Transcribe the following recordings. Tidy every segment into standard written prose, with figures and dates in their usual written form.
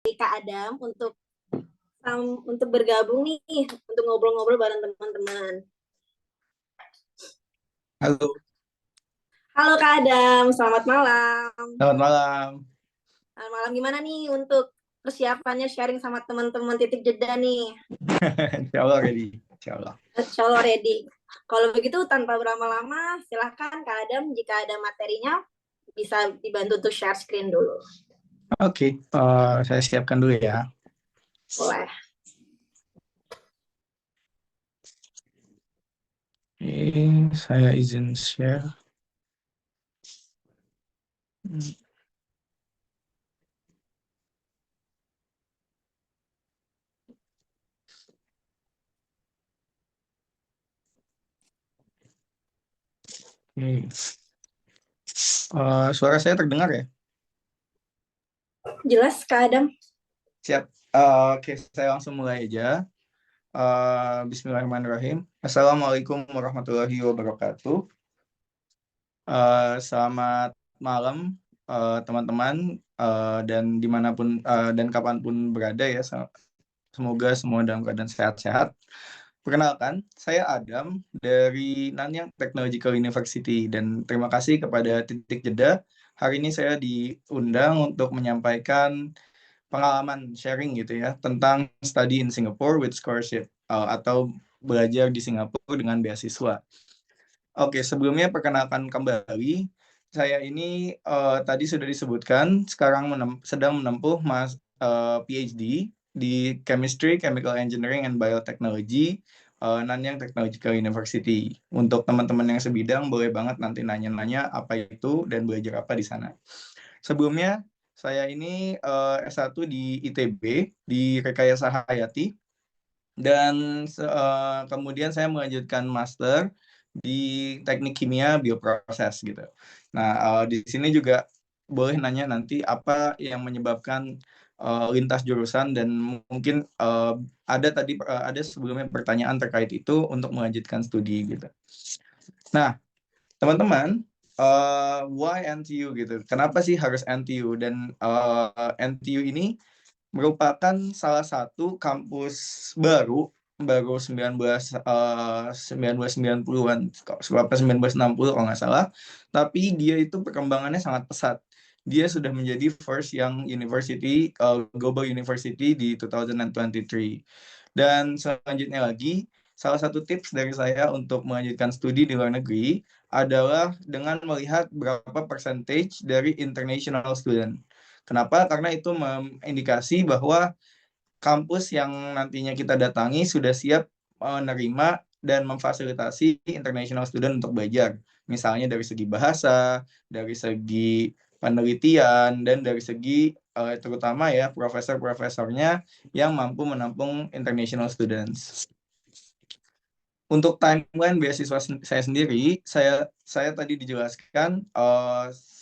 Kak Adam untuk bergabung nih, untuk ngobrol-ngobrol bareng teman-teman. Halo, Halo Kak Adam, selamat malam. selamat malam. Selamat malam, gimana nih untuk persiapannya sharing sama teman-teman titik jeda nih? Insya Allah ready. Insya Allah. Insya Allah ready. Kalau begitu tanpa berlama-lama, silahkan Kak Adam jika ada materinya bisa dibantu untuk share screen dulu. Oke, saya siapkan dulu ya. Boleh. Oke, saya izin share. Oke. Suara saya terdengar ya? Jelas Kak Adam? Siap. Oke, saya langsung mulai aja. Bismillahirrahmanirrahim. Assalamualaikum warahmatullahi wabarakatuh. Selamat malam teman-teman, dan dimanapun dan kapanpun berada ya. Semoga semua dalam keadaan sehat-sehat. Perkenalkan, saya Adam dari Nanyang Technological University dan terima kasih kepada Titik Jeda. Hari ini saya diundang untuk menyampaikan pengalaman sharing gitu ya tentang study in Singapore with scholarship, atau belajar di Singapura dengan beasiswa. Oke, sebelumnya perkenalkan kembali. Saya ini tadi sudah disebutkan sekarang sedang menempuh PhD di Chemistry, Chemical Engineering, and Biotechnology, Nanyang Technological University. Untuk teman-teman yang sebidang, boleh banget nanti nanya-nanya apa itu dan belajar apa di sana. Sebelumnya, saya ini S1 di ITB, di Rekayasa Hayati, dan kemudian saya melanjutkan master di teknik kimia bioproses gitu. Nah, di sini juga boleh nanya nanti apa yang menyebabkan lintas jurusan, dan mungkin ada sebelumnya pertanyaan terkait itu untuk melanjutkan studi gitu. Nah, teman-teman, why NTU gitu? Kenapa sih harus NTU? Dan NTU ini merupakan salah satu kampus baru 1990-an, 1960 kalau nggak salah, tapi dia itu perkembangannya sangat pesat. Dia sudah menjadi first young university, global university di 2023. Dan selanjutnya lagi, salah satu tips dari saya untuk melanjutkan studi di luar negeri adalah dengan melihat berapa percentage dari international student. Kenapa? Karena itu mengindikasi bahwa kampus yang nantinya kita datangi sudah siap menerima dan memfasilitasi international student untuk belajar. Misalnya dari segi bahasa, dari segi penelitian, dan dari segi terutama ya profesor-profesornya yang mampu menampung international students. Untuk timeline beasiswa saya sendiri, saya tadi dijelaskan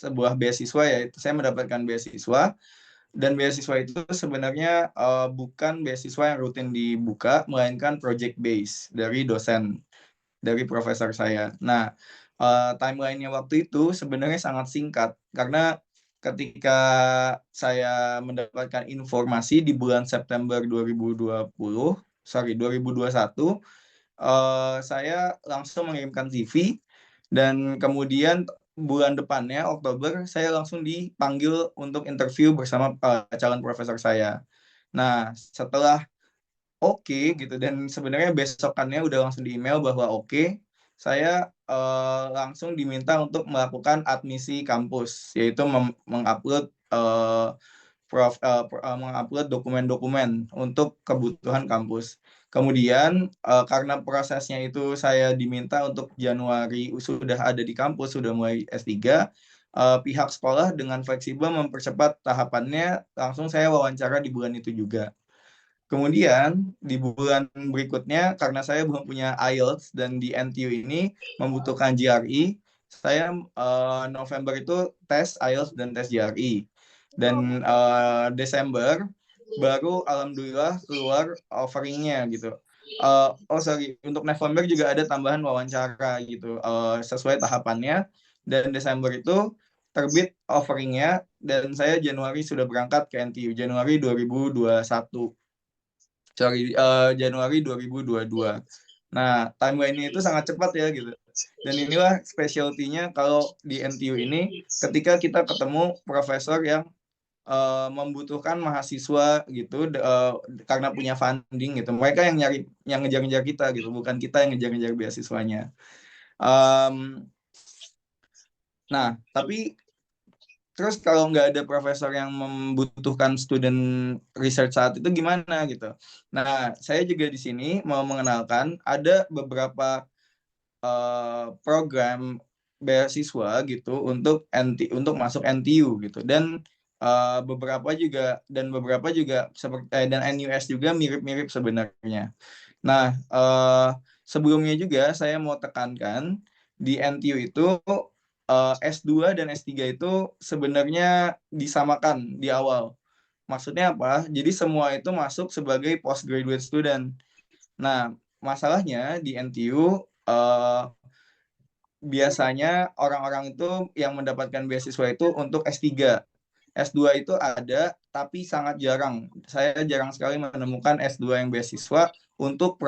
sebuah beasiswa, yaitu saya mendapatkan beasiswa, dan beasiswa itu sebenarnya bukan beasiswa yang rutin dibuka, melainkan project base dari dosen, dari profesor saya. Nah, timeline-nya waktu itu sebenarnya sangat singkat, karena ketika saya mendapatkan informasi di bulan September 2021, saya langsung mengirimkan CV, dan kemudian bulan depannya, Oktober, saya langsung dipanggil untuk interview bersama calon profesor saya. Nah, setelah oke gitu, dan sebenarnya besokannya udah langsung di email bahwa oke, saya langsung diminta untuk melakukan admisi kampus, yaitu mengupload mengupload dokumen-dokumen untuk kebutuhan kampus. Kemudian karena prosesnya itu saya diminta untuk Januari sudah ada di kampus, sudah mulai S3, pihak sekolah dengan fleksibel mempercepat tahapannya, langsung saya wawancara di bulan itu juga. Kemudian di bulan berikutnya, karena saya belum punya IELTS dan di NTU ini membutuhkan GRE, saya November itu tes IELTS dan tes GRE. Dan Desember baru alhamdulillah keluar offeringnya gitu. Untuk November juga ada tambahan wawancara gitu, sesuai tahapannya. Dan Desember itu terbit offeringnya, dan saya Januari sudah berangkat ke NTU, Januari 2021. Januari 2022. Nah, timeline-nya itu sangat cepat ya gitu. Dan inilah specialty-nya kalau di NTU ini, ketika kita ketemu profesor yang membutuhkan mahasiswa gitu, karena punya funding gitu. Mereka yang nyari, yang ngejar-ngejar kita gitu, bukan kita yang ngejar-ngejar beasiswanya. Nah, tapi terus kalau nggak ada profesor yang membutuhkan student research saat itu gimana gitu. Nah, saya juga di sini mau mengenalkan ada beberapa program beasiswa gitu untuk masuk NTU gitu, dan beberapa juga seperti dan NUS juga mirip-mirip sebenarnya. Nah, sebelumnya juga saya mau tekankan di NTU itu S2 dan S3 itu sebenarnya disamakan di awal. Maksudnya apa? Jadi semua itu masuk sebagai postgraduate student. Nah, masalahnya di NTU biasanya orang-orang itu yang mendapatkan beasiswa itu untuk S3. S2 itu ada, tapi sangat jarang. Saya jarang sekali menemukan S2 yang beasiswa untuk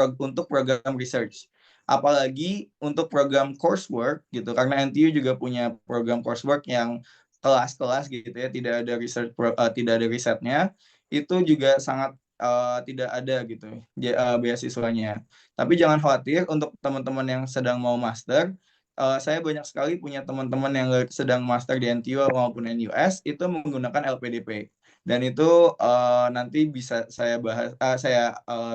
program research. Apalagi untuk program coursework gitu, karena NTU juga punya program coursework yang kelas-kelas gitu ya, tidak ada risetnya, itu juga sangat tidak ada gitu beasiswanya. Tapi jangan khawatir, untuk teman-teman yang sedang mau master, saya banyak sekali punya teman-teman yang sedang master di NTU maupun NUS itu menggunakan LPDP, dan itu nanti bisa saya bahas,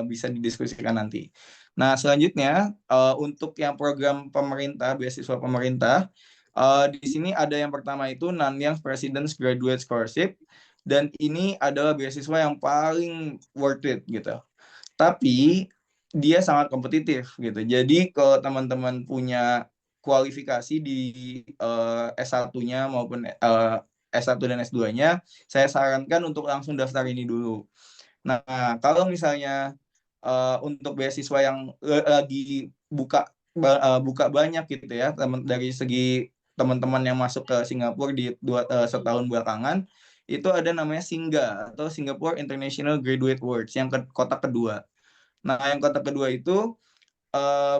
bisa didiskusikan nanti. Nah, selanjutnya untuk yang program pemerintah, beasiswa pemerintah, di sini ada yang pertama itu Nanyang President's Graduate Scholarship, dan ini adalah beasiswa yang paling worth it gitu. Tapi dia sangat kompetitif gitu. Jadi kalau teman-teman punya kualifikasi di S1-nya maupun S1 dan S2-nya, saya sarankan untuk langsung daftar ini dulu. Nah, kalau misalnya untuk beasiswa yang lagi buka banyak gitu ya, dari segi teman-teman yang masuk ke Singapura di setahun belakangan, itu ada namanya SINGGA atau Singapore International Graduate Awards yang kotak kedua. Nah, yang kotak kedua itu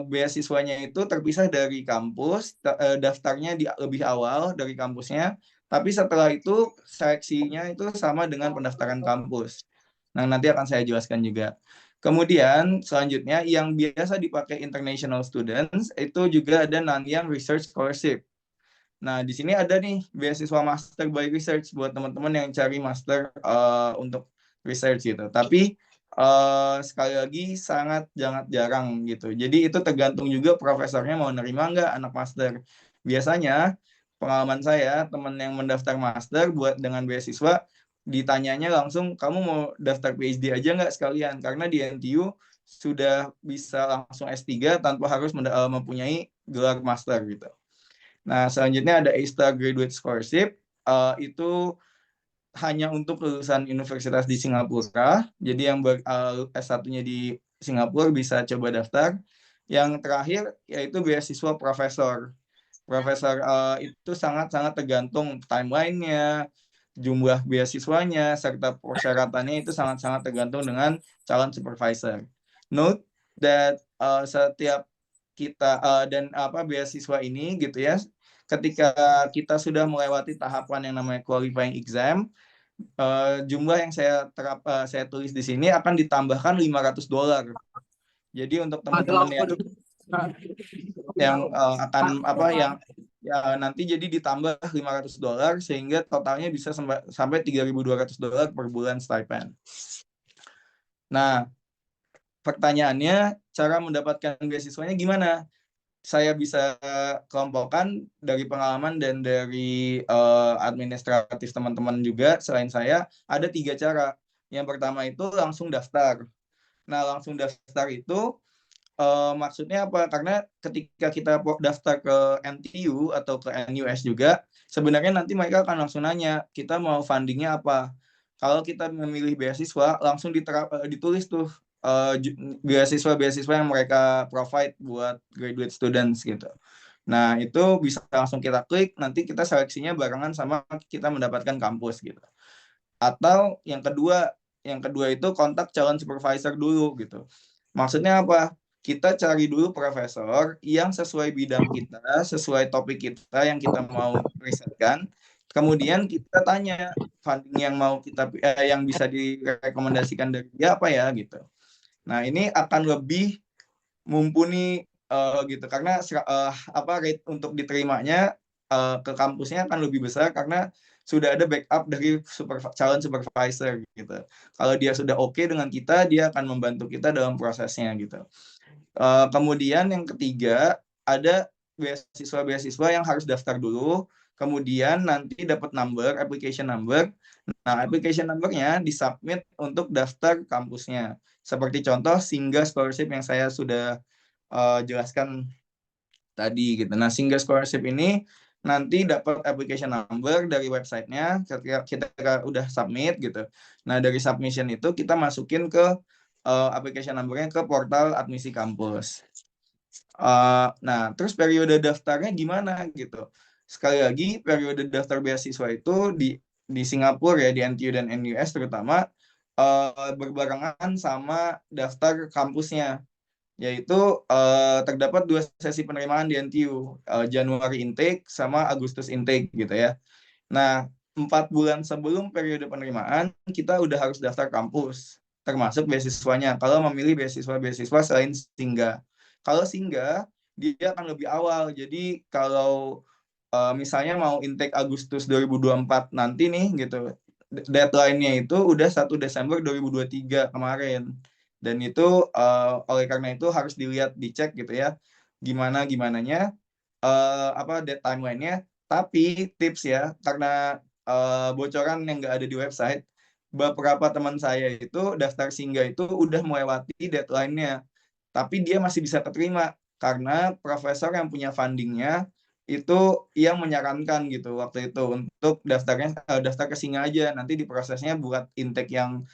beasiswanya itu terpisah dari kampus, daftarnya lebih awal dari kampusnya, tapi setelah itu seleksinya itu sama dengan pendaftaran kampus. Nah, nanti akan saya jelaskan juga. Kemudian selanjutnya yang biasa dipakai international students itu juga ada Nanyang Research Scholarship. Nah, di sini ada nih beasiswa Master by Research buat teman-teman yang cari master untuk research gitu. Tapi sekali lagi sangat jarang gitu. Jadi itu tergantung juga profesornya mau nerima nggak anak master. Biasanya pengalaman saya, teman yang mendaftar master buat dengan beasiswa, ditanyanya langsung, kamu mau daftar PhD aja nggak sekalian? Karena di NTU sudah bisa langsung S3 tanpa harus mempunyai gelar master gitu. Nah, selanjutnya ada A-Star Graduate Scholarship, itu hanya untuk lulusan universitas di Singapura. Jadi yang S1-nya di Singapura bisa coba daftar. Yang terakhir yaitu beasiswa profesor. Profesor itu sangat-sangat tergantung timeline-nya, jumlah beasiswanya, serta persyaratannya itu sangat-sangat tergantung dengan calon supervisor. Note that setiap kita dan beasiswa ini gitu ya, ketika kita sudah melewati tahapan yang namanya qualifying exam, jumlah yang saya tulis di sini akan ditambahkan $500. Jadi untuk teman-teman yang akan yang nanti jadi ditambah $500 sehingga totalnya bisa sampai $3.200 per bulan stipend. Nah, pertanyaannya, cara mendapatkan beasiswanya gimana? Saya bisa kelompokkan dari pengalaman dan dari administratif teman-teman juga. Selain saya, ada 3 cara. Yang pertama itu langsung daftar. Nah, langsung daftar itu maksudnya apa? Karena ketika kita daftar ke NTU atau ke NUS juga, sebenarnya nanti mereka akan langsung nanya, kita mau fundingnya apa? Kalau kita memilih beasiswa, langsung ditulis tuh beasiswa-beasiswa yang mereka provide buat graduate students gitu. Nah, itu bisa langsung kita klik, nanti kita seleksinya barengan sama kita mendapatkan kampus gitu. Atau yang kedua itu kontak calon supervisor dulu gitu. Maksudnya apa? Kita cari dulu profesor yang sesuai bidang kita, sesuai topik kita yang kita mau risetkan. Kemudian kita tanya funding yang mau yang bisa direkomendasikan dari dia apa ya gitu. Nah, ini akan lebih mumpuni gitu karena rate untuk diterimanya ke kampusnya akan lebih besar karena sudah ada backup dari calon supervisor gitu. Kalau dia sudah oke dengan kita, dia akan membantu kita dalam prosesnya gitu. Kemudian yang ketiga ada beasiswa-beasiswa yang harus daftar dulu, kemudian nanti dapat application number. Nah, application number-nya disubmit untuk daftar kampusnya. Seperti contoh Singa Scholarship yang saya sudah jelaskan tadi gitu. Nah, Singa Scholarship ini nanti dapat application number dari websitenya ketika kita udah submit gitu. Nah, dari submission itu kita masukin ke application number-nya ke portal admisi kampus. Nah, terus periode daftarnya gimana gitu. Sekali lagi, periode daftar beasiswa itu di Singapura ya, di NTU dan NUS terutama berbarengan sama daftar kampusnya, yaitu terdapat 2 sesi penerimaan di NTU, Januari intake sama Agustus intake gitu ya. Nah, 4 bulan sebelum periode penerimaan, kita udah harus daftar kampus, termasuk beasiswanya, kalau memilih beasiswa-beasiswa selain Singa. Kalau Singa, dia akan lebih awal, jadi kalau misalnya mau intake Agustus 2024 nanti nih gitu, deadline-nya itu udah 1 Desember 2023 kemarin. Dan itu oleh karena itu harus dicek gitu ya, gimananya timeline-nya. Tapi tips ya, karena bocoran yang nggak ada di website, beberapa teman saya itu daftar Singa itu udah melewati deadline-nya, tapi dia masih bisa keterima karena profesor yang punya funding-nya itu yang menyarankan gitu waktu itu untuk daftar ke Singa aja, nanti diprosesnya buat intake yang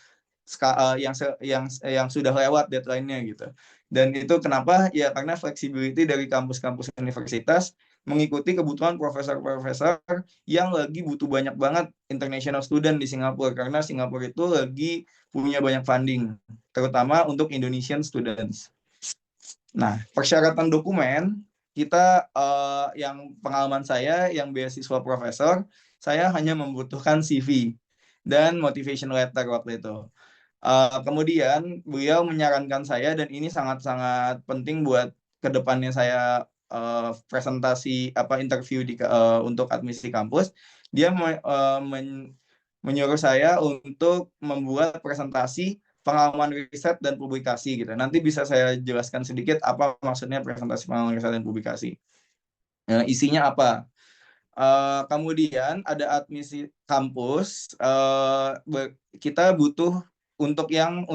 sudah lewat deadline-nya gitu. Dan itu kenapa? Ya karena flexibility dari kampus-kampus universitas mengikuti kebutuhan profesor-profesor yang lagi butuh banyak banget international student di Singapura, karena Singapura itu lagi punya banyak funding, terutama untuk Indonesian students. Nah, persyaratan dokumen kita yang pengalaman saya yang beasiswa profesor, saya hanya membutuhkan CV dan motivation letter waktu itu. Kemudian beliau menyarankan saya, dan ini sangat-sangat penting buat kedepannya saya presentasi interview untuk admisi kampus. Dia menyuruh saya untuk membuat presentasi pengalaman riset dan publikasi gitu. Nanti bisa saya jelaskan sedikit apa maksudnya presentasi pengalaman riset dan publikasi. Isinya apa? Kemudian ada admisi kampus, kita butuh untuk yang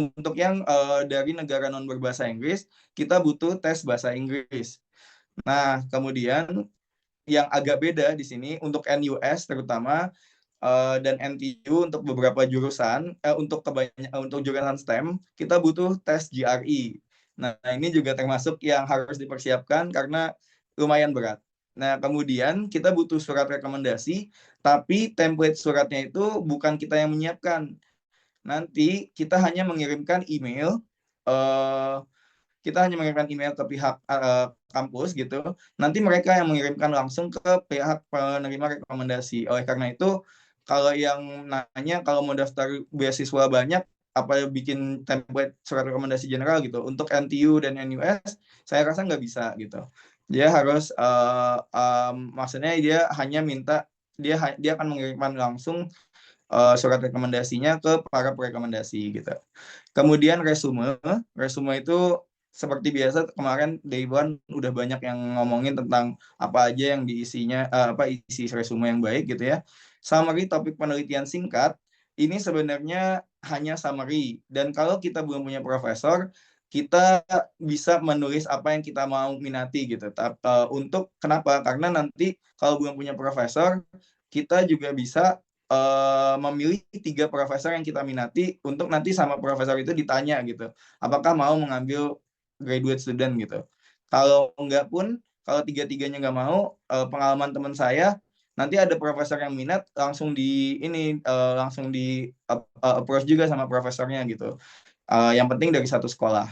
dari negara non berbahasa Inggris, kita butuh tes bahasa Inggris. Nah, kemudian yang agak beda di sini untuk NUS terutama dan NTU untuk beberapa jurusan, untuk jurusan STEM kita butuh tes GRE. Nah, ini juga termasuk yang harus dipersiapkan karena lumayan berat. Nah, kemudian kita butuh surat rekomendasi, tapi template suratnya itu bukan kita yang menyiapkan. Nanti kita hanya mengirimkan email, ke pihak kampus gitu. Nanti mereka yang mengirimkan langsung ke pihak penerima rekomendasi. Oleh karena itu, kalau yang nanya kalau mau daftar beasiswa banyak, apa bikin template surat rekomendasi general gitu. Untuk NTU dan NUS, saya rasa nggak bisa gitu. Dia harus, maksudnya dia hanya minta, dia akan mengirimkan langsung surat rekomendasinya ke para perekomendasi gitu. Kemudian resume itu seperti biasa, kemarin Day One udah banyak yang ngomongin tentang apa aja yang diisinya, isi resume yang baik gitu ya. Summary topik penelitian singkat, ini sebenarnya hanya summary. Dan kalau kita belum punya profesor, kita bisa menulis apa yang kita mau minati gitu. Untuk kenapa? Karena nanti kalau belum punya profesor, kita juga bisa memilih 3 profesor yang kita minati untuk nanti sama profesor itu ditanya gitu, apakah mau mengambil graduate student gitu. Kalau enggak pun Kalau tiga-tiganya nggak mau, pengalaman teman saya, nanti ada profesor yang minat langsung langsung di approach juga sama profesornya gitu. Yang penting dari satu sekolah.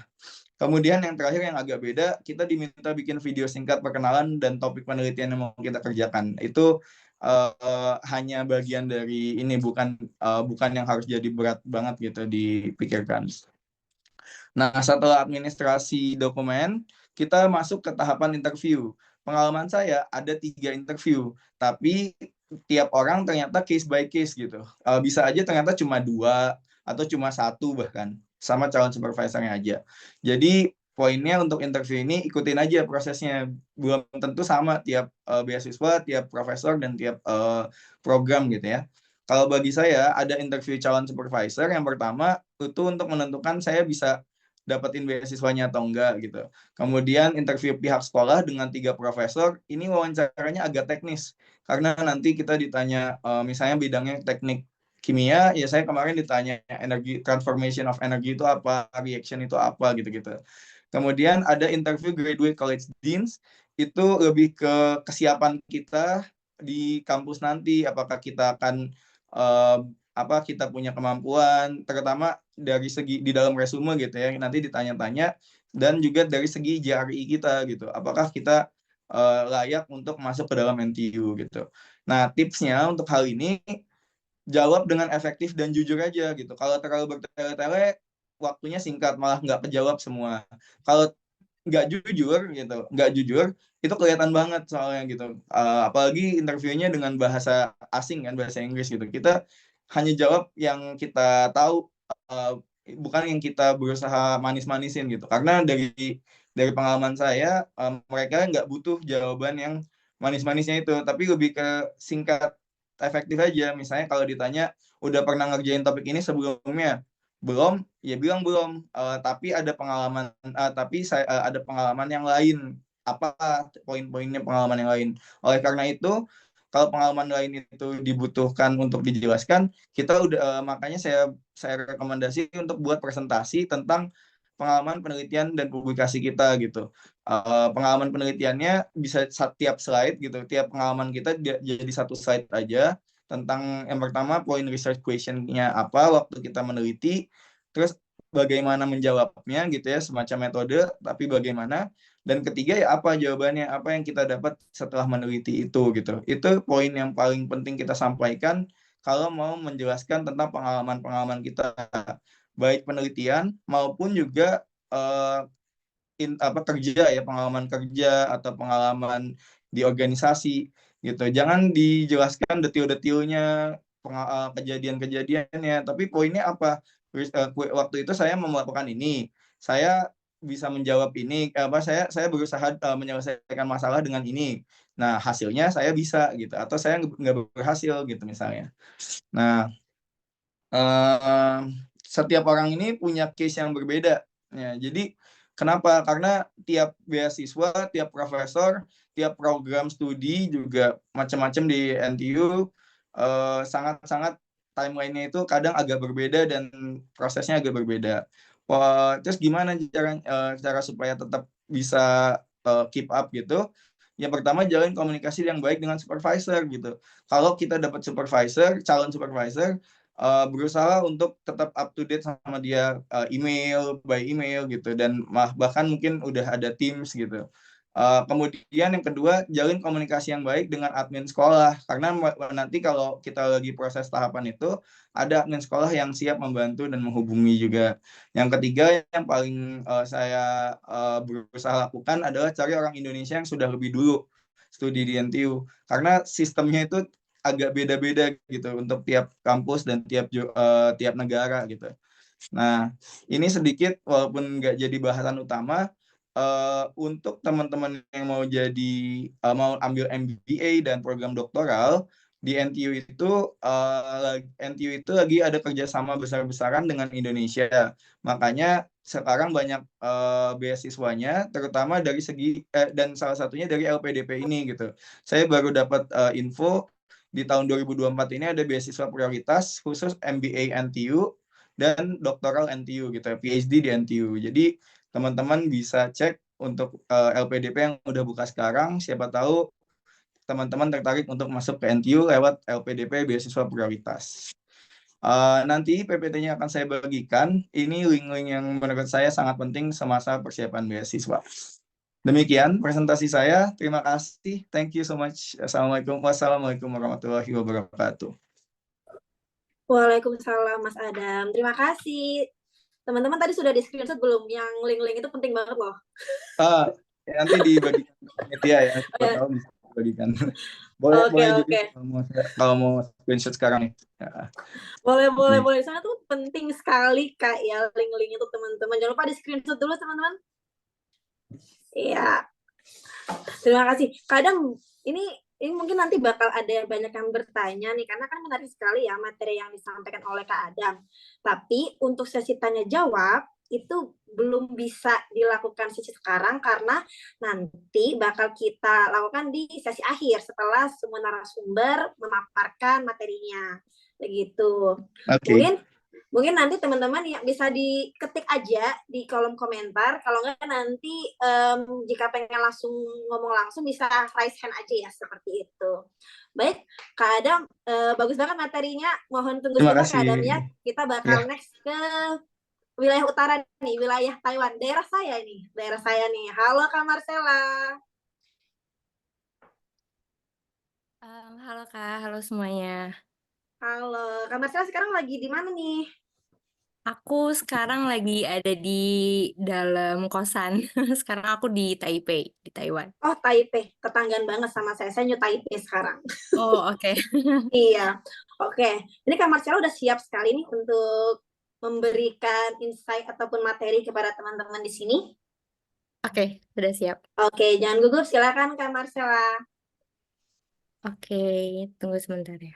Kemudian yang terakhir yang agak beda, kita diminta bikin video singkat perkenalan dan topik penelitian yang mau kita kerjakan. Itu hanya bagian dari ini, bukan yang harus jadi berat banget gitu dipikirkan. Nah, setelah administrasi dokumen, kita masuk ke tahapan interview. Pengalaman saya ada 3 interview, tapi tiap orang ternyata case by case gitu. Bisa aja ternyata cuma 2 atau cuma 1 bahkan, sama calon supervisornya aja. Jadi poinnya untuk interview ini ikutin aja prosesnya. Belum tentu sama tiap beasiswa, tiap profesor, dan tiap program gitu ya. Kalau bagi saya ada interview calon supervisor yang pertama itu untuk menentukan saya bisa dapetin beasiswanya atau enggak gitu. Kemudian interview pihak sekolah dengan 3 profesor, ini wawancaranya agak teknis karena nanti kita ditanya misalnya bidangnya teknik kimia, ya saya kemarin ditanya energi, transformation of energy itu apa, reaction itu apa gitu-gitu. Kemudian ada interview graduate college deans, itu lebih ke kesiapan kita di kampus nanti, apakah kita akan kita punya kemampuan, terutama dari segi di dalam resume gitu ya, nanti ditanya-tanya, dan juga dari segi JRI kita gitu, apakah kita layak untuk masuk ke dalam NTU gitu. Nah, tipsnya untuk hal ini, jawab dengan efektif dan jujur aja gitu. Kalau terlalu bertele-tele, waktunya singkat, malah nggak kejawab semua. Kalau nggak jujur itu kelihatan banget soalnya gitu. Apalagi interviewnya dengan bahasa asing kan, bahasa Inggris gitu, kita hanya jawab yang kita tahu, bukan yang kita berusaha manis-manisin gitu, karena dari pengalaman saya, mereka nggak butuh jawaban yang manis-manisnya itu, tapi lebih ke singkat, efektif aja. Misalnya kalau ditanya udah pernah ngerjain topik ini sebelumnya, belum, ya bilang belum, tapi ada pengalaman, ada pengalaman yang lain, apa poin-poinnya pengalaman yang lain. Oleh karena itu, kalau pengalaman lain itu dibutuhkan untuk dijelaskan, kita udah makanya saya rekomendasi untuk buat presentasi tentang pengalaman penelitian dan publikasi kita gitu. Pengalaman penelitiannya bisa tiap slide gitu, tiap pengalaman kita jadi satu slide aja, tentang yang pertama poin research question-nya apa waktu kita meneliti, terus bagaimana menjawabnya gitu ya, semacam metode, tapi bagaimana, dan ketiga ya apa jawabannya, apa yang kita dapat setelah meneliti itu gitu. Itu poin yang paling penting kita sampaikan kalau mau menjelaskan tentang pengalaman-pengalaman kita, baik penelitian maupun juga kerja ya, pengalaman kerja atau pengalaman di organisasi gitu. Jangan dijelaskan detil-detilnya, kejadian-kejadiannya, tapi poinnya apa? Waktu itu saya melakukan ini, saya bisa menjawab ini, saya berusaha menyelesaikan masalah dengan ini. Nah, hasilnya saya bisa gitu, atau saya nggak berhasil gitu misalnya. Nah, setiap orang ini punya case yang berbeda. Ya, jadi kenapa? Karena tiap beasiswa, tiap profesor, tiap program studi juga macam-macam di NTU, sangat-sangat timeline-nya itu kadang agak berbeda dan prosesnya agak berbeda. Terus gimana cara supaya tetap bisa keep up gitu? Yang pertama, jalin komunikasi yang baik dengan supervisor gitu. Kalau kita dapat calon supervisor, berusaha untuk tetap up to date sama dia, email by email gitu, dan bahkan mungkin udah ada Teams gitu. Kemudian yang kedua, jalin komunikasi yang baik dengan admin sekolah, karena nanti kalau kita lagi proses tahapan itu, ada admin sekolah yang siap membantu dan menghubungi juga. Yang ketiga yang paling saya berusaha lakukan adalah cari orang Indonesia yang sudah lebih dulu studi di NTU, karena sistemnya itu agak beda-beda gitu untuk tiap kampus dan tiap negara gitu. Nah, ini sedikit walaupun nggak jadi bahasan utama, untuk teman-teman yang mau ambil MBA dan program doktoral di NTU itu lagi ada kerjasama besar-besaran dengan Indonesia. Makanya sekarang banyak beasiswanya, terutama dari segi dan salah satunya dari LPDP ini gitu. Saya baru dapat info di tahun 2024 ini ada beasiswa prioritas khusus MBA NTU dan doktoral NTU gitu, PhD di NTU. Jadi teman-teman bisa cek untuk LPDP yang udah buka sekarang. Siapa tahu teman-teman tertarik untuk masuk ke NTU lewat LPDP beasiswa prioritas. Nanti PPT-nya akan saya bagikan. Ini link-link yang menurut saya sangat penting semasa persiapan beasiswa. Demikian presentasi saya. Terima kasih. Thank you so much. Wassalamualaikum warahmatullahi wabarakatuh. Waalaikumsalam Mas Adam. Terima kasih. Teman-teman tadi sudah di screenshot belum? Yang link-link itu penting banget loh. Nanti dibagikan media ya, siapa Ya. tahu bisa dibagikan. Boleh Oke, boleh oke. jadi kalau mau screenshot sekarang nih. Ya. Boleh. Soalnya tuh penting sekali Kak ya link-link itu teman-teman. Jangan lupa di screenshot dulu teman-teman. Iya. Terima kasih. Kadang ini mungkin nanti bakal ada banyak yang bertanya nih karena kan menarik sekali ya materi yang disampaikan oleh Kak Adam. Tapi untuk sesi tanya jawab itu belum bisa dilakukan sesi sekarang karena nanti bakal kita lakukan di sesi akhir setelah semua narasumber memaparkan materinya. Begitu. Oke. Mungkin nanti teman-teman yang bisa diketik aja di kolom komentar. Kalau nggak nanti jika pengen langsung ngomong langsung bisa raise hand aja ya seperti itu. Baik, Kak Adam, bagus banget materinya. Mohon tunggu Terima sebentar Kak kasih. Adam ya. Kita bakal Ya. next ke wilayah utara nih, wilayah Taiwan. Daerah saya nih. Halo Kak Marcella. Halo Kak, halo semuanya. Halo, Kak Marcella sekarang lagi di mana nih? Aku sekarang lagi ada di dalam kosan. Sekarang aku di Taipei, di Taiwan. Oh, Taipei. Tetanggaan banget sama saya. Saya New Taipei sekarang. Oh, oke. Iya, oke. Ini Kak Marcella udah siap sekali nih untuk memberikan insight ataupun materi kepada teman-teman di sini. Oke, sudah siap. Oke, jangan gugup. Silakan Kak Marcella. Oke, tunggu sebentar ya.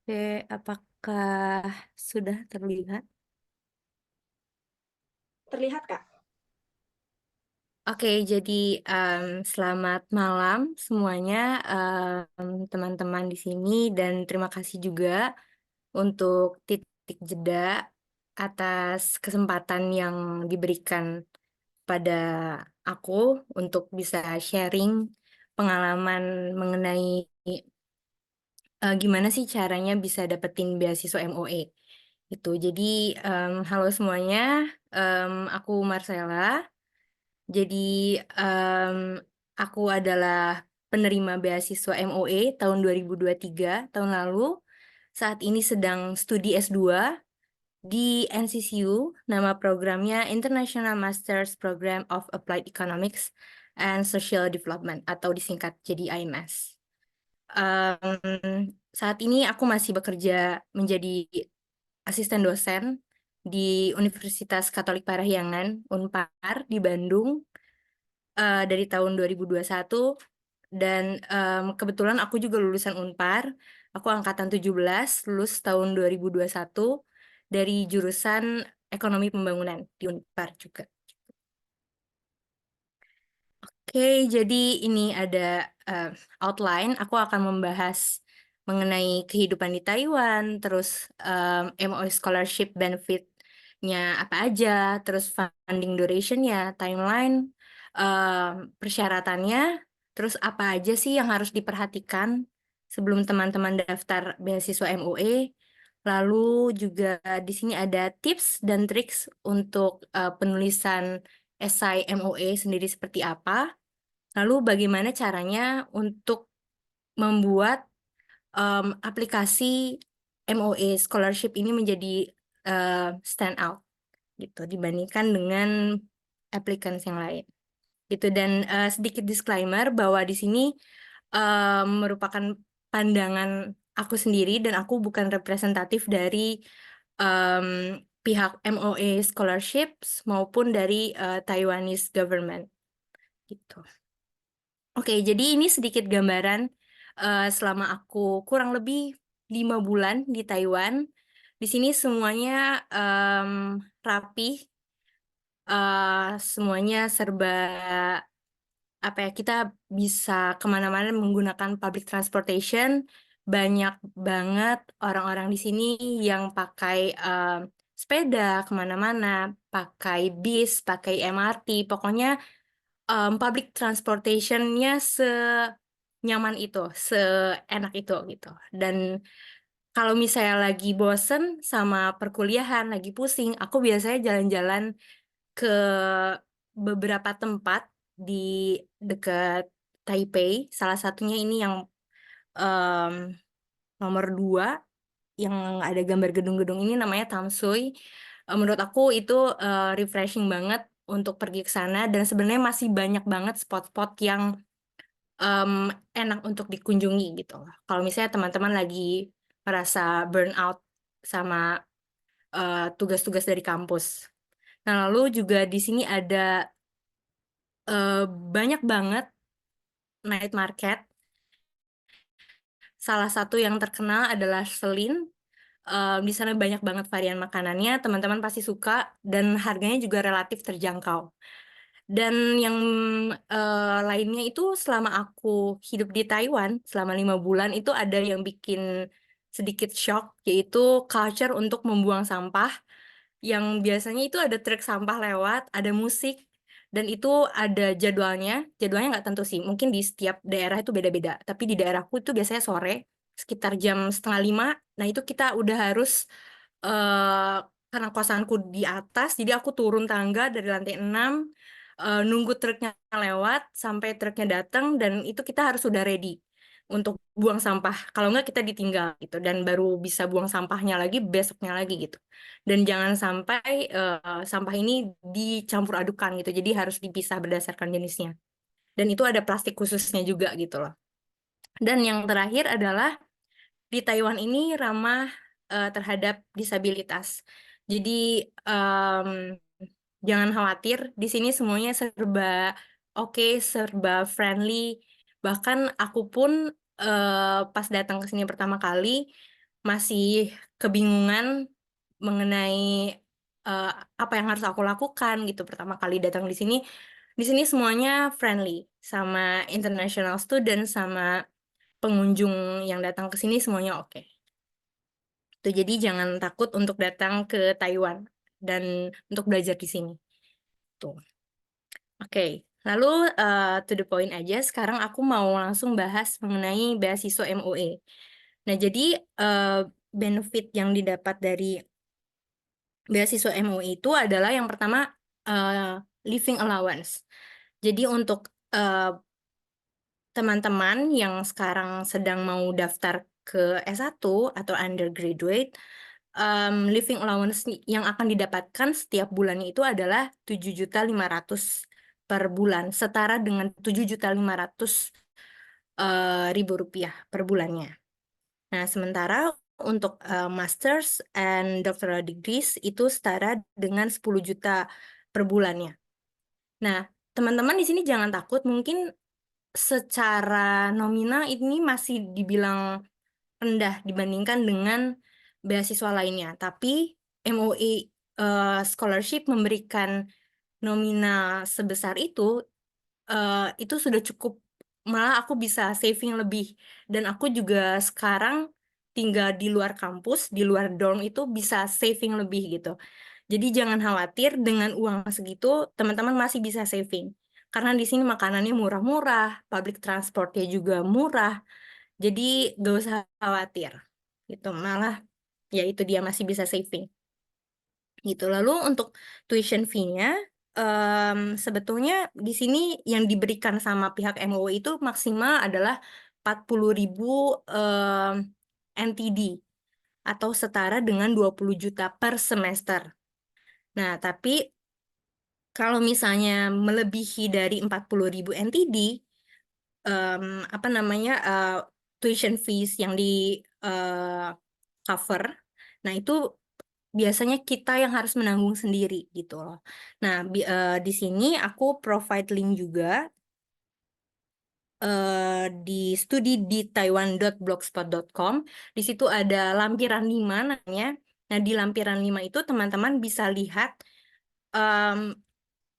Oke, apakah sudah terlihat? Terlihat, Kak? Oke, jadi selamat malam semuanya teman-teman di sini dan terima kasih juga untuk titik jeda atas kesempatan yang diberikan pada aku untuk bisa sharing pengalaman mengenai gimana sih caranya bisa dapetin beasiswa MOE. Itu. Jadi halo semuanya, aku Marcella. Jadi aku adalah penerima beasiswa MOE tahun 2023 tahun lalu. Saat ini sedang studi S2 di NCCU. Nama programnya International Masters Program of Applied Economics and Social Development atau disingkat jadi IMS. Saat ini aku masih bekerja menjadi asisten dosen di Universitas Katolik Parahyangan Unpar di Bandung dari tahun 2021 dan kebetulan aku juga lulusan Unpar. Aku angkatan 17, lulus tahun 2021 dari jurusan Ekonomi Pembangunan di Unpar juga. Oke, jadi ini ada outline. Aku akan membahas mengenai kehidupan di Taiwan, terus MOE scholarship benefit-nya apa aja, terus funding duration-nya, timeline, persyaratannya, terus apa aja sih yang harus diperhatikan sebelum teman-teman daftar beasiswa MOE. Lalu juga di sini ada tips dan triks untuk penulisan esai MOE sendiri seperti apa. Lalu bagaimana caranya untuk membuat aplikasi MOE scholarship ini menjadi stand out gitu dibandingkan dengan applicants yang lain. Gitu dan sedikit disclaimer bahwa di sini merupakan pandangan aku sendiri dan aku bukan representatif dari pihak MOE scholarships maupun dari Taiwanese government gitu. Oke, jadi ini sedikit gambaran selama aku kurang lebih 5 bulan di Taiwan. Di sini semuanya rapi, semuanya serba apa ya, kita bisa kemana-mana menggunakan public transportation banyak banget orang-orang di sini yang pakai sepeda kemana-mana, pakai bis, pakai MRT, pokoknya public transportation-nya senyaman itu, seenak itu gitu. Dan kalau misalnya lagi bosen sama perkuliahan, lagi pusing, aku biasanya jalan-jalan ke beberapa tempat di dekat Taipei. Salah satunya ini yang em, nomor 2 yang ada gambar gedung-gedung ini namanya Tamsui. Menurut aku itu refreshing banget untuk pergi ke sana dan sebenarnya masih banyak banget spot-spot yang enak untuk dikunjungi gitu loh. Kalau misalnya teman-teman lagi merasa burnout sama tugas-tugas dari kampus. Nah, lalu juga di sini ada banyak banget night market. Salah satu yang terkenal adalah Selin. Di sana banyak banget varian makanannya, teman-teman pasti suka dan harganya juga relatif terjangkau. Dan yang lainnya itu selama aku hidup di Taiwan selama 5 bulan itu ada yang bikin sedikit shock, yaitu culture untuk membuang sampah yang biasanya itu ada truk sampah lewat, ada musik, dan itu ada jadwalnya. Jadwalnya nggak tentu sih, mungkin di setiap daerah itu beda-beda. Tapi di daerahku itu biasanya sore, sekitar jam 4:30. Nah itu kita udah harus, eh karena kosanku di atas, jadi aku turun tangga dari lantai 6, nunggu truknya lewat, sampai truknya datang, dan itu kita harus sudah ready untuk buang sampah. Kalau nggak kita ditinggal gitu, dan baru bisa buang sampahnya lagi besoknya lagi gitu. Dan jangan sampai sampah ini dicampur adukan gitu. Jadi harus dipisah berdasarkan jenisnya. Dan itu ada plastik khususnya juga gitu loh. Dan yang terakhir adalah di Taiwan ini ramah terhadap disabilitas. Jadi jangan khawatir, di sini semuanya serba oke, serba friendly. Bahkan aku pun pas datang ke sini pertama kali masih kebingungan mengenai apa yang harus aku lakukan gitu pertama kali datang di sini. Di sini semuanya friendly sama international student sama pengunjung yang datang ke sini semuanya oke. Tuh, jadi jangan takut untuk datang ke Taiwan dan untuk belajar di sini. Tuh. Oke. Lalu to the point aja, sekarang aku mau langsung bahas mengenai beasiswa MOE. Nah, jadi benefit yang didapat dari beasiswa MOE itu adalah yang pertama living allowance. Jadi untuk teman-teman yang sekarang sedang mau daftar ke S1 atau undergraduate, living allowance yang akan didapatkan setiap bulannya itu adalah 7.500.000 per bulan, setara dengan 7.500.000 rupiah per bulannya. Nah, sementara untuk masters and doctoral degrees itu setara dengan 10 juta per bulannya. Nah, teman-teman di sini jangan takut, mungkin secara nominal ini masih dibilang rendah dibandingkan dengan beasiswa lainnya. Tapi MOE scholarship memberikan nominal sebesar itu sudah cukup. Malah aku bisa saving lebih. Dan aku juga sekarang tinggal di luar kampus, di luar dorm itu bisa saving lebih gitu. Jadi jangan khawatir, dengan uang segitu teman-teman masih bisa saving. Karena di sini makanannya murah-murah, public transportnya juga murah. Jadi gak usah khawatir. Gitu, malah ya itu dia masih bisa saving. Gitu. Lalu untuk tuition fee-nya sebetulnya di sini yang diberikan sama pihak MUI itu maksimal adalah 40.000 NTD atau setara dengan 20 juta per semester. Nah, tapi kalau misalnya melebihi dari 40.000 NTD, apa namanya, tuition fees yang di cover, nah itu biasanya kita yang harus menanggung sendiri gitu loh. Nah, di sini aku provide link juga di studi di taiwan.blogspot.com. Di situ ada lampiran 5 namanya. Nah, di lampiran 5 itu teman-teman bisa lihat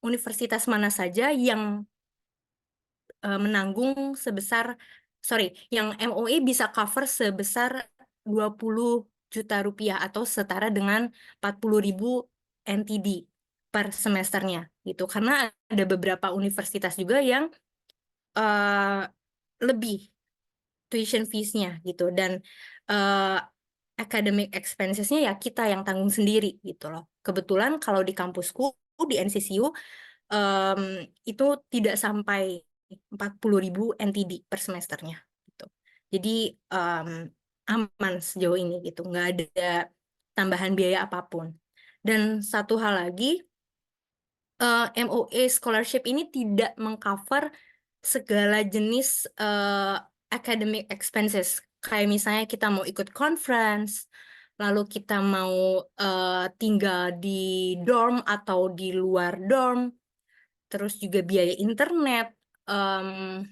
universitas mana saja yang menanggung sebesar yang MOE bisa cover sebesar 20 juta rupiah atau setara dengan 40.000 NTD per semesternya gitu. Karena ada beberapa universitas juga yang eh, lebih tuition fees-nya gitu, dan eh, academic expenses-nya ya kita yang tanggung sendiri gitu loh. Kebetulan kalau di kampusku di NCCU itu tidak sampai 40.000 NTD per semesternya gitu. Jadi aman sejauh ini gitu, nggak ada tambahan biaya apapun. Dan satu hal lagi, MOA scholarship ini tidak mengcover segala jenis academic expenses. Kayak misalnya kita mau ikut conference, lalu kita mau tinggal di dorm atau di luar dorm, terus juga biaya internet,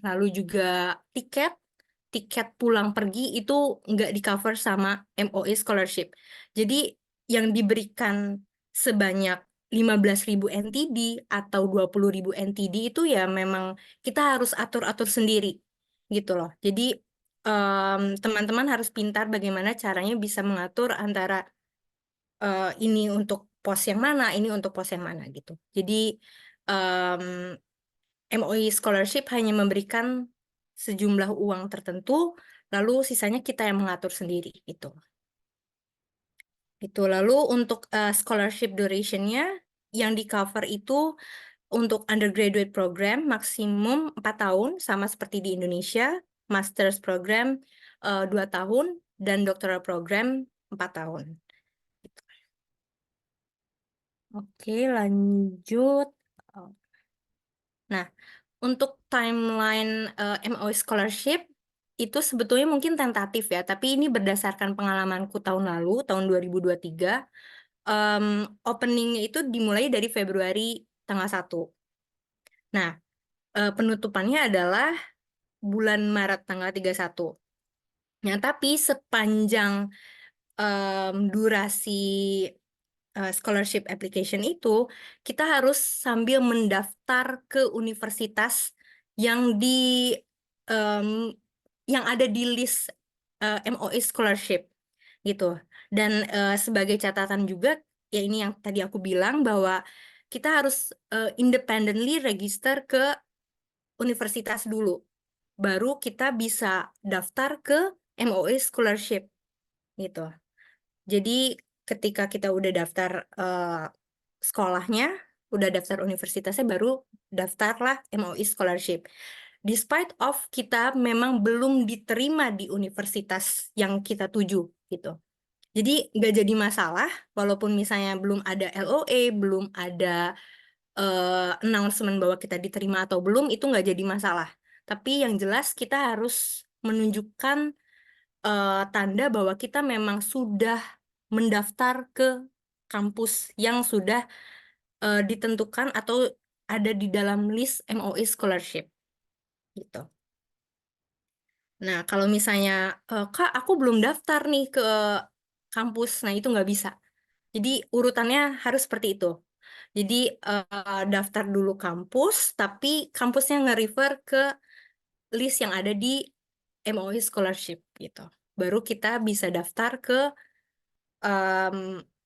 lalu juga tiket pulang pergi itu nggak di-cover sama MOE scholarship. Jadi yang diberikan sebanyak 15.000 NTD atau 20.000 NTD itu ya memang kita harus atur-atur sendiri gitu loh. Jadi teman-teman harus pintar bagaimana caranya bisa mengatur antara ini untuk pos yang mana, ini untuk pos yang mana gitu. Jadi MOE scholarship hanya memberikan sejumlah uang tertentu, lalu sisanya kita yang mengatur sendiri gitu. Itu lalu untuk scholarship duration-nya yang di cover itu untuk undergraduate program maksimum 4 tahun sama seperti di Indonesia, master's program 2 tahun, dan doctoral program 4 tahun. Oke, lanjut. Nah, untuk timeline MOE scholarship itu sebetulnya mungkin tentatif ya, tapi ini berdasarkan pengalamanku tahun lalu, tahun 2023. Openingnya itu dimulai dari Februari tanggal 1. Nah, penutupannya adalah bulan Maret tanggal 31. Nah, tapi sepanjang durasi scholarship application itu, kita harus sambil mendaftar ke universitas yang yang ada di list MOE scholarship gitu. Dan sebagai catatan juga, ya ini yang tadi aku bilang bahwa kita harus independently register ke universitas dulu, baru kita bisa daftar ke MOE scholarship gitu. Jadi ketika kita udah daftar sekolahnya, udah daftar universitasnya, baru daftarlah MOE scholarship. Despite of kita memang belum diterima di universitas yang kita tuju gitu. Jadi nggak jadi masalah, walaupun misalnya belum ada LOA, belum ada announcement bahwa kita diterima atau belum, itu nggak jadi masalah. Tapi yang jelas kita harus menunjukkan tanda bahwa kita memang sudah mendaftar ke kampus yang sudah ditentukan atau ada di dalam list MOE scholarship gitu. Nah, kalau misalnya Kak, aku belum daftar nih ke kampus, nah itu nggak bisa. Jadi urutannya harus seperti itu. Jadi daftar dulu kampus, tapi kampusnya nge-refer ke list yang ada di MOE scholarship gitu. Baru kita bisa daftar ke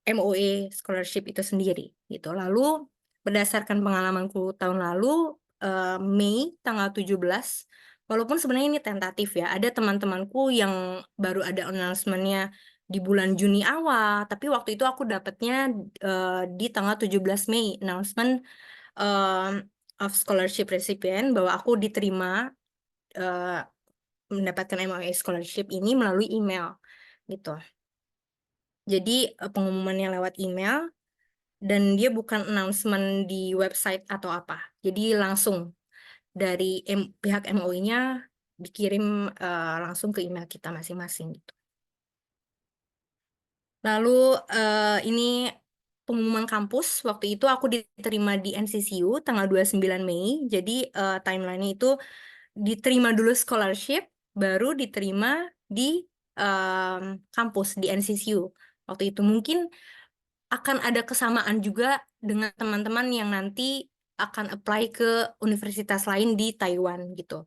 MOE scholarship itu sendiri gitu. Lalu berdasarkan pengalamanku tahun lalu, Mei tanggal 17, walaupun sebenarnya ini tentatif ya, ada teman-temanku yang baru ada announcement-nya di bulan Juni awal, tapi waktu itu aku dapatnya di tanggal 17 Mei, announcement of scholarship recipient bahwa aku diterima mendapatkan MOE scholarship ini melalui email gitu. Jadi pengumumannya lewat email, dan dia bukan announcement di website atau apa. Jadi langsung dari pihak MOE-nya dikirim langsung ke email kita masing-masing gitu. Lalu ini pengumuman kampus, waktu itu aku diterima di NCCU tanggal 29 Mei. Jadi timeline-nya itu diterima dulu scholarship, baru diterima di kampus di NCCU. Waktu itu mungkin akan ada kesamaan juga dengan teman-teman yang nanti akan apply ke universitas lain di Taiwan gitu.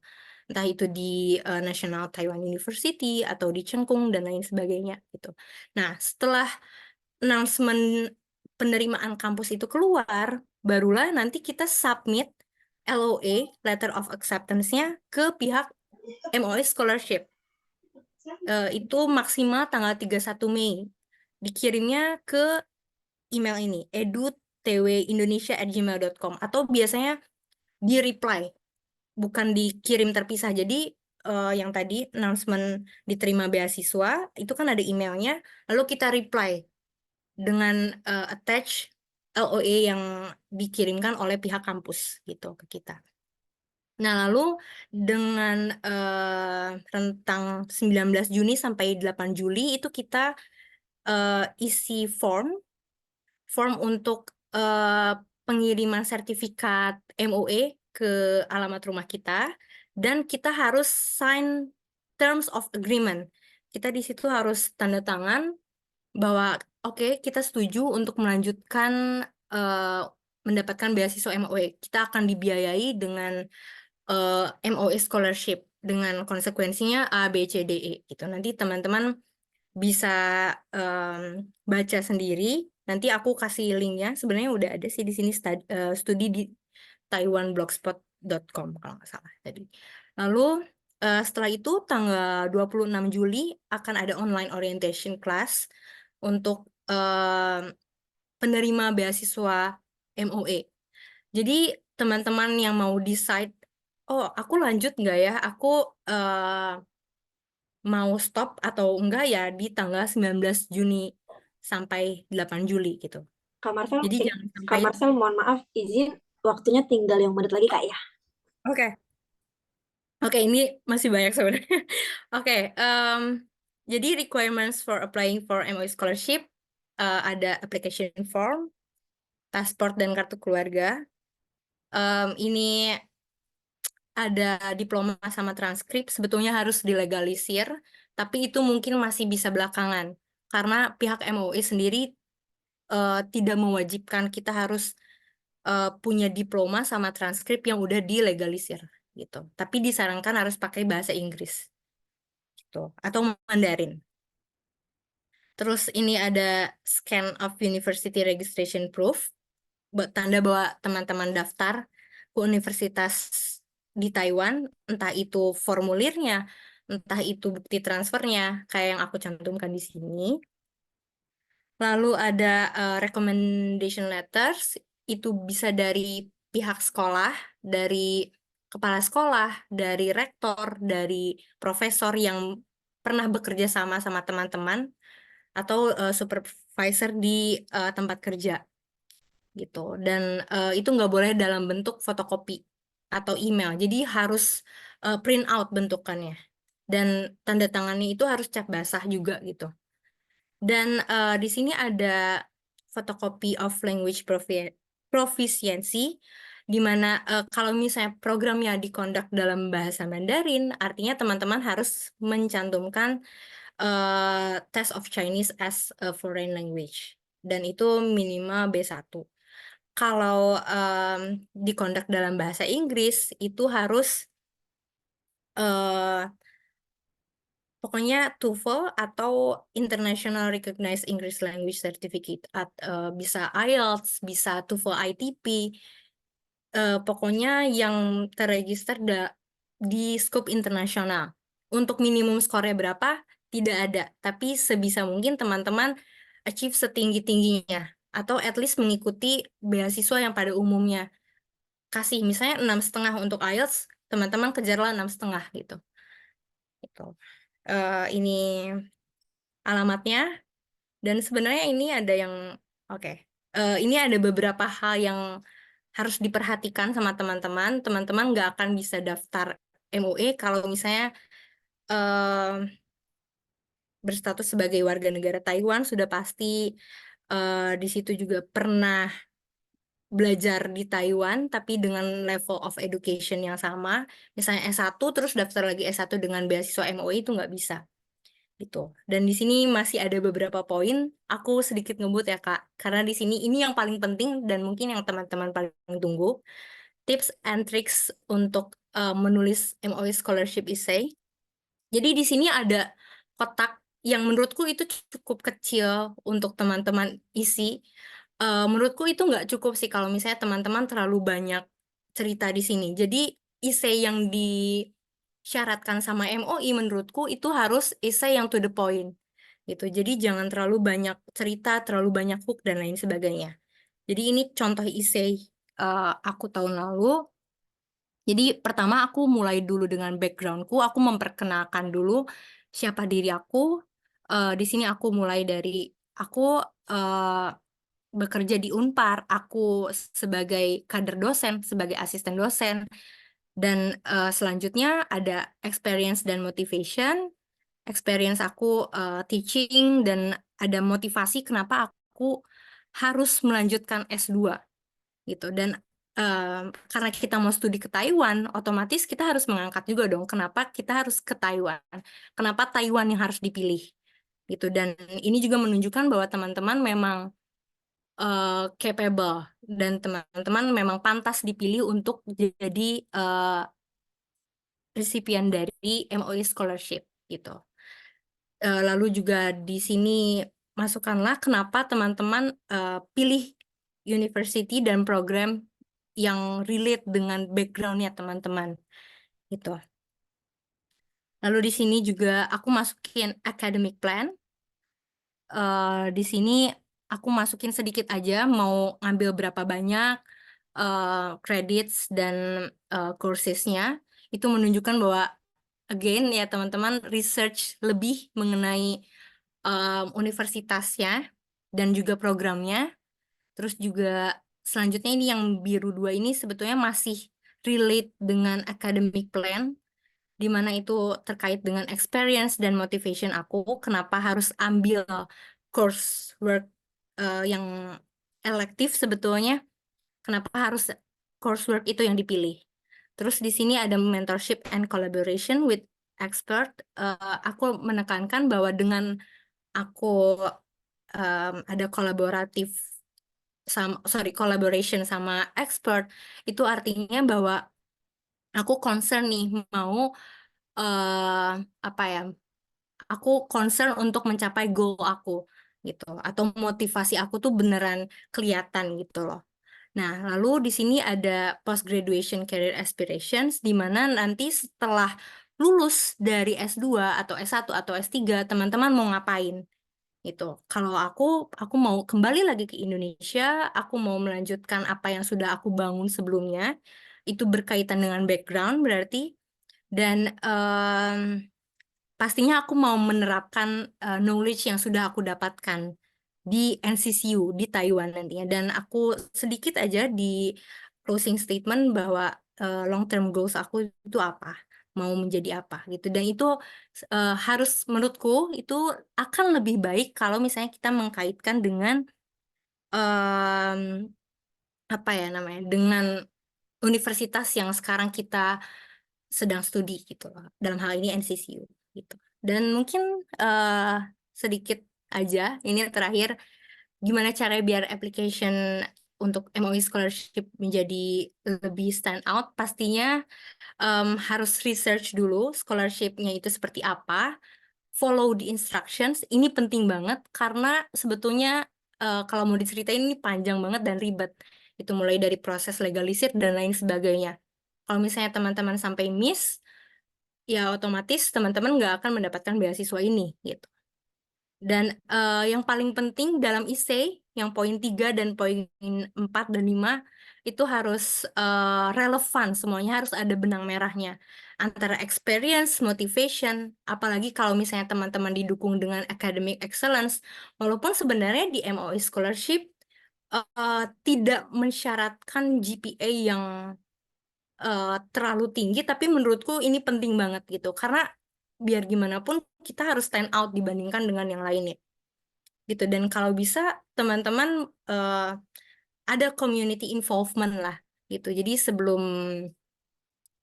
entah itu di National Taiwan University atau di Chengkung dan lain sebagainya gitu. Nah, setelah announcement penerimaan kampus itu keluar, barulah nanti kita submit LOA, Letter of Acceptance-nya ke pihak MOA Scholarship. Itu maksimal tanggal 31 Mei. Dikirimnya ke email ini, edu.twindonesia@gmail.com, atau biasanya di reply, bukan dikirim terpisah. Jadi yang tadi announcement diterima beasiswa, itu kan ada emailnya, lalu kita reply dengan attach LOA yang dikirimkan oleh pihak kampus gitu ke kita. Nah, lalu dengan rentang 19 Juni sampai 8 Juli itu kita isi form untuk pengiriman sertifikat MOA ke alamat rumah kita, dan kita harus sign terms of agreement. Kita di situ harus tanda tangan bahwa oke, kita setuju untuk melanjutkan mendapatkan beasiswa MOA. Kita akan dibiayai dengan MOA scholarship dengan konsekuensinya A, B, C, D, E gitu. Nanti teman-teman bisa baca sendiri. Nanti aku kasih linknya. Sebenarnya udah ada sih di sini studi di taiwanblogspot.com kalau nggak salah tadi. Lalu setelah itu tanggal 26 Juli akan ada online orientation class untuk penerima beasiswa MOA. Jadi teman-teman yang mau decide, oh aku lanjut nggak ya, aku mau stop atau enggak ya di tanggal 19 Juni sampai 8 Juli gitu. Kak Marcel, Jadi jangan Kak sampai. Marcel, mohon maaf, izin waktunya tinggal 5 menit lagi Kak ya. Oke, ini masih banyak sebenarnya. Oke, jadi requirements for applying for MOE scholarship ada application form, paspor dan kartu keluarga. Ini ada diploma sama transkrip, sebetulnya harus dilegalisir, tapi itu mungkin masih bisa belakangan karena pihak MOE sendiri tidak mewajibkan kita harus punya diploma sama transkrip yang udah dilegalisir gitu. Tapi disarankan harus pakai bahasa Inggris gitu atau Mandarin. Terus ini ada scan of university registration proof, tanda bahwa teman-teman daftar ke universitas di Taiwan, entah itu formulirnya, entah itu bukti transfernya, kayak yang aku cantumkan di sini. Lalu ada recommendation letters, itu bisa dari pihak sekolah, dari kepala sekolah, dari rektor, dari profesor yang pernah bekerja sama teman-teman, atau supervisor di tempat kerja gitu. Dan itu nggak boleh dalam bentuk fotokopi atau email. Jadi harus print out bentukannya. Dan tanda tangannya itu harus cap basah juga gitu. Dan di sini ada photocopy of language proficiency, di mana kalau misalnya programnya dikondak dalam bahasa Mandarin, artinya teman-teman harus mencantumkan test of Chinese as a foreign language. Dan itu minimal B1. Kalau dikondak dalam bahasa Inggris, itu harus pokoknya TOEFL atau International Recognized English Language Certificate, bisa IELTS, bisa TOEFL ITP, pokoknya yang terregister di scope internasional. Untuk minimum skornya berapa? Tidak ada, tapi sebisa mungkin teman-teman achieve setinggi-tingginya, atau at least mengikuti beasiswa yang pada umumnya kasih. Misalnya 6,5 untuk IELTS, teman-teman kejarlah 6,5 gitu. Ini alamatnya, dan sebenarnya ini ada yang ini ada beberapa hal yang harus diperhatikan sama teman-teman. Teman-teman nggak akan bisa daftar MOE kalau misalnya berstatus sebagai warga negara Taiwan, sudah pasti di situ juga pernah belajar di Taiwan, tapi dengan level of education yang sama. Misalnya S1, terus daftar lagi S1 dengan beasiswa MOE, itu nggak bisa. Gitu. Dan di sini masih ada beberapa poin, aku sedikit ngebut ya Kak, karena di sini ini yang paling penting dan mungkin yang teman-teman paling tunggu, tips and tricks untuk menulis MOE Scholarship Essay. Jadi di sini ada kotak yang menurutku itu cukup kecil untuk teman-teman isi. Menurutku itu nggak cukup sih kalau misalnya teman-teman terlalu banyak cerita di sini. Jadi essay yang disyaratkan sama MOI menurutku itu harus essay yang to the point gitu. Jadi jangan terlalu banyak cerita, terlalu banyak hook dan lain sebagainya. Jadi ini contoh essay aku tahun lalu. Jadi pertama aku mulai dulu dengan backgroundku, aku memperkenalkan dulu siapa diri aku. Di sini aku mulai dari aku bekerja di Unpar, aku sebagai kader dosen, sebagai asisten dosen, dan selanjutnya ada experience dan motivation. Experience aku teaching dan ada motivasi kenapa aku harus melanjutkan S2 gitu. Dan karena kita mau studi ke Taiwan, otomatis kita harus mengangkat juga dong kenapa kita harus ke Taiwan, kenapa Taiwan yang harus dipilih gitu. Dan ini juga menunjukkan bahwa teman-teman memang capable dan teman-teman memang pantas dipilih untuk jadi resipien dari MOE Scholarship gitu. Lalu juga di sini masukkanlah kenapa teman-teman pilih university dan program yang relate dengan background-nya teman-teman gitu. Lalu di sini juga aku masukin academic plan. Di sini aku masukin sedikit aja, mau ngambil berapa banyak credits dan coursesnya. Itu menunjukkan bahwa again ya teman-teman research lebih mengenai universitasnya dan juga programnya. Terus juga selanjutnya ini yang biru 2 ini sebetulnya masih relate dengan academic plan, di mana itu terkait dengan experience dan motivation aku, kenapa harus ambil coursework yang elektif sebetulnya, kenapa harus coursework itu yang dipilih. Terus di sini ada mentorship and collaboration with expert. Aku menekankan bahwa dengan aku ada collaboration sama expert, itu artinya bahwa aku concern nih mau apa ya? Aku concern untuk mencapai goal aku gitu, atau motivasi aku tuh beneran kelihatan gitu loh. Nah, lalu di sini ada post graduation career aspirations, di mana nanti setelah lulus dari S2 atau S1 atau S3, teman-teman mau ngapain? Gitu. Kalau aku mau kembali lagi ke Indonesia, aku mau melanjutkan apa yang sudah aku bangun sebelumnya, itu berkaitan dengan background berarti, dan pastinya aku mau menerapkan knowledge yang sudah aku dapatkan di NCCU di Taiwan nantinya. Dan aku sedikit aja di closing statement bahwa long term goals aku itu apa, mau menjadi apa gitu. Dan itu harus menurutku itu akan lebih baik kalau misalnya kita mengkaitkan dengan apa ya namanya, dengan universitas yang sekarang kita sedang studi gitu loh. Dalam hal ini NCCU gitu. Dan mungkin sedikit aja ini terakhir, gimana cara biar application untuk MOE scholarship menjadi lebih stand out. Pastinya harus research dulu scholarship-nya itu seperti apa, follow the instructions. Ini penting banget karena sebetulnya kalau mau diceritain ini panjang banget dan ribet. Itu mulai dari proses legalisir dan lain sebagainya. Kalau misalnya teman-teman sampai miss, ya otomatis teman-teman nggak akan mendapatkan beasiswa ini gitu. Dan yang paling penting dalam essay, yang poin 3 dan poin 4 dan 5, itu harus relevan, semuanya harus ada benang merahnya. Antara experience, motivation, apalagi kalau misalnya teman-teman didukung dengan academic excellence, walaupun sebenarnya di MOE Scholarship tidak mensyaratkan GPA yang terlalu tinggi, tapi menurutku ini penting banget gitu. Karena biar gimana pun kita harus stand out dibandingkan dengan yang lainnya gitu. Dan kalau bisa teman-teman ada community involvement lah gitu. Jadi sebelum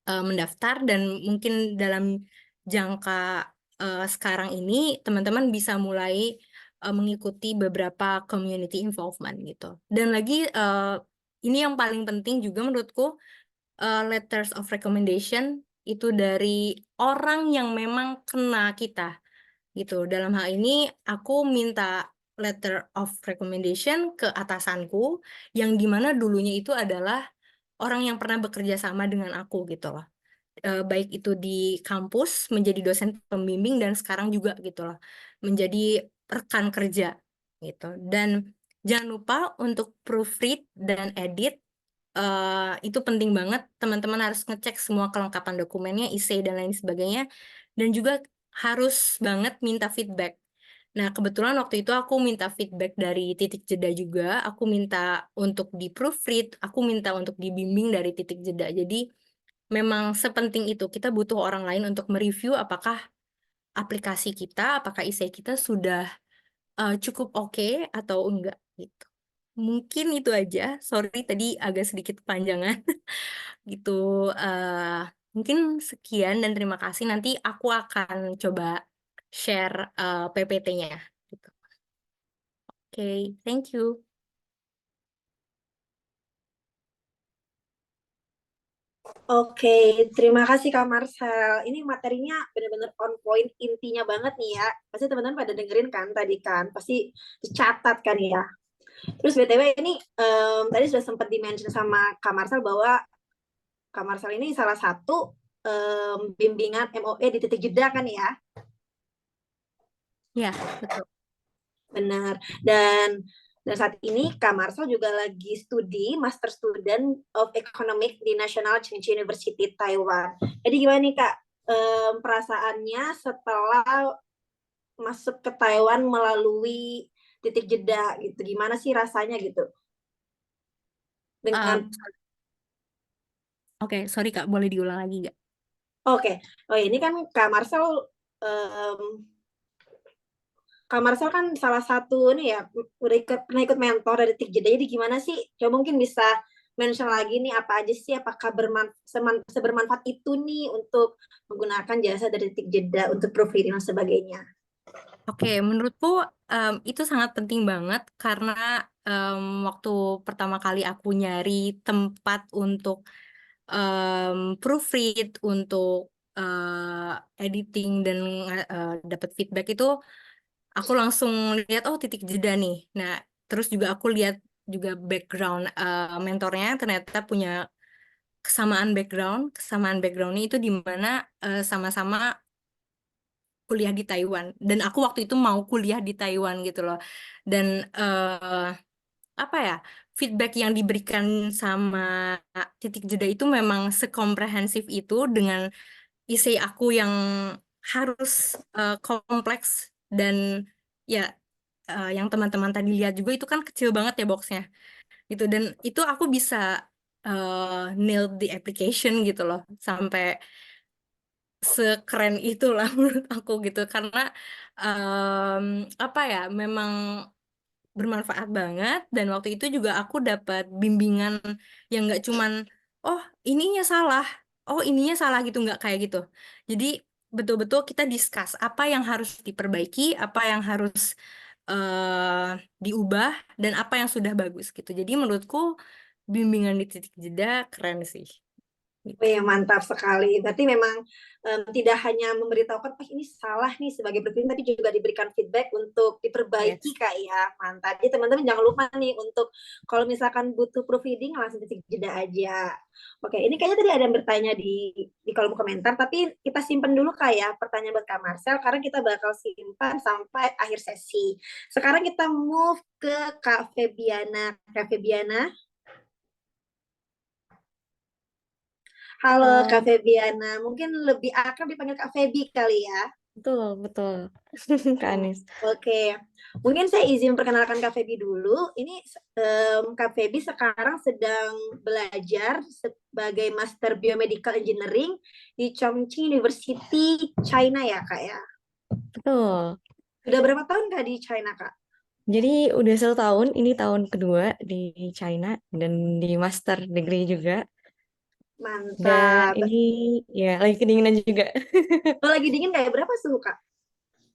mendaftar dan mungkin dalam jangka sekarang ini teman-teman bisa mulai mengikuti beberapa community involvement gitu. Dan lagi ini yang paling penting juga menurutku, letters of recommendation itu dari orang yang memang kena kita gitu. Dalam hal ini aku minta letter of recommendation ke atasanku yang dimana dulunya itu adalah orang yang pernah bekerja sama dengan aku gitu loh. Baik itu di kampus menjadi dosen pembimbing dan sekarang juga gitu loh menjadi rekan kerja gitu. Dan jangan lupa untuk proofread dan edit itu penting banget. Teman-teman harus ngecek semua kelengkapan dokumennya, essay dan lain sebagainya. Dan juga harus banget minta feedback. Nah, kebetulan waktu itu aku minta feedback dari Titik Jeda juga. Aku minta untuk di proofread, aku minta untuk dibimbing dari Titik Jeda. Jadi memang sepenting itu. Kita butuh orang lain untuk mereview apakah aplikasi kita, apakah essay kita sudah cukup oke atau enggak gitu. Mungkin itu aja. Sorry tadi agak sedikit kepanjangan. Gitu. eh Mungkin sekian dan terima kasih. Nanti aku akan coba share PPT-nya. Gitu. Oke, thank you. Oke, terima kasih Kak Marcel. Ini materinya benar-benar on point, intinya banget nih ya. Pasti teman-teman pada dengerin kan tadi kan, pasti dicatat kan ya. Terus BTW ini tadi sudah sempat di-mention sama Kak Marcel bahwa Kak Marcel ini salah satu bimbingan MOE di Titik Jeda kan ya. Ya, betul. Benar. Dan saat ini Kak Marcel juga lagi studi Master Student of Economics di National Cheng University Taiwan. Jadi gimana nih Kak perasaannya setelah masuk ke Taiwan melalui Titik Jeda gitu? Gimana sih rasanya gitu? Dengan Oke, sorry Kak, boleh diulang lagi nggak? Oke. Oh ini kan Kak Marcel Kak Marcel kan salah satu nih ya pernah ikut mentor dari Titik Jeda. Jadi gimana sih? Coba mungkin bisa mention lagi nih apa aja sih, apakah sebermanfaat itu nih untuk menggunakan jasa dari Titik Jeda untuk proofreading dan sebagainya. Oke, menurutku itu sangat penting banget karena waktu pertama kali aku nyari tempat untuk proofread, untuk editing dan dapat feedback itu aku langsung lihat oh Titik Jeda nih. Nah, terus juga aku lihat juga background mentornya ternyata punya kesamaan backgroundnya itu di mana sama-sama kuliah di Taiwan. Dan aku waktu itu mau kuliah di Taiwan gitu loh. Dan apa ya, feedback yang diberikan sama Titik Jeda itu memang sekomprehensif itu dengan isi aku yang harus kompleks dan ya yang teman-teman tadi lihat juga itu kan kecil banget ya boxnya gitu dan itu aku bisa nail the application gitu loh sampai sekeren itulah menurut aku gitu karena apa ya memang bermanfaat banget dan waktu itu juga aku dapat bimbingan yang nggak cuman oh ininya salah gitu nggak kayak gitu jadi betul-betul kita discuss apa yang harus diperbaiki apa yang harus diubah dan apa yang sudah bagus gitu jadi menurutku bimbingan di Titik Jeda keren sih gitu. Oh ya, mantap sekali. Berarti memang tidak hanya memberitahukan, ini salah nih sebagai proofreading, tapi juga diberikan feedback untuk diperbaiki, Yes. Kak ya. Mantap. Jadi teman-teman jangan lupa nih untuk kalau misalkan butuh proofreading, langsung Titik Jeda aja. Oke, ini kayaknya tadi ada yang bertanya di kolom komentar, tapi kita simpen dulu Kak ya pertanyaan buat Kak Marcel, karena kita bakal simpan sampai akhir sesi. Sekarang kita move ke Kak Febiana. Kak Febiana. Halo Kak Febiana, mungkin lebih akrab dipanggil Kak Febi kali ya. Betul, Kak Anis. Oke, mungkin saya izin perkenalkan Kak Febi dulu. Ini Kak Febi sekarang sedang belajar sebagai Master Biomedical Engineering di Chongqing University, China ya Kak ya. Betul. Sudah berapa tahun Kak di China Kak? Jadi udah 1 tahun, ini tahun kedua di China dan di master degree juga. Dan Mantap. ini ya lagi kedinginan juga. Oh, lagi dingin kayak berapa suhu Kak?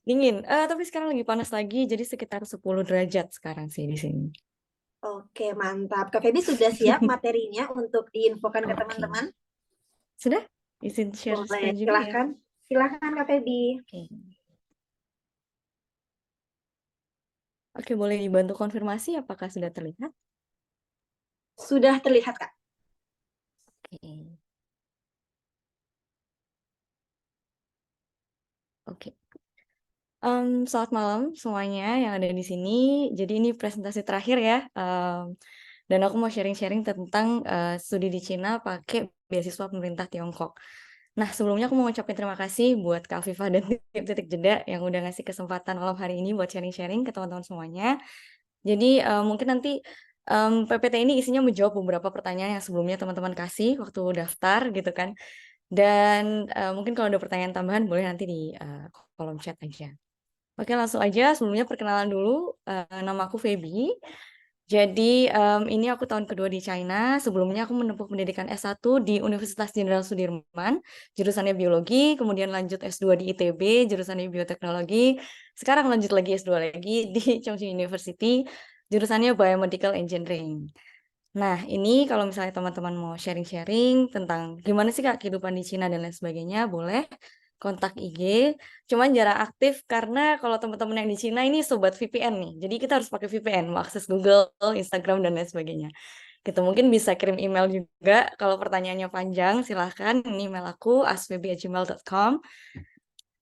Dingin, tapi sekarang lagi panas lagi, jadi sekitar 10 derajat sekarang sih di sini. Oke, mantap. Kak Feby sudah siap materinya untuk diinfokan ke Oke. teman-teman? Sudah? Izin share Boleh, screen juga ya? silahkan. Silahkan Kak Feby. Oke. Oke, boleh dibantu konfirmasi apakah sudah terlihat? Sudah terlihat, Kak. Oke. Oke. Selamat malam semuanya yang ada di sini. Jadi ini presentasi terakhir ya. Dan aku mau sharing-sharing tentang studi di Cina pakai beasiswa pemerintah Tiongkok. Nah, sebelumnya aku mau ngucapin terima kasih buat Kak Afifah dan Titik Jeda yang udah ngasih kesempatan malam hari ini buat sharing-sharing ke teman-teman semuanya. Jadi mungkin nanti PPT ini isinya menjawab beberapa pertanyaan yang sebelumnya teman-teman kasih waktu daftar gitu kan. Dan mungkin kalau ada pertanyaan tambahan boleh nanti di kolom chat aja. Oke, langsung aja. Sebelumnya perkenalan dulu. Nama aku Feby. Jadi ini aku tahun kedua di China. Sebelumnya aku menempuh pendidikan S1 di Universitas Jenderal Sudirman, jurusannya biologi, kemudian lanjut S2 di ITB, jurusannya bioteknologi. Sekarang lanjut lagi S2 lagi di Chongqing University, jurusannya biomedical engineering. Nah, ini kalau misalnya teman-teman mau sharing-sharing tentang gimana sih Kak kehidupan di Cina dan lain sebagainya, boleh kontak IG. Cuman jarang aktif karena kalau teman-teman yang di Cina ini sobat VPN nih. Jadi kita harus pakai VPN, mau akses Google, Instagram, dan lain sebagainya. Gitu, mungkin bisa kirim email juga. Kalau pertanyaannya panjang, silahkan. Ini email aku, asfeby@gmail.com.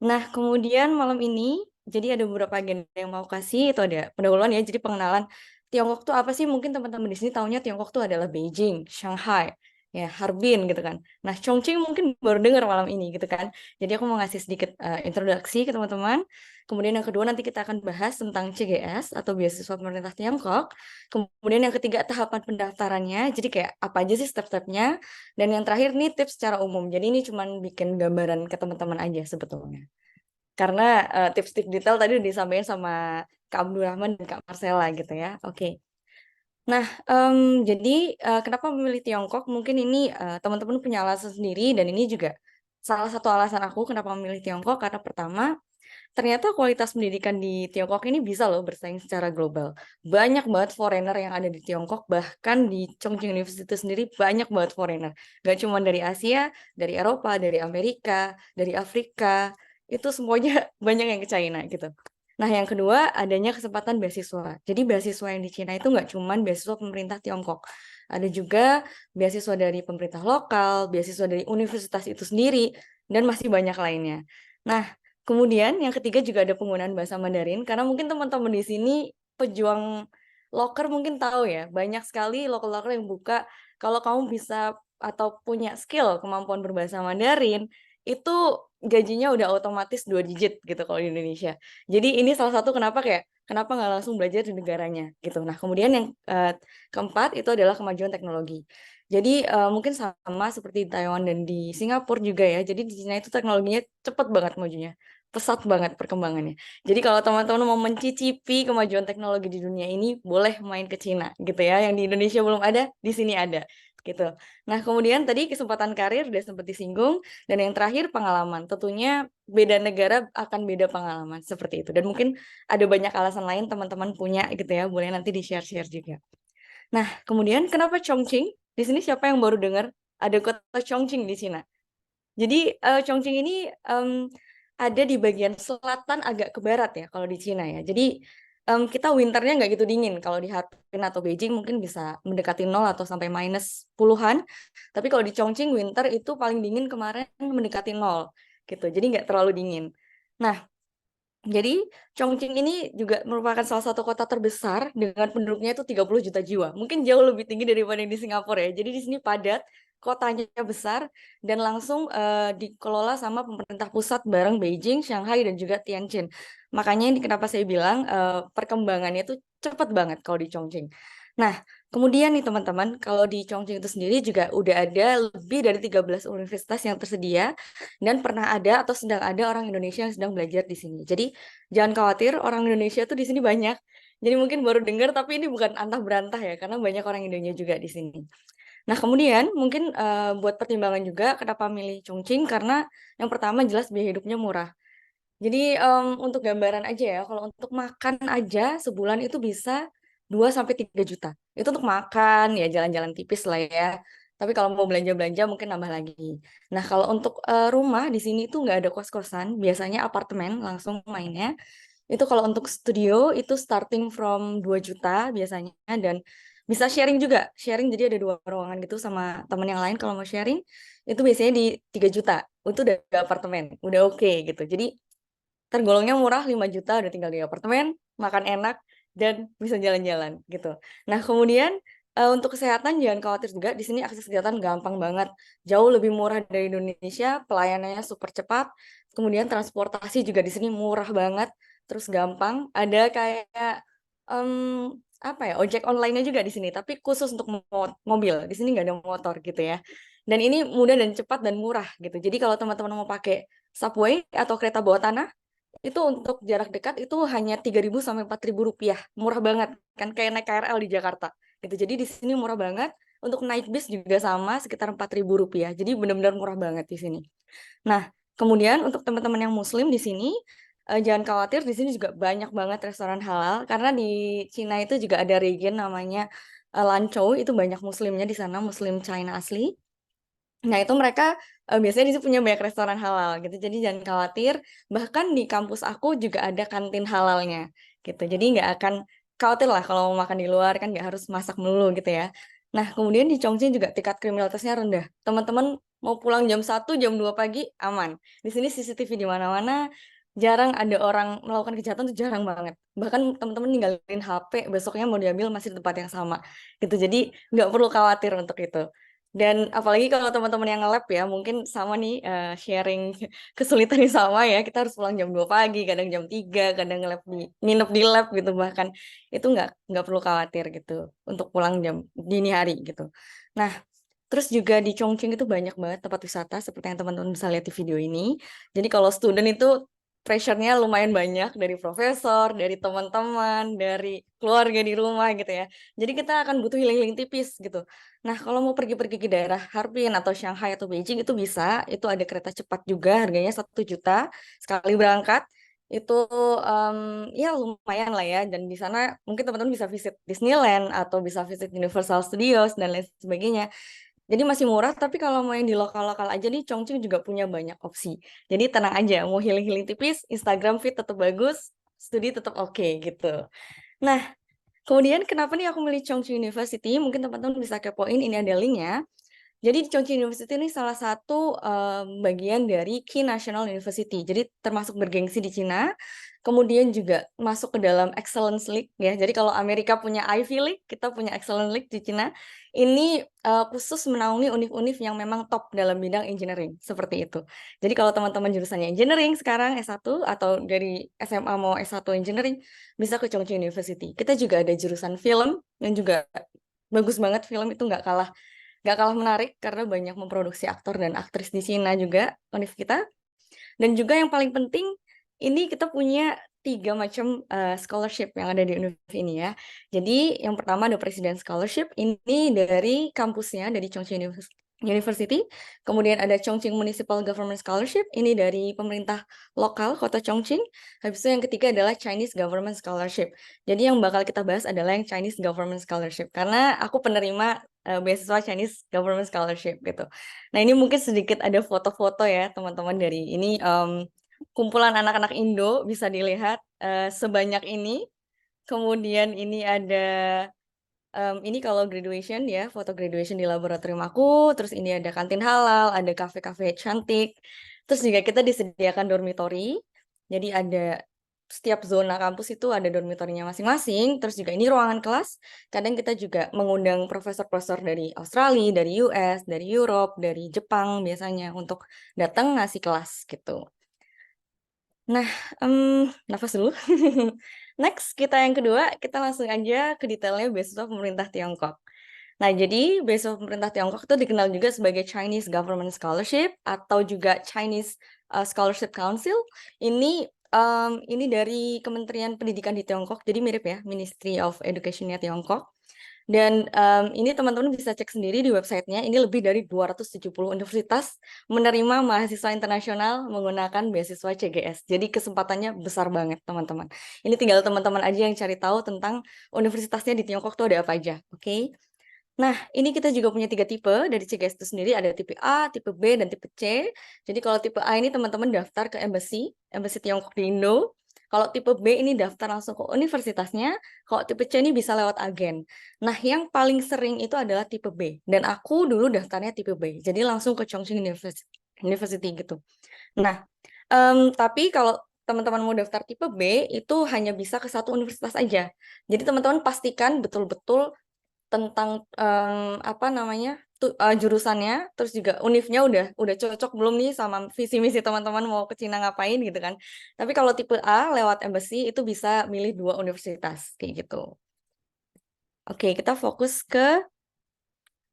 Nah, kemudian malam ini, jadi ada beberapa agenda yang mau kasih, itu ada pendahuluan ya, jadi pengenalan Tiongkok tuh apa sih? Mungkin teman-teman di sini taunya Tiongkok tuh adalah Beijing, Shanghai, ya Harbin gitu kan. Nah, Chongqing mungkin baru dengar malam ini gitu kan. Jadi aku mau ngasih sedikit introduksi ke teman-teman. Kemudian yang kedua nanti kita akan bahas tentang CGS atau beasiswa pemerintah Tiongkok. Kemudian yang ketiga tahapan pendaftarannya. Jadi kayak apa aja sih step-stepnya. Dan yang terakhir nih tips secara umum. Jadi ini cuma bikin gambaran ke teman-teman aja sebetulnya. Karena tips-tips detail tadi udah disampaikan sama Kak Abdurrahman dan Kak Marcella gitu ya. Oke. Nah, jadi kenapa memilih Tiongkok? Mungkin ini teman-teman punya alasan sendiri dan ini juga salah satu alasan aku kenapa memilih Tiongkok karena pertama, ternyata kualitas pendidikan di Tiongkok ini bisa loh bersaing secara global. Banyak banget foreigner yang ada di Tiongkok, bahkan di Chongqing University itu sendiri banyak banget foreigner. Gak cuma dari Asia, dari Eropa, dari Amerika, dari Afrika, itu semuanya banyak yang ke China gitu. Nah, yang kedua, adanya kesempatan beasiswa. Jadi beasiswa yang di Cina itu nggak cuma beasiswa pemerintah Tiongkok. Ada juga beasiswa dari pemerintah lokal, beasiswa dari universitas itu sendiri, dan masih banyak lainnya. Nah, kemudian yang ketiga juga ada penggunaan bahasa Mandarin, karena mungkin teman-teman di sini pejuang loker mungkin tahu ya, banyak sekali loker-loker yang buka, kalau kamu bisa atau punya skill, kemampuan berbahasa Mandarin, itu gajinya udah otomatis 2 digit gitu kalau di Indonesia. Jadi ini salah satu kenapa nggak langsung belajar di negaranya gitu. Nah, kemudian yang keempat itu adalah kemajuan teknologi. Jadi mungkin sama seperti di Taiwan dan di Singapura juga ya. Jadi di Cina itu teknologinya cepat banget majunya, pesat banget perkembangannya. Jadi kalau teman-teman mau mencicipi kemajuan teknologi di dunia ini, boleh main ke Cina gitu ya. Yang di Indonesia belum ada, di sini ada gitu. Nah, kemudian tadi kesempatan karir udah sempat disinggung. Dan yang terakhir pengalaman. Tentunya beda negara akan beda pengalaman seperti itu. Dan mungkin ada banyak alasan lain teman-teman punya gitu ya. Boleh nanti di-share-share juga. Nah, kemudian kenapa Chongqing? Di sini siapa yang baru dengar ada kota Chongqing di Cina? Jadi Chongqing ini ada di bagian selatan agak ke barat ya kalau di Cina ya. Jadi kita winternya nggak gitu dingin. Kalau di Harbin atau Beijing mungkin bisa mendekati 0 atau sampai minus puluhan. Tapi kalau di Chongqing winter itu paling dingin kemarin mendekati 0 gitu. Jadi nggak terlalu dingin. Nah, jadi Chongqing ini juga merupakan salah satu kota terbesar dengan penduduknya itu 30 juta jiwa. Mungkin jauh lebih tinggi daripada yang di Singapura ya. Jadi di sini padat, kotanya besar dan langsung dikelola sama pemerintah pusat bareng Beijing, Shanghai dan juga Tianjin. Makanya ini kenapa saya bilang perkembangannya itu cepat banget kalau di Chongqing. Nah, kemudian nih teman-teman, kalau di Chongqing itu sendiri juga udah ada lebih dari 13 universitas yang tersedia dan pernah ada atau sedang ada orang Indonesia yang sedang belajar di sini. Jadi jangan khawatir, orang Indonesia tuh di sini banyak. Jadi mungkin baru dengar, tapi ini bukan antah berantah ya, karena banyak orang Indonesia juga di sini. Nah, kemudian mungkin buat pertimbangan juga kenapa milih Chongqing, karena yang pertama jelas biaya hidupnya murah. Jadi untuk gambaran aja ya, kalau untuk makan aja sebulan itu bisa 2 sampai 3 juta. Itu untuk makan, ya jalan-jalan tipis lah ya. Tapi kalau mau belanja-belanja mungkin nambah lagi. Nah, kalau untuk rumah di sini tuh nggak ada kos-kosan, biasanya apartemen langsung mainnya. Itu kalau untuk studio itu starting from 2 juta biasanya, dan bisa sharing juga. Sharing jadi ada 2 ruangan gitu sama temen yang lain kalau mau sharing. Itu biasanya di 3 juta. Itu udah apartemen, udah oke gitu. Jadi tergolongnya murah, 5 juta udah tinggal di apartemen, makan enak, dan bisa jalan-jalan gitu. Nah, kemudian untuk kesehatan jangan khawatir juga, di sini akses kesehatan gampang banget. Jauh lebih murah dari Indonesia, pelayanannya super cepat. Kemudian transportasi juga di sini murah banget, terus gampang. Ada kayak apa ya, ojek online-nya juga di sini, tapi khusus untuk mobil. Di sini nggak ada motor gitu ya. Dan ini mudah dan cepat dan murah gitu. Jadi kalau teman-teman mau pakai subway atau kereta bawah tanah, itu untuk jarak dekat itu hanya 3.000 sampai 4.000 rupiah. Murah banget. Kan kayak naik KRL di Jakarta. Gitu. Jadi di sini murah banget. Untuk naik bis juga sama sekitar 4.000 rupiah. Jadi benar-benar murah banget di sini. Nah, kemudian untuk teman-teman yang muslim di sini, jangan khawatir, di sini juga banyak banget restoran halal. Karena di Cina itu juga ada region namanya Lanzhou, itu banyak muslimnya di sana, muslim China asli. Nah, itu mereka biasanya di situ punya banyak restoran halal gitu. Jadi jangan khawatir, bahkan di kampus aku juga ada kantin halalnya gitu. Jadi nggak akan khawatir lah kalau mau makan di luar, kan nggak harus masak melulu gitu ya. Nah, kemudian di Chongqing juga tingkat kriminalitasnya rendah. Teman-teman mau pulang jam 1, jam 2 pagi aman. Di sini CCTV di mana-mana, jarang ada orang melakukan kejahatan tuh jarang banget. Bahkan teman-teman ninggalin HP, besoknya mau diambil masih di tempat yang sama gitu. Jadi nggak perlu khawatir untuk itu. Dan apalagi kalau teman-teman yang nge-lab ya, mungkin sama nih sharing kesulitan yang sama ya. Kita harus pulang jam 2 pagi, kadang jam 3, kadang nginep di lab gitu bahkan. Itu nggak perlu khawatir gitu untuk pulang jam dini hari gitu. Nah, terus juga di Chongqing itu banyak banget tempat wisata seperti yang teman-teman bisa lihat di video ini. Jadi kalau student itu pressure-nya lumayan banyak dari profesor, dari teman-teman, dari keluarga di rumah gitu ya. Jadi kita akan butuh healing-healing tipis gitu. Nah, kalau mau pergi-pergi ke daerah Harbin atau Shanghai atau Beijing itu bisa, itu ada kereta cepat juga, harganya 1 juta sekali berangkat. Itu ya lumayan lah ya, dan di sana mungkin teman-teman bisa visit Disneyland atau bisa visit Universal Studios dan lain sebagainya. Jadi masih murah, tapi kalau mau yang di lokal-lokal aja nih, Chongqing juga punya banyak opsi. Jadi tenang aja, mau healing-healing tipis, Instagram feed tetap bagus, studi tetap oke gitu. Nah, kemudian kenapa nih aku milih Chongqing University? Mungkin teman-teman bisa kepoin, ini ada linknya. Jadi di Chongqing University ini salah satu bagian dari Qi National University. Jadi termasuk bergengsi di Cina. Kemudian juga masuk ke dalam Excellence League ya. Jadi kalau Amerika punya Ivy League, kita punya Excellence League di Cina. Ini khusus menaungi univ-univ yang memang top dalam bidang engineering, seperti itu. Jadi kalau teman-teman jurusannya engineering sekarang S1 atau dari SMA mau S1 engineering, bisa ke Chongqing University. Kita juga ada jurusan film yang juga bagus banget, film itu nggak kalah menarik karena banyak memproduksi aktor dan aktris di Cina juga univ kita. Dan juga yang paling penting, ini kita punya 3 macam scholarship yang ada di univ ini ya. Jadi yang pertama ada President Scholarship, ini dari kampusnya, dari Chongqing University. Kemudian ada Chongqing Municipal Government Scholarship, ini dari pemerintah lokal kota Chongqing. Habis itu yang ketiga adalah Chinese Government Scholarship. Jadi yang bakal kita bahas adalah yang Chinese Government Scholarship, karena aku penerima beasiswa Chinese Government Scholarship gitu. Nah, ini mungkin sedikit ada foto-foto ya teman-teman dari ini kumpulan anak-anak Indo, bisa dilihat sebanyak ini. Kemudian ini ada ini kalau graduation ya, foto graduation di laboratorium aku, terus ini ada kantin halal, ada kafe-kafe cantik, terus juga kita disediakan dormitory, jadi ada setiap zona kampus itu ada dormitorinya masing-masing, terus juga ini ruangan kelas, kadang kita juga mengundang profesor-profesor dari Australia, dari US, dari Europe, dari Jepang biasanya untuk datang ngasih kelas gitu. Nah, nafas dulu. Next, kita yang kedua, kita langsung aja ke detailnya beasiswa pemerintah Tiongkok. Nah, jadi beasiswa pemerintah Tiongkok itu dikenal juga sebagai Chinese Government Scholarship atau juga Chinese Scholarship Council. Ini Ini dari Kementerian Pendidikan di Tiongkok, jadi mirip ya, Ministry of Education-nya Tiongkok. Dan ini teman-teman bisa cek sendiri di websitenya, ini lebih dari 270 universitas menerima mahasiswa internasional menggunakan beasiswa CGS. Jadi kesempatannya besar banget teman-teman. Ini tinggal teman-teman aja yang cari tahu tentang universitasnya di Tiongkok tuh ada apa aja, oke? Nah, ini kita juga punya 3 tipe dari CGS itu sendiri, ada tipe A, tipe B, dan tipe C. Jadi kalau tipe A ini teman-teman daftar ke embassy Tiongkok di Indo. Kalau tipe B ini daftar langsung ke universitasnya, kalau tipe C ini bisa lewat agen. Nah, yang paling sering itu adalah tipe B. Dan aku dulu daftarnya tipe B, jadi langsung ke Chongqing University gitu. Nah, tapi kalau teman-teman mau daftar tipe B, itu hanya bisa ke satu universitas aja. Jadi teman-teman pastikan betul-betul tentang apa namanya jurusannya, terus juga univnya udah cocok belum nih sama visi misi teman-teman mau ke Cina ngapain gitu kan. Tapi kalau tipe A lewat embassy itu bisa milih 2 universitas kayak gitu. Oke, kita fokus ke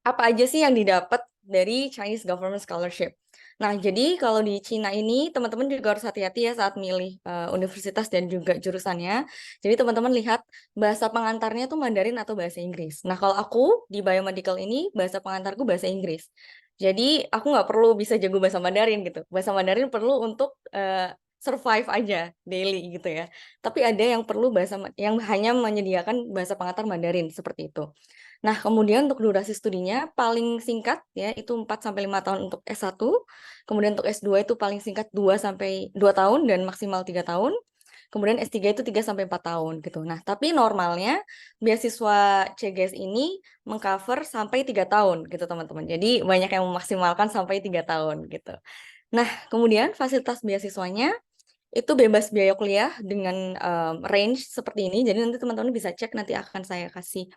apa aja sih yang didapat dari Chinese Government Scholarship. Nah, jadi kalau di Cina ini teman-teman juga harus hati-hati ya saat milih universitas dan juga jurusannya. Jadi teman-teman lihat bahasa pengantarnya tuh Mandarin atau bahasa Inggris. Nah, kalau aku di biomedical ini bahasa pengantarku bahasa Inggris. Jadi aku nggak perlu bisa jago bahasa Mandarin gitu. Bahasa Mandarin perlu untuk survive aja daily gitu ya. Tapi ada yang perlu yang hanya menyediakan bahasa pengantar Mandarin seperti itu. Nah, kemudian untuk durasi studinya paling singkat ya itu 4 sampai 5 tahun untuk S1. Kemudian untuk S2 itu paling singkat 2 sampai 2 tahun dan maksimal 3 tahun. Kemudian S3 itu 3 sampai 4 tahun gitu. Nah, tapi normalnya beasiswa CGS ini mengcover sampai 3 tahun gitu, teman-teman. Jadi banyak yang memaksimalkan sampai 3 tahun gitu. Nah, kemudian fasilitas beasiswanya itu bebas biaya kuliah dengan range seperti ini. Jadi nanti teman-teman bisa cek, nanti akan saya kasih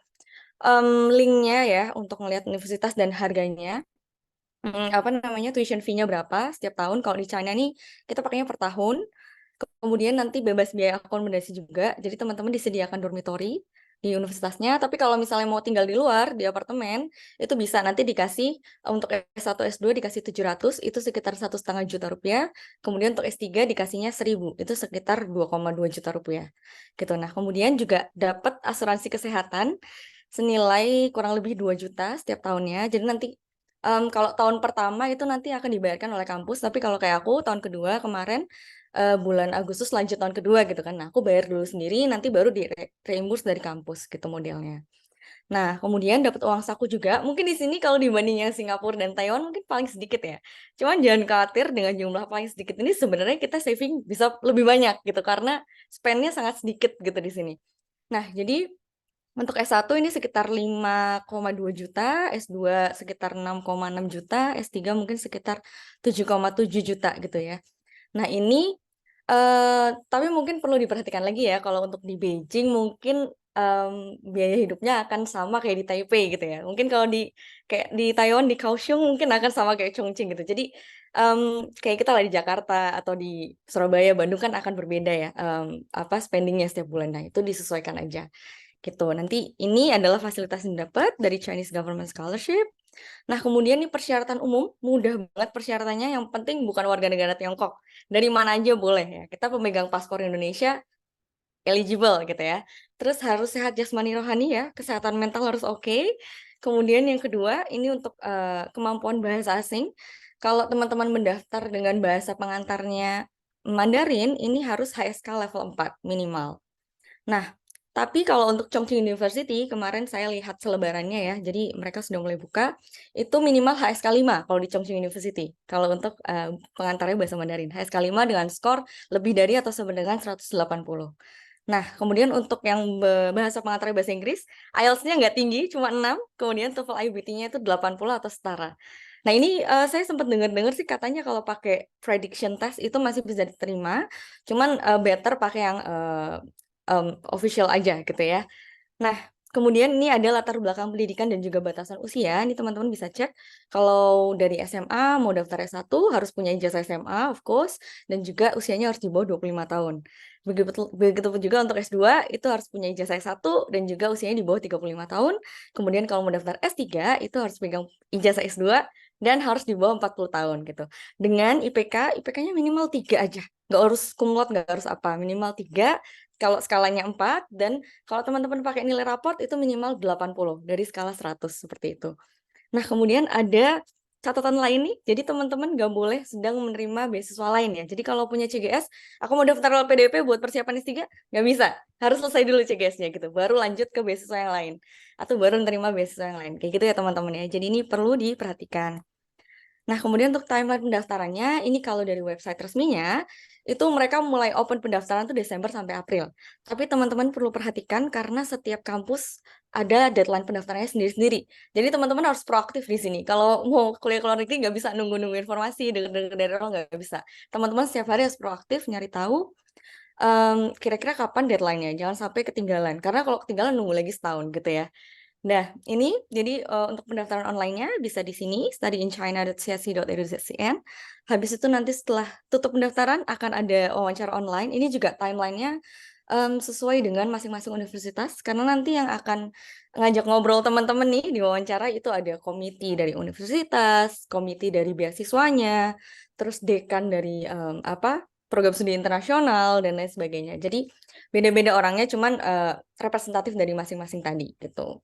linknya ya untuk melihat universitas dan harganya. Apa namanya tuition fee-nya berapa setiap tahun. Kalau di China nih kita pakainya per tahun. Kemudian nanti bebas biaya akomodasi juga. Jadi teman-teman disediakan dormitory di universitasnya. Tapi kalau misalnya mau tinggal di luar di apartemen itu bisa nanti dikasih untuk S1 S2 dikasih 700 itu sekitar 1,5 juta rupiah. Kemudian untuk S3 dikasihnya 1.000 itu sekitar 2,2 juta rupiah. Gitu. Nah, kemudian juga dapat asuransi kesehatan senilai kurang lebih 2 juta setiap tahunnya. Jadi nanti kalau tahun pertama itu nanti akan dibayarkan oleh kampus, tapi kalau kayak aku tahun kedua kemarin bulan Agustus lanjut tahun kedua gitu kan. Nah, aku bayar dulu sendiri, nanti baru di reimburse dari kampus gitu modelnya. Nah, kemudian dapat uang saku juga. Mungkin di sini kalau dibanding yang Singapura dan Taiwan mungkin paling sedikit ya. Cuman jangan khawatir dengan jumlah paling sedikit ini sebenarnya kita saving bisa lebih banyak gitu karena spend-nya sangat sedikit gitu di sini. Nah, jadi untuk S1 ini sekitar 5,2 juta, S2 sekitar 6,6 juta, S3 mungkin sekitar 7,7 juta gitu ya. Nah, ini tapi mungkin perlu diperhatikan lagi ya kalau untuk di Beijing mungkin biaya hidupnya akan sama kayak di Taipei gitu ya. Mungkin kalau kayak di Taiwan di Kaohsiung mungkin akan sama kayak Chongqing gitu. Jadi kayak kita lah di Jakarta atau di Surabaya, Bandung kan akan berbeda ya apa spendingnya setiap bulan. Nah, itu disesuaikan aja gitu. Nanti ini adalah fasilitas yang dapat dari Chinese Government Scholarship. Nah, kemudian nih persyaratan umum, mudah banget persyaratannya. Yang penting bukan warga negara Tiongkok. Dari mana aja boleh ya. Kita pemegang paspor Indonesia eligible gitu ya. Terus harus sehat jasmani rohani ya, kesehatan mental harus oke. Kemudian yang kedua, ini untuk kemampuan bahasa asing. Kalau teman-teman mendaftar dengan bahasa pengantarnya Mandarin, ini harus HSK level 4 minimal. Nah, tapi kalau untuk Chongqing University, kemarin saya lihat selebarannya ya, jadi mereka sudah mulai buka, itu minimal HSK 5 kalau di Chongqing University. Kalau untuk pengantarnya bahasa Mandarin, HSK 5 dengan skor lebih dari atau sama dengan 180. Nah, kemudian untuk yang bahasa pengantarnya bahasa Inggris, IELTS-nya nggak tinggi, cuma 6, kemudian TOEFL IBT-nya itu 80 atau setara. Nah, ini saya sempat dengar-dengar sih katanya kalau pakai prediction test itu masih bisa diterima, cuman better pakai yang official aja gitu ya. Nah, kemudian ini ada latar belakang pendidikan dan juga batasan usia. Ini teman-teman bisa cek kalau dari SMA mau daftar S1 harus punya ijazah SMA of course dan juga usianya harus di bawah 25 tahun. Begitupun juga untuk S2 itu harus punya ijazah S1 dan juga usianya di bawah 35 tahun. Kemudian kalau mau daftar S3 itu harus pegang ijazah S2 dan harus di bawah 40 tahun gitu. Dengan IPK-nya minimal 3 aja. Nggak harus cum laude, nggak harus apa, minimal 3. Kalau skalanya 4 dan kalau teman-teman pakai nilai raport itu minimal 80 dari skala 100 seperti itu. Nah, kemudian ada catatan lain nih, jadi teman-teman nggak boleh sedang menerima beasiswa lain ya. Jadi kalau punya CGS, aku mau daftar LPDP buat persiapan S3, nggak bisa. Harus selesai dulu CGS-nya gitu, baru lanjut ke beasiswa yang lain. Atau baru menerima beasiswa yang lain. Kayak gitu ya teman-teman ya. Jadi ini perlu diperhatikan. Nah, kemudian untuk timeline pendaftarannya, ini kalau dari website resminya, itu mereka mulai open pendaftaran tuh Desember sampai April. Tapi teman-teman perlu perhatikan karena setiap kampus ada deadline pendaftarannya sendiri-sendiri. Jadi teman-teman harus proaktif di sini. Kalau mau kuliah ke luar negeri nggak bisa nunggu-nunggu informasi, denger-denger dari orang nggak bisa. Teman-teman setiap hari harus proaktif, nyari tahu kira-kira kapan deadline-nya. Jangan sampai ketinggalan. Karena kalau ketinggalan nunggu lagi setahun gitu ya. Nah, ini jadi untuk pendaftaran online-nya bisa di sini studyinchina.csc.edu.cn. Habis itu nanti setelah tutup pendaftaran akan ada wawancara online. Ini juga timeline-nya sesuai dengan masing-masing universitas karena nanti yang akan ngajak ngobrol teman-teman nih di wawancara itu ada komite dari universitas, komite dari beasiswanya, terus dekan dari program studi internasional dan lain sebagainya. Jadi beda-beda orangnya, cuman representatif dari masing-masing tadi gitu.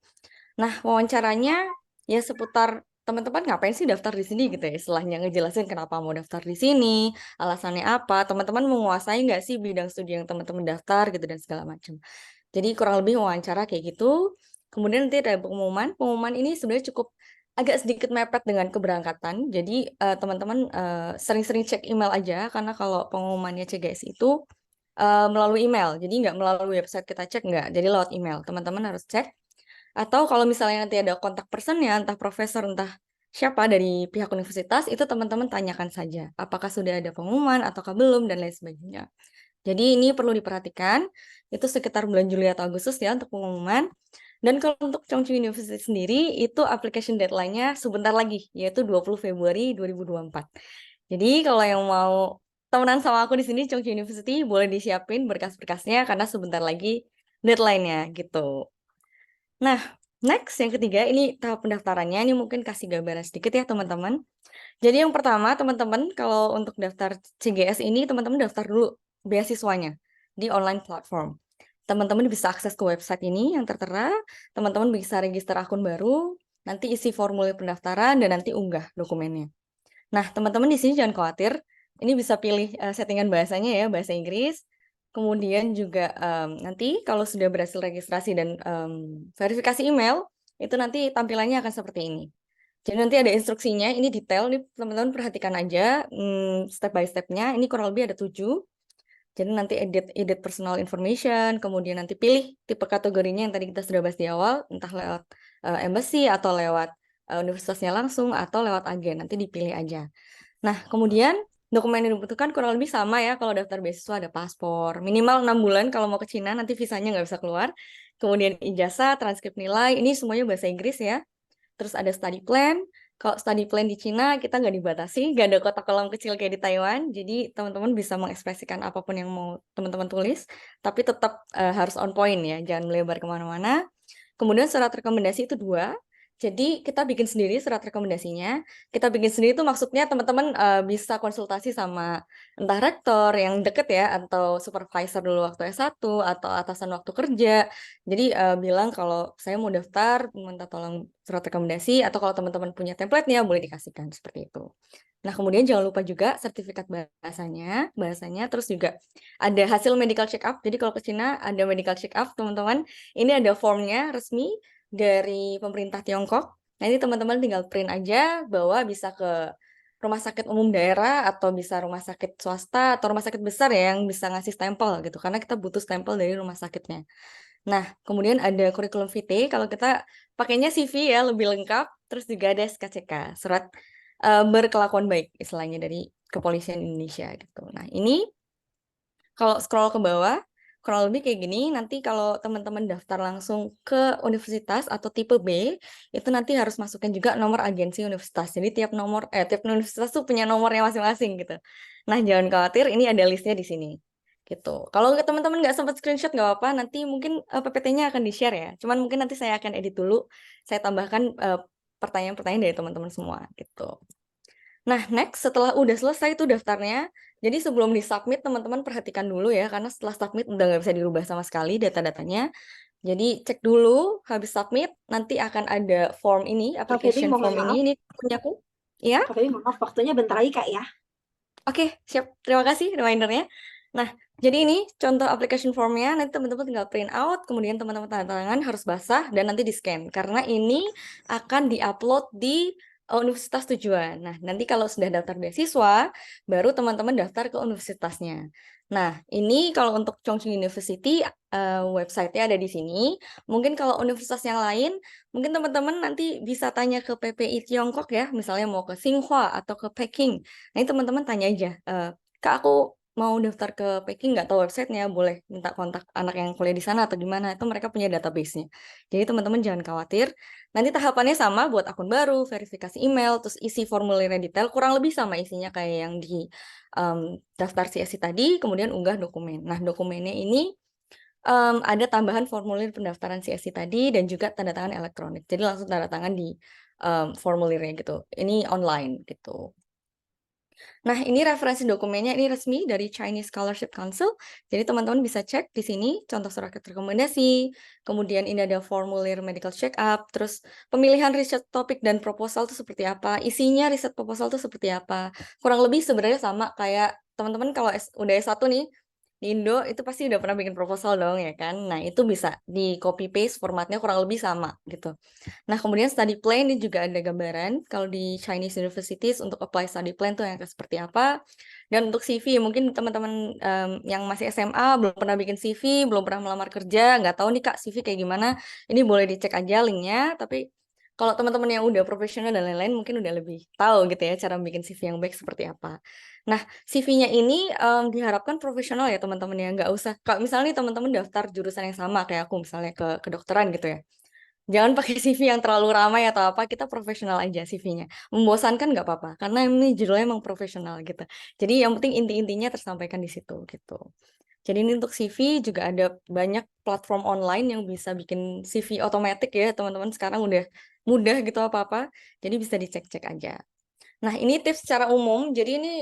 Nah, wawancaranya ya seputar teman-teman ngapain sih daftar di sini gitu ya. Istilahnya ngejelasin kenapa mau daftar di sini, alasannya apa, teman-teman menguasai nggak sih bidang studi yang teman-teman daftar gitu dan segala macam. Jadi kurang lebih wawancara kayak gitu. Kemudian nanti ada pengumuman. Pengumuman ini sebenarnya cukup agak sedikit mepet dengan keberangkatan. Jadi teman-teman sering-sering cek email aja karena kalau pengumumannya CGS itu melalui email. Jadi nggak melalui website kita cek, nggak. Jadi lewat email. Teman-teman harus cek. Atau kalau misalnya nanti ada kontak personnya, entah profesor, entah siapa dari pihak universitas, itu teman-teman tanyakan saja. Apakah sudah ada pengumuman ataukah belum, dan lain sebagainya. Jadi ini perlu diperhatikan, itu sekitar bulan Juli atau Agustus ya untuk pengumuman. Dan kalau untuk Chongqing University sendiri, itu application deadline-nya sebentar lagi, yaitu 20 Februari 2024. Jadi kalau yang mau temenan sama aku di sini, Chongqing University, boleh disiapin berkas-berkasnya karena sebentar lagi deadline-nya gitu. Nah, next yang ketiga ini tahap pendaftarannya. Ini mungkin kasih gambaran sedikit ya teman-teman. Jadi yang pertama teman-teman kalau untuk daftar CGS ini teman-teman daftar dulu beasiswanya di online platform. Teman-teman bisa akses ke website ini yang tertera. Teman-teman bisa register akun baru, nanti isi formulir pendaftaran dan nanti unggah dokumennya. Nah, teman-teman di sini jangan khawatir. Ini bisa pilih settingan bahasanya ya, bahasa Inggris. Kemudian juga nanti kalau sudah berhasil registrasi dan verifikasi email, itu nanti tampilannya akan seperti ini. Jadi nanti ada instruksinya, ini detail, nih teman-teman perhatikan aja step by step-nya. Ini kurang lebih ada 7. Jadi nanti edit personal information, kemudian nanti pilih tipe kategorinya yang tadi kita sudah bahas di awal, entah lewat embassy atau lewat universitasnya langsung atau lewat agen, nanti dipilih aja. Nah, kemudian dokumen yang dibutuhkan kurang lebih sama ya kalau daftar beasiswa ada paspor, minimal 6 bulan kalau mau ke Cina, nanti visanya nggak bisa keluar. Kemudian ijazah, transkrip nilai, ini semuanya bahasa Inggris ya. Terus ada study plan. Kalau study plan di Cina kita nggak dibatasi, nggak ada kotak kolam kecil kayak di Taiwan. Jadi teman-teman bisa mengekspresikan apapun yang mau teman-teman tulis, tapi tetap harus on point ya, jangan melebar kemana-mana. Kemudian surat rekomendasi itu 2. Jadi kita bikin sendiri surat rekomendasinya. Kita bikin sendiri itu maksudnya teman-teman bisa konsultasi sama entah rektor yang deket ya, atau supervisor dulu waktu S1, atau atasan waktu kerja. Jadi bilang kalau saya mau daftar, minta tolong surat rekomendasi, atau kalau teman-teman punya template-nya boleh dikasihkan seperti itu. Nah, kemudian jangan lupa juga sertifikat bahasanya, terus juga ada hasil medical check up. Jadi kalau ke Cina ada medical check up, teman-teman. Ini ada formnya resmi dari pemerintah Tiongkok. Nanti teman-teman tinggal print aja, bawa bisa ke rumah sakit umum daerah atau bisa rumah sakit swasta atau rumah sakit besar ya yang bisa ngasih stempel gitu. Karena kita butuh stempel dari rumah sakitnya. Nah, kemudian ada kurikulum vitae. Kalau kita pakainya CV ya lebih lengkap. Terus juga ada SKCK, surat berkelakuan baik istilahnya dari Kepolisian Indonesia gitu. Nah, ini kalau scroll ke bawah, kurang lebih kayak gini. Nanti kalau teman-teman daftar langsung ke universitas atau tipe B, itu nanti harus masukkan juga nomor agensi universitas. Jadi tiap universitas tuh punya nomornya masing-masing gitu. Nah, jangan khawatir, ini ada listnya di sini. gitu. Kalau teman-teman nggak sempat screenshot nggak apa-apa, nanti mungkin PPT-nya akan di-share ya. Cuman mungkin nanti saya akan edit dulu, saya tambahkan pertanyaan-pertanyaan dari teman-teman semua gitu. Nah, next setelah udah selesai tuh daftarnya, jadi sebelum di-submit teman-teman perhatikan dulu ya, karena setelah submit udah nggak bisa dirubah sama sekali data-datanya. Jadi cek dulu, habis submit nanti akan ada form ini, Kak Feby, application mohon form maaf. ini punyaku. Ya. Kak Feby, mohon maaf, waktunya bentar lagi Kak ya. Oke, siap. Terima kasih remindernya. Nah, jadi ini contoh application formnya, nanti teman-teman tinggal print out, kemudian teman-teman tanda tangan harus basah, dan nanti di-scan. Karena ini akan di-upload di universitas tujuan. Nah, nanti kalau sudah daftar beasiswa, baru teman-teman daftar ke universitasnya. Nah, ini kalau untuk Chongqing University, website-nya ada di sini. Mungkin kalau universitas yang lain, mungkin teman-teman nanti bisa tanya ke PPI Tiongkok ya, misalnya mau ke Tsinghua atau ke Peking. Nah, ini teman-teman tanya aja, Kak, aku mau daftar ke Peking, nggak tahu websitenya, boleh minta kontak anak yang kuliah di sana atau gimana, itu mereka punya database-nya. Jadi teman-teman jangan khawatir, nanti tahapannya sama buat akun baru, verifikasi email, terus isi formulirnya detail, kurang lebih sama isinya kayak yang di daftar CSI tadi, kemudian unggah dokumen. Nah, dokumennya ini ada tambahan formulir pendaftaran CSI tadi dan juga tanda tangan elektronik. Jadi langsung tanda tangan di formulirnya gitu. Ini online gitu. Nah, ini referensi dokumennya, ini resmi dari Chinese Scholarship Council. Jadi teman-teman bisa cek di sini contoh surat rekomendasi, kemudian ini ada formulir medical check up, terus pemilihan riset topik dan proposal itu seperti apa, isinya riset proposal itu seperti apa. Kurang lebih sebenarnya sama kayak teman-teman kalau udah S1 nih, di Indo itu pasti udah pernah bikin proposal dong ya kan. Nah, itu bisa di copy paste formatnya kurang lebih sama gitu. Nah, kemudian study plan ini juga ada gambaran. Kalau di Chinese universities untuk apply study plan tuh yang seperti apa. Dan untuk CV, mungkin teman-teman yang masih SMA belum pernah bikin CV, belum pernah melamar kerja, nggak tahu nih Kak CV kayak gimana. Ini boleh dicek aja linknya. Tapi kalau teman-teman yang udah profesional dan lain-lain mungkin udah lebih tahu gitu ya cara bikin CV yang baik seperti apa. Nah, CV-nya ini diharapkan profesional ya teman-teman ya. Nggak usah, kalau misalnya nih teman-teman daftar jurusan yang sama kayak aku misalnya ke kedokteran gitu ya. Jangan pakai CV yang terlalu ramai atau apa, kita profesional aja CV-nya. Membosankan nggak apa-apa, karena ini judulnya emang profesional gitu. Jadi yang penting inti-intinya tersampaikan di situ gitu. Jadi ini untuk CV juga ada banyak platform online yang bisa bikin CV otomatis ya teman-teman. Sekarang udah mudah gitu apa-apa, jadi bisa dicek-cek aja. Nah, ini tips secara umum. Jadi ini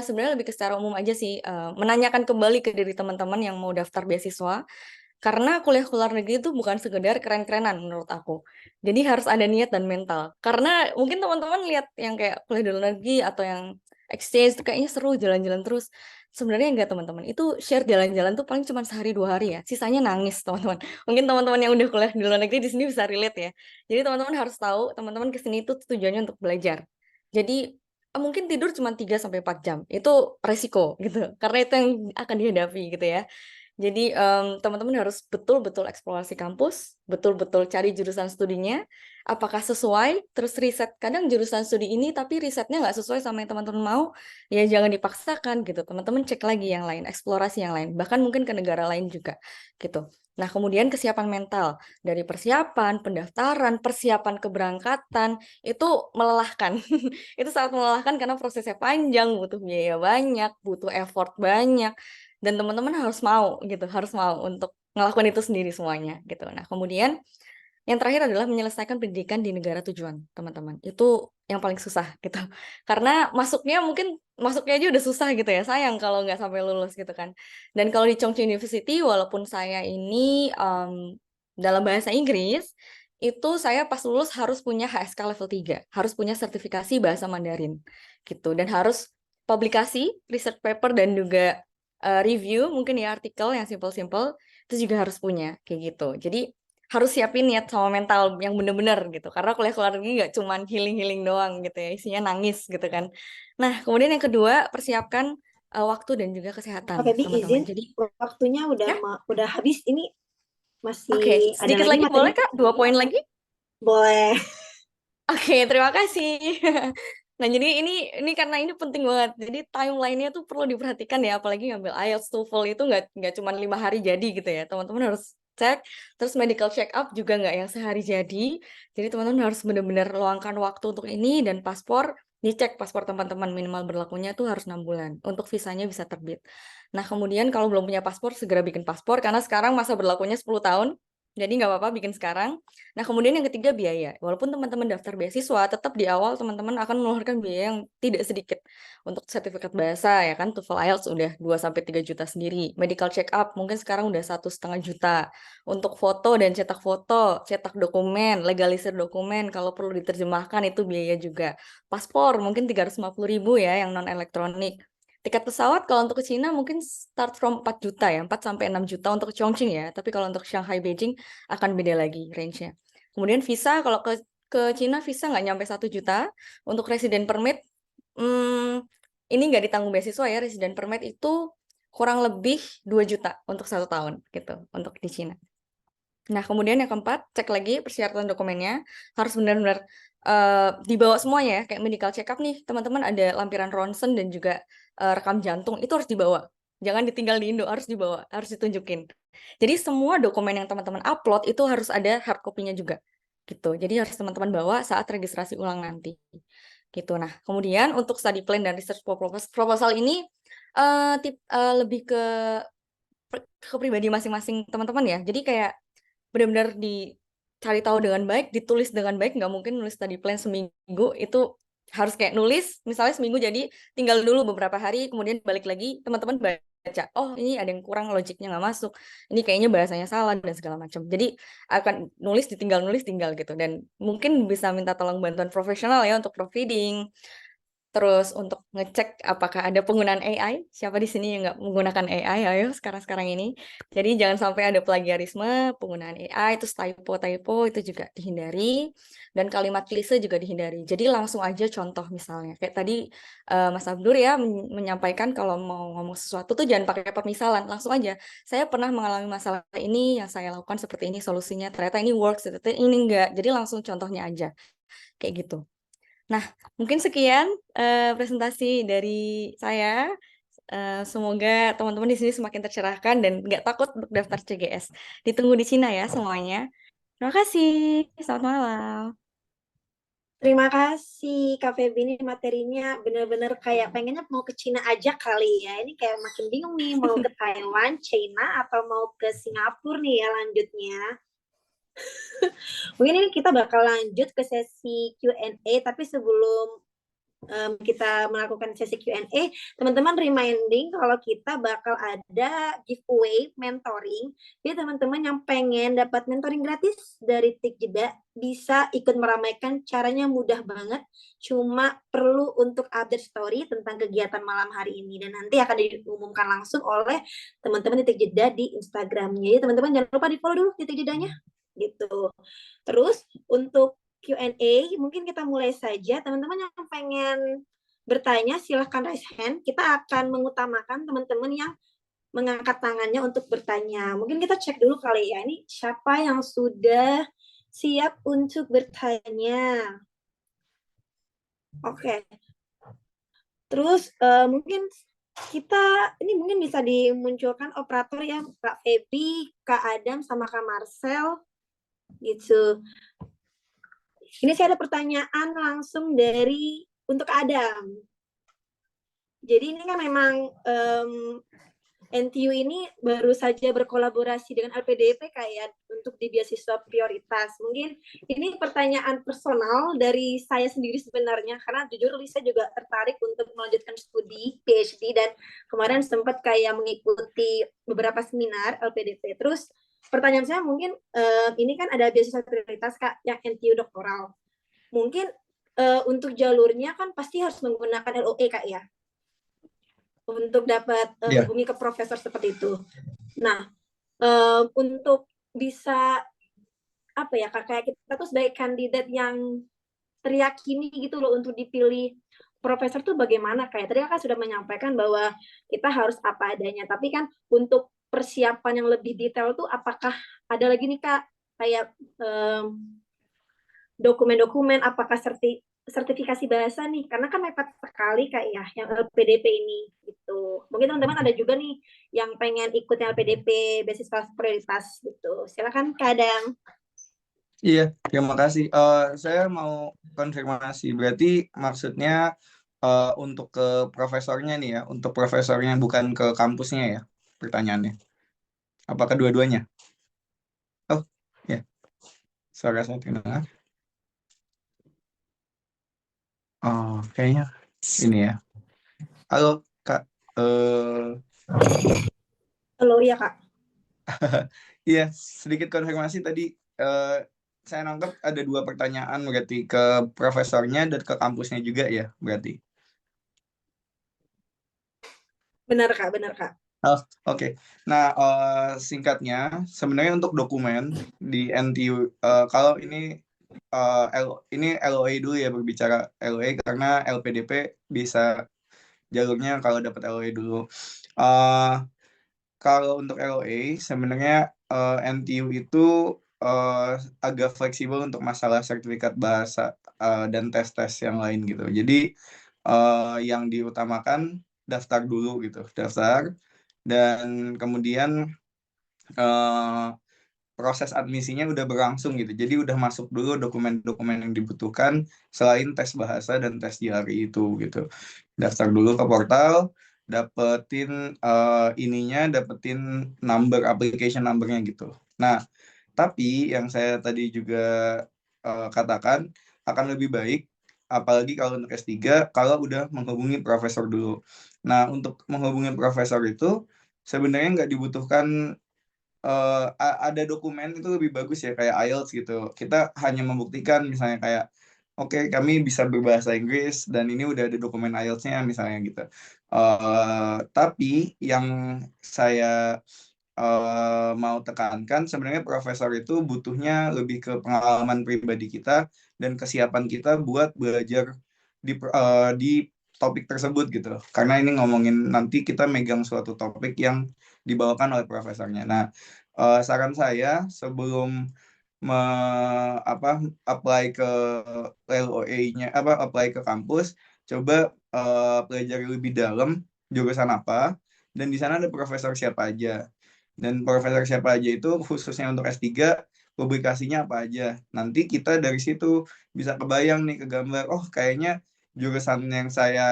sebenarnya lebih ke secara umum aja sih, menanyakan kembali ke diri teman-teman yang mau daftar beasiswa. Karena kuliah ke luar negeri itu bukan sekedar keren-kerenan menurut aku. Jadi harus ada niat dan mental. Karena mungkin teman-teman lihat yang kayak kuliah di luar negeri atau yang exchange itu kayaknya seru jalan-jalan terus. Sebenarnya enggak teman-teman. Itu share jalan-jalan tuh paling cuma sehari 2 hari ya. Sisanya nangis teman-teman. Mungkin teman-teman yang udah kuliah di luar negeri di sini bisa relate ya. Jadi teman-teman harus tahu teman-teman ke sini itu tujuannya untuk belajar. Jadi mungkin tidur cuma 3 sampai 4 jam. Itu resiko gitu. Karena itu yang akan dihadapi gitu ya. Jadi teman-teman harus betul-betul eksplorasi kampus, betul-betul cari jurusan studinya, apakah sesuai, terus riset. Kadang jurusan studi ini tapi risetnya nggak sesuai sama yang teman-teman mau, ya jangan dipaksakan gitu. Teman-teman cek lagi yang lain, eksplorasi yang lain, bahkan mungkin ke negara lain juga gitu. Nah, kemudian kesiapan mental, dari persiapan, pendaftaran, persiapan keberangkatan, itu melelahkan. Itu sangat melelahkan karena prosesnya panjang, butuh biaya banyak, butuh effort banyak dan teman-teman harus mau gitu, harus mau untuk ngelakuin itu sendiri semuanya gitu. Nah, kemudian yang terakhir adalah menyelesaikan pendidikan di negara tujuan, teman-teman. Itu yang paling susah gitu. Karena masuknya aja udah susah gitu ya. Sayang kalau nggak sampai lulus gitu kan. Dan kalau di Chongqing University, walaupun saya ini dalam bahasa Inggris, itu saya pas lulus harus punya HSK level 3, harus punya sertifikasi bahasa Mandarin gitu. Dan harus publikasi, research paper, dan juga review, mungkin ya artikel yang simple-simple, itu juga harus punya kayak gitu. Jadi harus siapin niat sama mental yang bener-bener gitu. Karena kuliah keluar negeri nggak cuman healing-healing doang gitu ya, isinya nangis gitu kan. Nah, kemudian yang kedua, persiapkan waktu dan juga Kak kesehatan, Feby, teman-teman. izin, Jadi, waktunya ya, udah habis. Ini oke, masih ada sedikit lagi lagi boleh materinya. Kak? 2 poin lagi? Boleh. Oke, terima kasih. Nah, jadi ini karena ini penting banget. Jadi timeline-nya tuh perlu diperhatikan ya, apalagi ngambil IELTS, TOEFL itu nggak cuma 5 hari jadi gitu ya. Teman-teman harus cek. Terus medical check up juga nggak yang sehari jadi. Jadi teman-teman harus benar-benar luangkan waktu untuk ini dan paspor dicek paspor teman-teman minimal berlakunya tuh harus 6 bulan untuk visanya bisa terbit. Nah, kemudian kalau belum punya paspor segera bikin paspor karena sekarang masa berlakunya 10 tahun. Jadi nggak apa-apa bikin sekarang. Nah, kemudian yang ketiga biaya. Walaupun teman-teman daftar beasiswa, tetap di awal teman-teman akan mengeluarkan biaya yang tidak sedikit. Untuk sertifikat bahasa ya kan, TOEFL IELTS udah 2-3 juta sendiri. Medical check up mungkin sekarang udah 1,5 juta. Untuk foto dan cetak foto, cetak dokumen, legalisir dokumen, kalau perlu diterjemahkan itu biaya juga. Paspor mungkin 350.000 ya yang non elektronik. Tiket pesawat kalau untuk ke Cina mungkin start from 4 juta ya, 4-6 juta untuk ke Chongqing ya. Tapi kalau untuk Shanghai, Beijing akan beda lagi range-nya. Kemudian visa kalau ke Cina visa nggak nyampe 1 juta. Untuk resident permit ini nggak ditanggung beasiswa ya. Resident permit itu kurang lebih 2 juta untuk 1 tahun gitu untuk di Cina. Nah, kemudian yang keempat, cek lagi persyaratan dokumennya. Harus benar-benar dibawa semuanya ya. Kayak medical check up nih, teman-teman ada lampiran ronsen dan juga rekam jantung. Itu harus dibawa. Jangan ditinggal di Indo, harus dibawa, harus ditunjukin. Jadi semua dokumen yang teman-teman upload itu harus ada hard copy-nya juga. Gitu. Jadi harus teman-teman bawa saat registrasi ulang nanti. Gitu. Nah, kemudian untuk study plan dan research proposal ini lebih ke pribadi masing-masing teman-teman ya. Jadi kayak benar-benar dicari tahu dengan baik, ditulis dengan baik, nggak mungkin nulis study plan seminggu, itu harus kayak nulis, misalnya seminggu jadi tinggal dulu beberapa hari, kemudian balik lagi, teman-teman baca, oh ini ada yang kurang, logiknya nggak masuk, ini kayaknya bahasanya salah, dan segala macam. Jadi akan nulis, nulis, tinggal gitu, dan mungkin bisa minta tolong bantuan profesional ya untuk proofreading. Terus untuk ngecek apakah ada penggunaan AI, siapa di sini yang nggak menggunakan AI, ayo sekarang-sekarang ini. Jadi jangan sampai ada plagiarisme, penggunaan AI, itu typo itu juga dihindari, dan kalimat klise juga dihindari. Jadi langsung aja contoh misalnya, kayak tadi Mas Abdur ya menyampaikan kalau mau ngomong sesuatu tuh jangan pakai permisalan, langsung aja. Saya pernah mengalami masalah ini, yang saya lakukan seperti ini solusinya, ternyata ini works, ternyata ini enggak. Jadi langsung contohnya aja, kayak gitu. Nah, mungkin sekian presentasi dari saya. Semoga teman-teman di sini semakin tercerahkan dan nggak takut untuk daftar CGS. Ditunggu di Cina ya semuanya. Terima kasih. Selamat malam. Terima kasih Kak Feby, ini materinya bener-bener kayak pengennya mau ke Cina aja kali ya. Ini kayak makin bingung nih mau ke Taiwan, China, atau mau ke Singapura nih ya lanjutnya. Mungkin ini kita bakal lanjut ke sesi Q&A, tapi sebelum kita melakukan sesi Q&A, teman-teman reminding kalau kita bakal ada giveaway mentoring. Jadi teman-teman yang pengen dapat mentoring gratis dari Tik Jeda bisa ikut meramaikan, caranya mudah banget. Cuma perlu untuk update story tentang kegiatan malam hari ini dan nanti akan diumumkan langsung oleh teman-teman di Tik Jeda di Instagramnya. Jadi teman-teman jangan lupa di-follow dulu di Tik Jedanya gitu. Terus untuk Q&A, mungkin kita mulai saja. Teman-teman yang pengen bertanya, silahkan raise hand. Kita akan mengutamakan teman-teman yang mengangkat tangannya untuk bertanya. Mungkin kita cek dulu kali ya, ini siapa yang sudah siap untuk bertanya. Oke. Terus mungkin kita, ini mungkin bisa dimunculkan operator ya, Kak Feby, Kak Adam, sama Kak Marcel. Gitu. Ini saya ada pertanyaan langsung dari untuk Adam. Jadi ini kan memang NTU ini baru saja berkolaborasi dengan LPDP kayak untuk di beasiswa prioritas. Mungkin ini pertanyaan personal dari saya sendiri sebenarnya, karena jujur Lisa juga tertarik untuk melanjutkan studi PhD dan kemarin sempat kayak mengikuti beberapa seminar LPDP. Terus pertanyaan saya mungkin ini kan ada beasiswa prioritas Kak yang NTU doktoral. Mungkin untuk jalurnya kan pasti harus menggunakan LOE Kak ya, untuk dapat hubungi ke profesor seperti itu. Nah, untuk bisa apa ya Kak, kayak kita tuh sebagai kandidat yang teryakini gitu loh untuk dipilih profesor tuh bagaimana? Kayak tadi Kakak sudah menyampaikan bahwa kita harus apa adanya, tapi kan untuk persiapan yang lebih detail tuh apakah ada lagi nih Kak kayak dokumen-dokumen, apakah sertifikasi bahasa nih, karena kan mepet sekali Kak ya yang LPDP ini gitu. Mungkin teman-teman ada juga nih yang pengen ikut yang LPDP beasiswa prioritas gitu. Silakan Kak Adam. Iya, terima kasih. Saya mau konfirmasi. Berarti maksudnya untuk ke profesornya nih ya, untuk profesornya bukan ke kampusnya ya, pertanyaannya. Apa kedua-duanya? Oh, ya, suara saya terdengar. Oh, kayaknya ini ya. Halo, Kak. Halo, ya Kak. Iya, sedikit konfirmasi tadi. eh, saya nangkep ada 2 pertanyaan berarti ke profesornya dan ke kampusnya juga ya, berarti. Benar Kak, benar Kak. Oh, oke. Nah, singkatnya, sebenarnya untuk dokumen di NTU, kalau ini ini LOA dulu ya, berbicara LOA karena LPDP bisa jalurnya kalau dapat LOA dulu. Eh, Kalau untuk LOA, sebenarnya NTU itu agak fleksibel untuk masalah sertifikat bahasa dan tes-tes yang lain gitu. Jadi yang diutamakan daftar dulu gitu, daftar dan kemudian eh, proses admisinya udah berlangsung gitu. Jadi udah masuk dulu dokumen-dokumen yang dibutuhkan selain tes bahasa dan tes GRE itu gitu. Daftar dulu ke portal, dapetin dapetin number application numbernya gitu. Nah, tapi yang saya tadi juga katakan akan lebih baik apalagi kalau untuk S3 kalau udah menghubungi profesor dulu. Nah, untuk menghubungi profesor itu sebenarnya nggak dibutuhkan ada dokumen itu lebih bagus ya kayak IELTS gitu. Kita hanya membuktikan misalnya kayak oke kami bisa berbahasa Inggris dan ini udah ada dokumen IELTS-nya misalnya gitu. Tapi yang saya mau tekankan sebenarnya profesor itu butuhnya lebih ke pengalaman pribadi kita dan kesiapan kita buat belajar di topik tersebut gitu. Karena ini ngomongin nanti kita megang suatu topik yang dibawakan oleh profesornya. Nah, saran saya sebelum me, apa apply ke LOA-nya apply ke kampus, coba pelajari lebih dalam jurusan apa dan di sana ada profesor siapa aja. Dan profesor siapa aja itu khususnya untuk S3 publikasinya apa aja. Nanti kita dari situ bisa kebayang nih ke gambar, oh kayaknya jurusan yang saya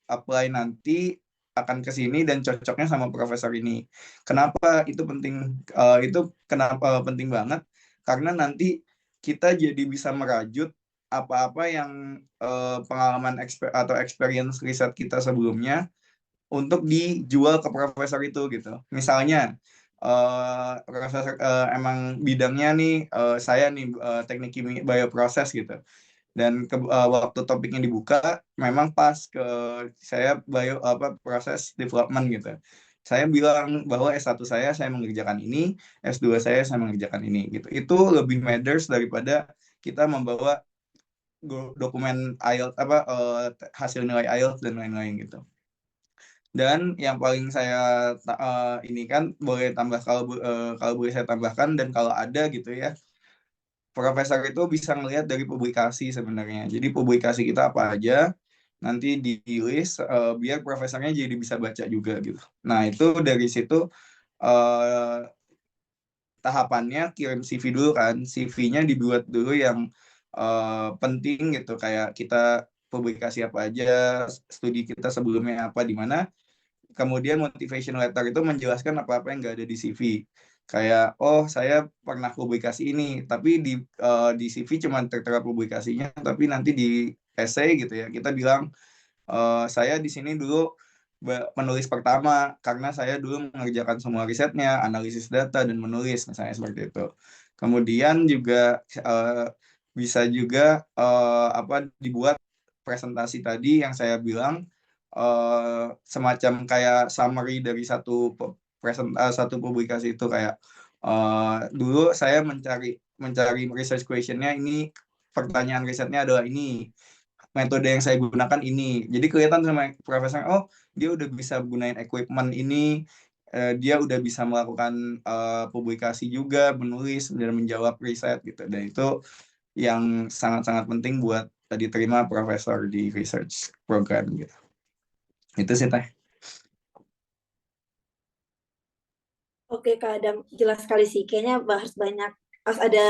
apply nanti akan ke sini dan cocoknya sama profesor ini. Kenapa itu penting? Itu kenapa penting banget? Karena nanti kita jadi bisa merajut apa-apa yang pengalaman atau experience riset kita sebelumnya untuk dijual ke profesor itu gitu. Misalnya profesor emang bidangnya nih saya nih teknik kimia bioproses gitu. Dan waktu topiknya dibuka memang pas ke saya proses development gitu. Saya bilang bahwa S1 saya mengerjakan ini, S2 saya mengerjakan ini gitu. Itu lebih matters daripada kita membawa dokumen IELTS hasil nilai IELTS dan lain-lain gitu. Dan yang paling saya ini kan boleh tambah kalau boleh saya tambahkan dan kalau ada gitu ya, profesor itu bisa ngelihat dari publikasi sebenarnya. Jadi publikasi kita apa aja nanti di list biar profesornya jadi bisa baca juga gitu. Nah, itu dari situ uh, tahapannya kirim CV dulu kan. CV-nya dibuat dulu yang penting gitu kayak kita publikasi apa aja, studi kita sebelumnya apa di mana. Kemudian motivation letter itu menjelaskan apa-apa yang nggak ada di CV. Kayak, oh saya pernah publikasi ini, tapi di CV cuma tertera publikasinya, tapi nanti di essay gitu ya, kita bilang, saya di sini dulu penulis pertama, karena saya dulu mengerjakan semua risetnya, analisis data, dan menulis, misalnya seperti itu. Kemudian juga bisa juga dibuat presentasi tadi yang saya bilang, semacam kayak summary dari satu publikasi itu kayak dulu saya mencari research questionnya ini, pertanyaan risetnya adalah ini, metode yang saya gunakan ini, jadi kelihatan sama profesor oh dia udah bisa gunain equipment ini, dia udah bisa melakukan publikasi juga, menulis dan menjawab riset gitu, dan itu yang sangat-sangat penting buat diterima profesor di research program gitu. Itu sih Teh. Oke Kak Adam, jelas sekali sih. Kayaknya harus ada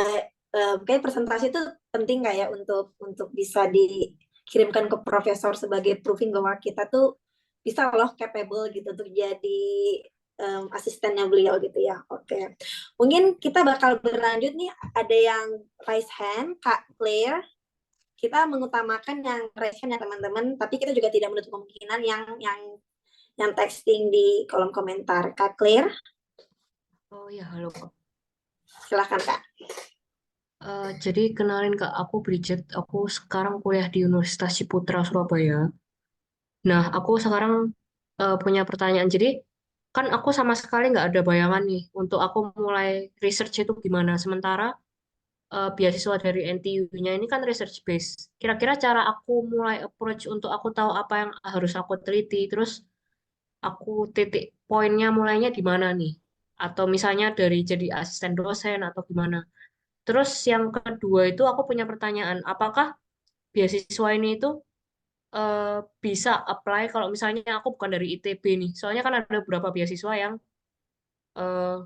kayak presentasi itu penting kayak untuk bisa dikirimkan ke profesor sebagai proving bahwa kita tuh bisa loh capable gitu untuk jadi asistennya beliau gitu ya. Oke. Mungkin kita bakal berlanjut nih, ada yang raise hand, Kak Claire. Kita mengutamakan yang raise hand ya teman-teman, tapi kita juga tidak menutup kemungkinan yang texting di kolom komentar. Kak Claire, Oh ya, halo Kak. silakan Kak. Jadi kenalin Kak, aku Bridget. Aku sekarang kuliah di Universitas Ciputra Surabaya. Nah, aku sekarang punya pertanyaan. Jadi kan aku sama sekali nggak ada bayangan nih untuk aku mulai research itu gimana. Sementara beasiswa dari NTU-nya ini kan research base. Kira-kira cara aku mulai approach untuk aku tahu apa yang harus aku teliti, terus aku titik poinnya mulainya di mana nih? Atau misalnya dari jadi asisten dosen atau gimana? Terus yang kedua itu aku punya pertanyaan, apakah beasiswa ini itu bisa apply kalau misalnya aku bukan dari ITB nih? Soalnya kan ada beberapa beasiswa yang eh,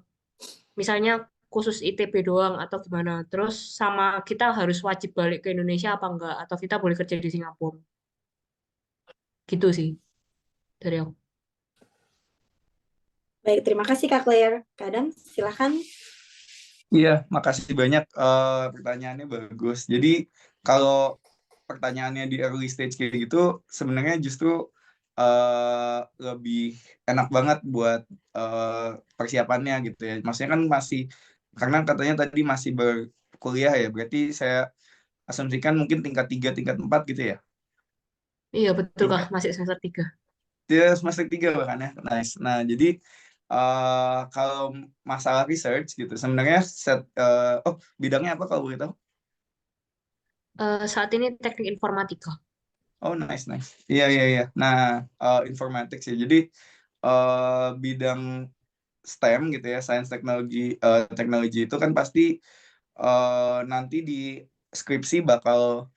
misalnya khusus ITB doang atau gimana. Terus sama kita harus wajib balik ke Indonesia apa enggak? Atau kita boleh kerja di Singapura? Gitu sih dari aku. Baik, terima kasih Kak Claire. Kadang silakan. Iya, makasih banyak. Pertanyaannya bagus. Jadi kalau pertanyaannya di early stage kayak gitu, sebenarnya justru lebih enak banget buat persiapannya gitu ya. Maksudnya kan masih, karena katanya tadi masih berkuliah ya, berarti saya asumsikan mungkin tingkat 3, tingkat 4 gitu ya. Iya betul Kak, Tingkat masih semester 3. dia semester 3 bahkan ya. Nice. Nah, jadi kalau masalah research gitu, sebenarnya bidangnya apa kalau boleh tahu? Saat ini teknik informatika. Oh, nice, nice. Iya, iya, iya. Nah, informatics ya. Jadi bidang STEM gitu ya, science teknologi itu kan pasti nanti di skripsi bakal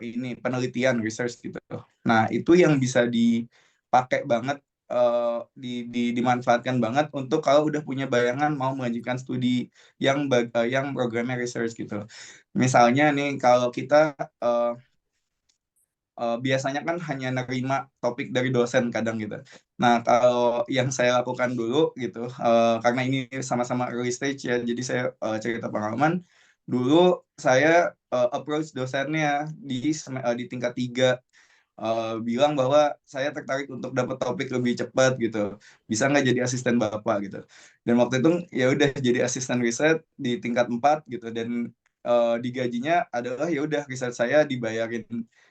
ini penelitian research gitu. Nah, itu yang bisa dipakai banget, dimanfaatkan banget untuk kalau udah punya bayangan mau melanjutkan studi yang programnya research gitu. Misalnya nih kalau kita biasanya kan hanya nerima topik dari dosen kadang gitu. Nah, kalau yang saya lakukan dulu gitu, karena ini sama-sama early stage ya, jadi saya cerita pengalaman. Dulu saya approach dosennya di tingkat 3, bilang bahwa saya tertarik untuk dapat topik lebih cepat gitu. Bisa nggak jadi asisten Bapak gitu. Dan waktu itu ya udah jadi asisten riset di tingkat 4 gitu, dan digajinya adalah ya udah riset saya dibayarin,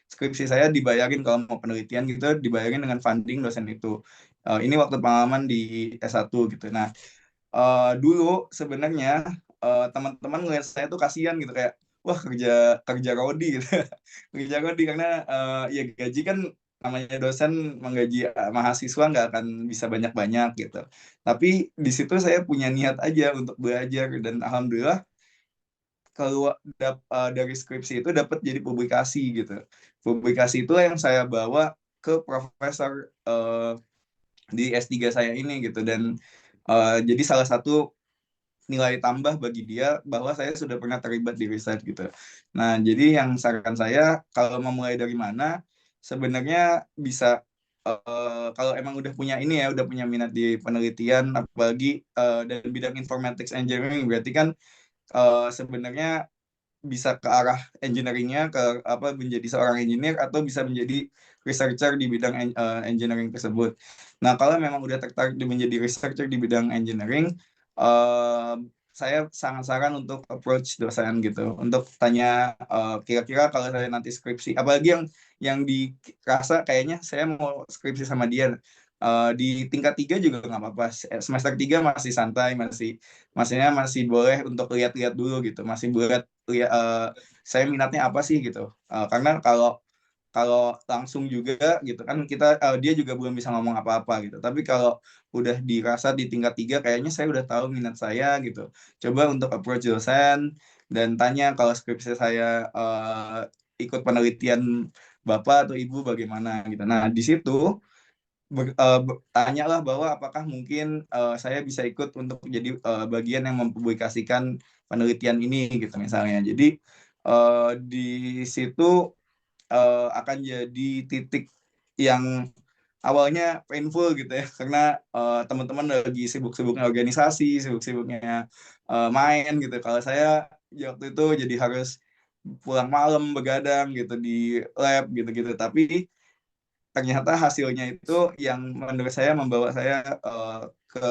skripsi saya dibayarin, kalau mau penelitian gitu dibayarin dengan funding dosen itu. Ini waktu pengalaman di S1 gitu. Nah, dulu sebenarnya teman-teman ngeliat saya tuh kasihan gitu, kayak wah kerja kerja rodi gitu. Kerja rodi karena ya gaji kan, namanya dosen menggaji mahasiswa nggak akan bisa banyak-banyak gitu. Tapi di situ saya punya niat aja untuk belajar, dan alhamdulillah kalau dari skripsi itu dapat jadi publikasi gitu. Publikasi itu yang saya bawa ke profesor di S3 saya ini gitu, dan jadi salah satu nilai tambah bagi dia bahwa saya sudah pernah terlibat di riset gitu. Nah, jadi yang saran saya kalau mau mulai dari mana, sebenarnya bisa kalau emang udah punya ini ya, udah punya minat di penelitian, apalagi dan bidang informatics engineering, berarti kan sebenarnya bisa ke arah engineering-nya, ke apa, menjadi seorang engineer atau bisa menjadi researcher di bidang engineering tersebut. Nah, kalau memang udah tertarik menjadi researcher di bidang engineering, saya sangat saran untuk approach dosen gitu, untuk tanya kira-kira kalau saya nanti skripsi, apalagi yang dirasa kayaknya saya mau skripsi sama dia, di tingkat 3 juga nggak apa-apa, semester 3 masih santai, maksudnya masih boleh untuk lihat-lihat dulu gitu, masih boleh saya minatnya apa sih gitu. Karena kalau kalau langsung juga gitu kan kita dia juga belum bisa ngomong apa-apa gitu. Tapi kalau udah dirasa di tingkat 3 kayaknya saya udah tahu minat saya gitu. Coba untuk approach dosen dan tanya kalau skripsi saya ikut penelitian Bapak atau Ibu bagaimana gitu. Nah, di situ tanyalah bahwa apakah mungkin saya bisa ikut untuk jadi bagian yang mempublikasikan penelitian ini gitu misalnya. Jadi di situ akan jadi titik yang awalnya painful gitu ya, karena teman-teman lagi sibuk-sibuknya organisasi, sibuk-sibuknya main gitu. Kalau saya waktu itu jadi harus pulang malam begadang gitu di lab gitu-gitu. Tapi ternyata hasilnya itu yang menurut saya membawa saya ke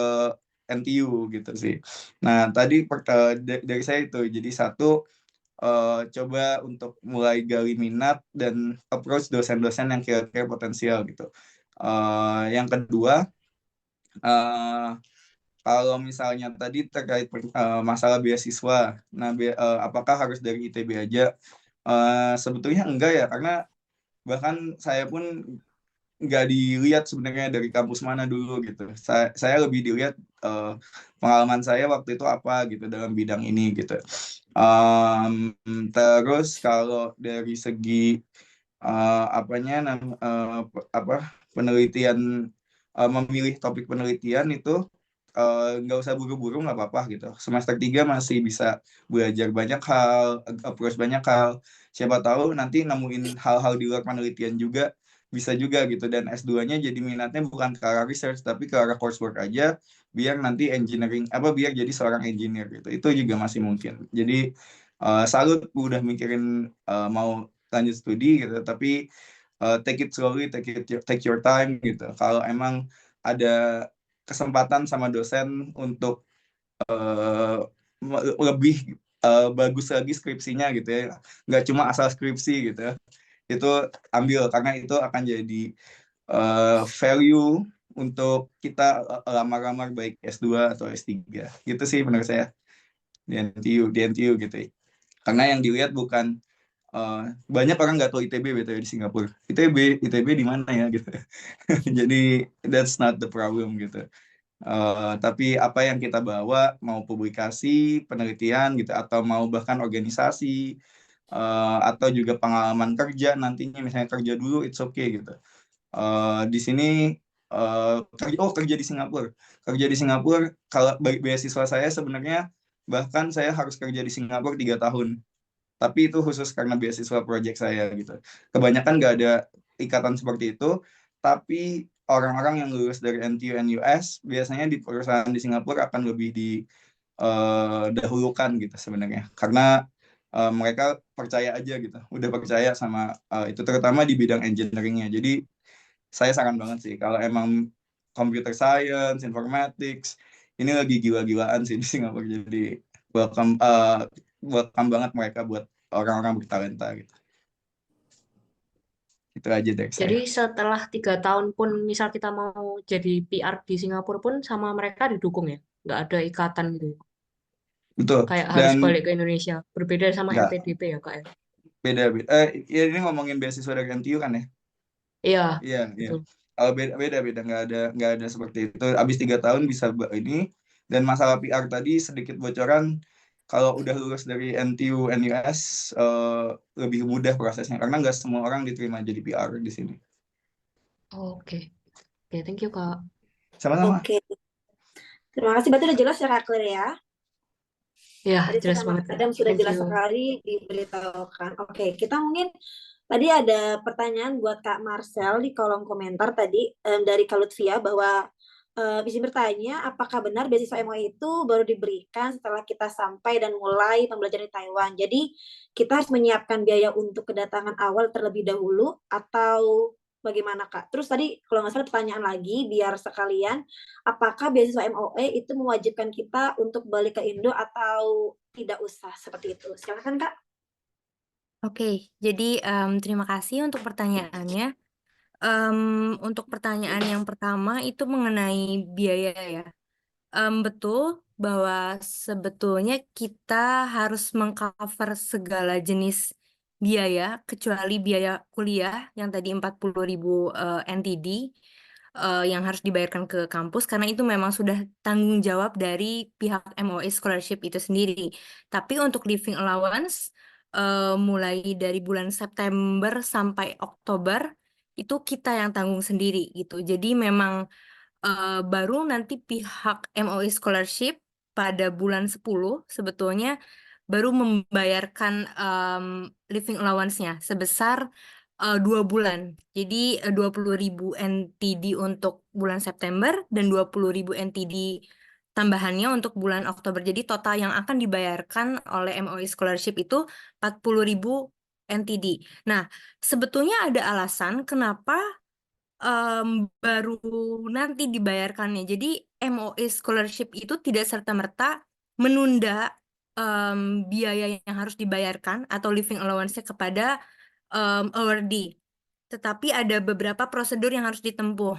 NTU gitu sih. Nah tadi dari saya itu jadi satu, coba untuk mulai gali minat dan approach dosen-dosen yang kira-kira potensial gitu. Yang kedua, kalau misalnya tadi terkait masalah beasiswa, nah apakah harus dari ITB aja? Sebetulnya enggak ya, karena bahkan saya pun nggak dilihat sebenarnya dari kampus mana dulu gitu. Saya lebih dilihat pengalaman saya waktu itu apa gitu dalam bidang ini gitu. Terus kalau dari segi penelitian, memilih topik penelitian itu nggak usah buru-buru, nggak apa-apa gitu. Semester 3 masih bisa belajar banyak hal, approach banyak hal. Siapa tahu nanti nemuin hal-hal di luar penelitian juga bisa juga gitu. Dan S2-nya jadi minatnya bukan ke arah research tapi ke arah coursework aja, biar nanti biar jadi seorang engineer gitu. Itu juga masih mungkin. Jadi salut udah mikirin mau lanjut studi gitu, tapi take it slowly, take your time gitu. Kalau emang ada kesempatan sama dosen untuk lebih bagus lagi skripsinya gitu ya, nggak cuma asal skripsi gitu ya, itu ambil, karena itu akan jadi value untuk kita lamar-lamar baik S2 atau S3 gitu sih menurut saya di NTU gitu ya. Karena yang dilihat bukan banyak orang nggak tahu ITB BTW di Singapura. ITB di mana ya gitu. Jadi that's not the problem gitu. Tapi apa yang kita bawa, mau publikasi, penelitian gitu, atau mau bahkan organisasi, atau juga pengalaman kerja nantinya, misalnya kerja dulu, it's okay gitu. Di sini kerja di Singapura. Kerja di Singapura, kalau beasiswa saya sebenarnya bahkan saya harus kerja di Singapura 3 tahun. Tapi itu khusus karena beasiswa project saya gitu. Kebanyakan nggak ada ikatan seperti itu, tapi orang-orang yang lulus dari NTU NUS biasanya di perusahaan di Singapura akan lebih didahulukan gitu sebenarnya. Karena mereka percaya aja gitu, udah percaya sama itu, terutama di bidang engineeringnya. Jadi saya saran banget sih kalau emang computer science, informatics, ini lagi gila-gilaan sih di Singapura. Jadi welcome banget mereka buat orang-orang bertalenta gitu. Itu aja dari Jadi saya. setelah 3 tahun pun misal kita mau jadi PR di Singapura pun sama mereka didukung ya? Nggak ada ikatan gitu ya? Betul. Kayak harus Dan balik ke Indonesia. Berbeda sama enggak, LPDP ya Kak ya? beda. Ya ini ngomongin beasiswa dari NTU kan ya? Iya, Iya, iya. betul. Kalau beda, nggak ada seperti itu. Abis 3 tahun bisa ini. Dan masalah PR tadi sedikit bocoran, kalau udah lulus dari NTU NUS lebih mudah prosesnya karena nggak semua orang diterima jadi PR di sini. Oke. Oke, thank you Kak. Sama-sama. Oke. Terima kasih, berarti udah jelas ya Kak Claire ya. Ya, Tadi jelas sama banget Kak. Adam sudah Thank jelas you. sekali diberitahukan. Oke, kita mungkin tadi ada pertanyaan buat Kak Marcel di kolom komentar tadi dari Kak Lutfia bahwa izin bertanya, apakah benar beasiswa MOE itu baru diberikan setelah kita sampai dan mulai pembelajaran di Taiwan? Jadi kita harus menyiapkan biaya untuk kedatangan awal terlebih dahulu atau bagaimana Kak? Terus tadi kalau nggak salah pertanyaan lagi biar sekalian, apakah beasiswa MOE itu mewajibkan kita untuk balik ke Indo atau tidak usah seperti itu? Silakan Kak. Oke, jadi terima kasih untuk pertanyaannya. Untuk pertanyaan yang pertama itu mengenai biaya ya. Betul bahwa sebetulnya kita harus mengcover segala jenis biaya kecuali biaya kuliah yang tadi 40.000 NTD yang harus dibayarkan ke kampus karena itu memang sudah tanggung jawab dari pihak MOE Scholarship itu sendiri. Tapi untuk living allowance mulai dari bulan September sampai Oktober itu kita yang tanggung sendiri gitu. Jadi memang baru nanti pihak MOE Scholarship pada bulan 10 sebetulnya baru membayarkan living allowance-nya sebesar 2 bulan. Jadi 20.000 NTD untuk bulan September dan 20.000 NTD tambahannya untuk bulan Oktober. Jadi total yang akan dibayarkan oleh MOE Scholarship itu 40.000 NTD. Nah, sebetulnya ada alasan kenapa baru nanti dibayarkannya. Jadi MOE Scholarship itu tidak serta-merta menunda biaya yang harus dibayarkan atau living allowance-nya kepada awardee. Tetapi ada beberapa prosedur yang harus ditempuh.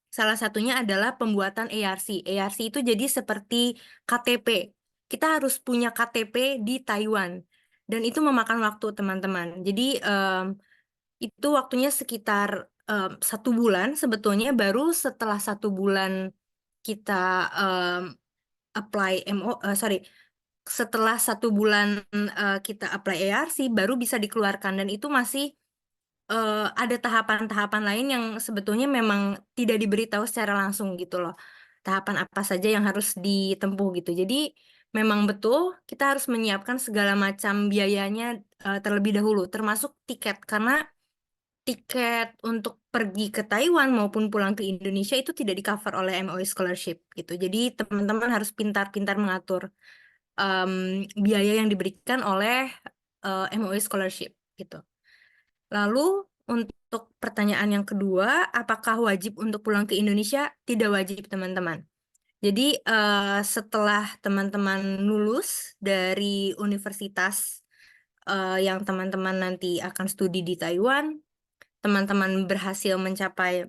Salah satunya adalah pembuatan ARC. ARC itu jadi seperti KTP. Kita harus punya KTP di Taiwan. Dan itu memakan waktu, teman-teman. Jadi itu waktunya sekitar 1 bulan sebetulnya. Baru setelah 1 bulan kita setelah 1 bulan kita apply ARC baru bisa dikeluarkan. Dan itu masih ada tahapan-tahapan lain yang sebetulnya memang tidak diberitahu secara langsung gitu loh. Tahapan apa saja yang harus ditempuh gitu. Jadi memang betul kita harus menyiapkan segala macam biayanya terlebih dahulu, termasuk tiket. Karena tiket untuk pergi ke Taiwan maupun pulang ke Indonesia itu tidak di-cover oleh MOE Scholarship gitu. Jadi teman-teman harus pintar-pintar mengatur biaya yang diberikan oleh MOE Scholarship gitu. Lalu untuk pertanyaan yang kedua, apakah wajib untuk pulang ke Indonesia? Tidak wajib, teman-teman. Jadi setelah teman-teman lulus dari universitas yang teman-teman nanti akan studi di Taiwan, teman-teman berhasil mencapai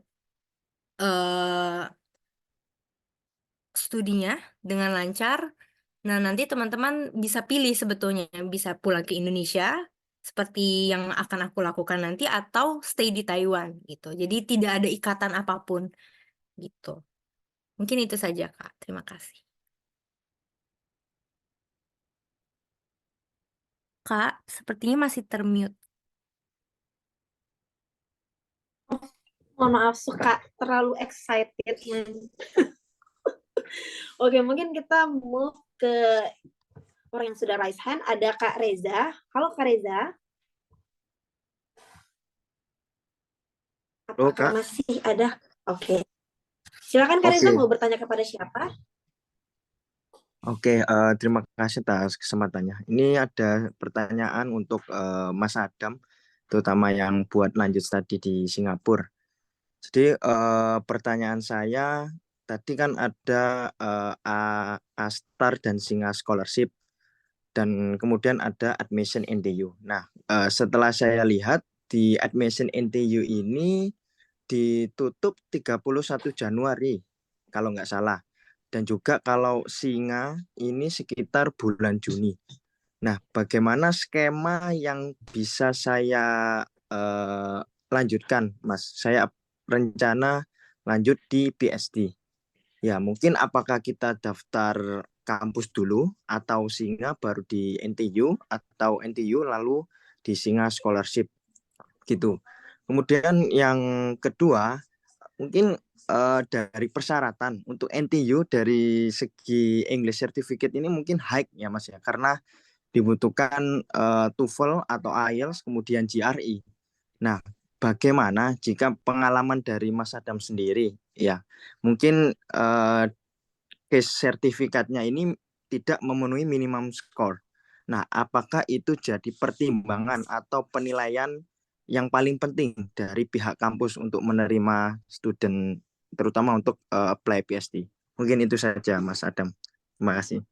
studinya dengan lancar. Nah, nanti teman-teman bisa pilih sebetulnya, bisa pulang ke Indonesia seperti yang akan aku lakukan nanti atau stay di Taiwan gitu. Jadi tidak ada ikatan apapun gitu. Mungkin itu saja, Kak. Terima kasih. Kak, sepertinya masih termute. Mohon maaf, suka terlalu excited. Oke, mungkin kita move ke orang yang sudah raise hand. Ada Kak Reza. Halo Kak Reza. Halo, Apakah Kak. masih ada? Oke. Silakan Kak Reza, Oke. mau bertanya kepada siapa? Oke, terima kasih atas kesempatannya. Ini ada pertanyaan untuk Mas Adam, terutama yang buat lanjut studi di Singapura. Jadi pertanyaan saya tadi kan ada A-Star dan Singa Scholarship, dan kemudian ada Admission NTU. Nah, setelah saya lihat di Admission NTU ini ditutup 31 Januari, kalau nggak salah. Dan juga kalau Singa ini sekitar bulan Juni. Nah, bagaimana skema yang bisa saya lanjutkan, Mas? Saya rencana lanjut di PSD. Ya, mungkin apakah kita daftar kampus dulu atau Singa baru di NTU, atau NTU lalu di Singa Scholarship gitu. Kemudian yang kedua, mungkin dari persyaratan untuk NTU dari segi English Certificate ini mungkin high ya Mas ya, karena dibutuhkan TOEFL atau IELTS kemudian GRE. Nah, bagaimana jika pengalaman dari Mas Adam sendiri ya, mungkin case sertifikatnya ini tidak memenuhi minimum score. Nah, apakah itu jadi pertimbangan atau penilaian yang paling penting dari pihak kampus untuk menerima student, terutama untuk apply PSD? Mungkin itu saja, Mas Adam. Terima kasih.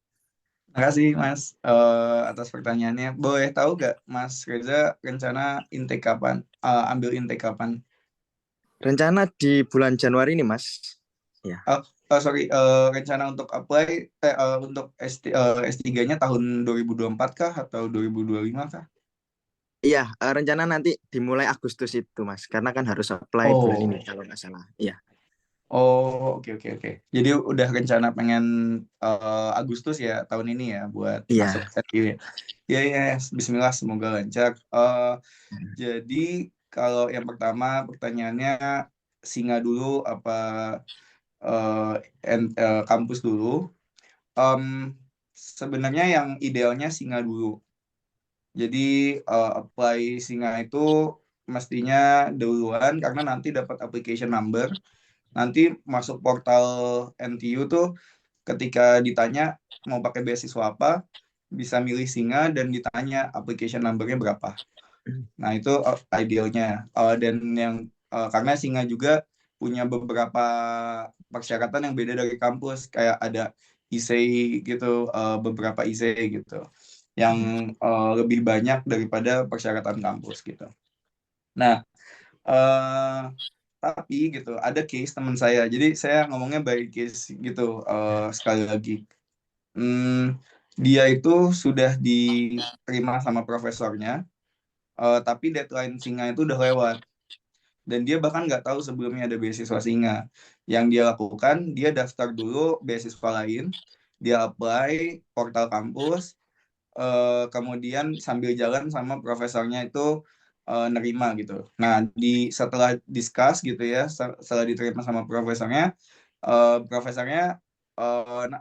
Terima kasih Mas atas pertanyaannya. Boleh tahu nggak Mas Reza rencana intake kapan? Ambil intake kapan? Rencana di bulan Januari ini, Mas. Ya. Rencana untuk apply untuk S3-nya tahun 2024 kah atau 2025 kah? Iya, rencana nanti dimulai Agustus itu, Mas. Karena kan harus apply bulan ini kalau nggak salah. Iya. Oh, oke. Jadi udah rencana pengen Agustus ya tahun ini ya buat masuk SKIW. Ya, Bismillah semoga lancar. Jadi kalau yang pertama pertanyaannya Singa dulu apa kampus dulu. Sebenarnya yang idealnya Singa dulu. Jadi apply Singa itu mestinya duluan karena nanti dapat application number. Nanti masuk portal NTU tuh ketika ditanya mau pakai beasiswa apa, bisa milih Singa dan ditanya application number-nya berapa. Nah, itu idealnya. Dan yang karena Singa juga punya beberapa persyaratan yang beda dari kampus, kayak ada ISEI gitu, beberapa ISEI gitu, yang lebih banyak daripada persyaratan kampus gitu. Nah, tapi gitu ada case teman saya. Jadi saya ngomongnya by case gitu sekali lagi. Dia itu sudah diterima sama profesornya, tapi deadline Singa itu udah lewat. Dan dia bahkan nggak tahu sebelumnya ada beasiswa Singa. Yang dia lakukan, dia daftar dulu beasiswa lain, dia apply portal kampus, kemudian sambil jalan sama profesornya itu nerima gitu. Nah, setelah discuss gitu ya, setelah diterima sama profesornya, profesornya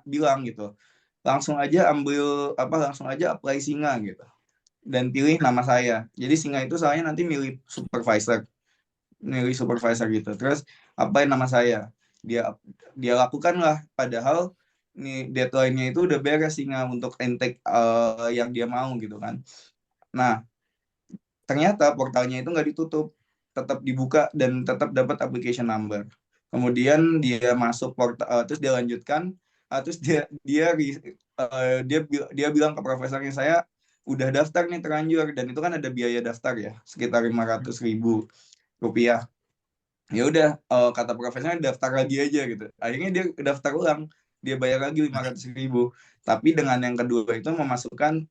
bilang gitu, langsung aja apply Singa gitu, dan pilih nama saya. Jadi Singa itu soalnya nanti milih supervisor gitu. Terus apply nama saya. Dia lakukan lah, padahal nih deadline-nya itu udah beres Singa untuk intake yang dia mau gitu kan. Nah, ternyata portalnya itu nggak ditutup, tetap dibuka dan tetap dapat application number. Kemudian dia masuk portal, terus dia lanjutkan, terus dia bilang ke profesornya, saya udah daftar nih terlanjur, dan itu kan ada biaya daftar ya, sekitar 500.000 rupiah. Ya udah, kata profesornya daftar lagi aja gitu. Akhirnya dia daftar ulang, dia bayar lagi 500.000, tapi dengan yang kedua itu memasukkan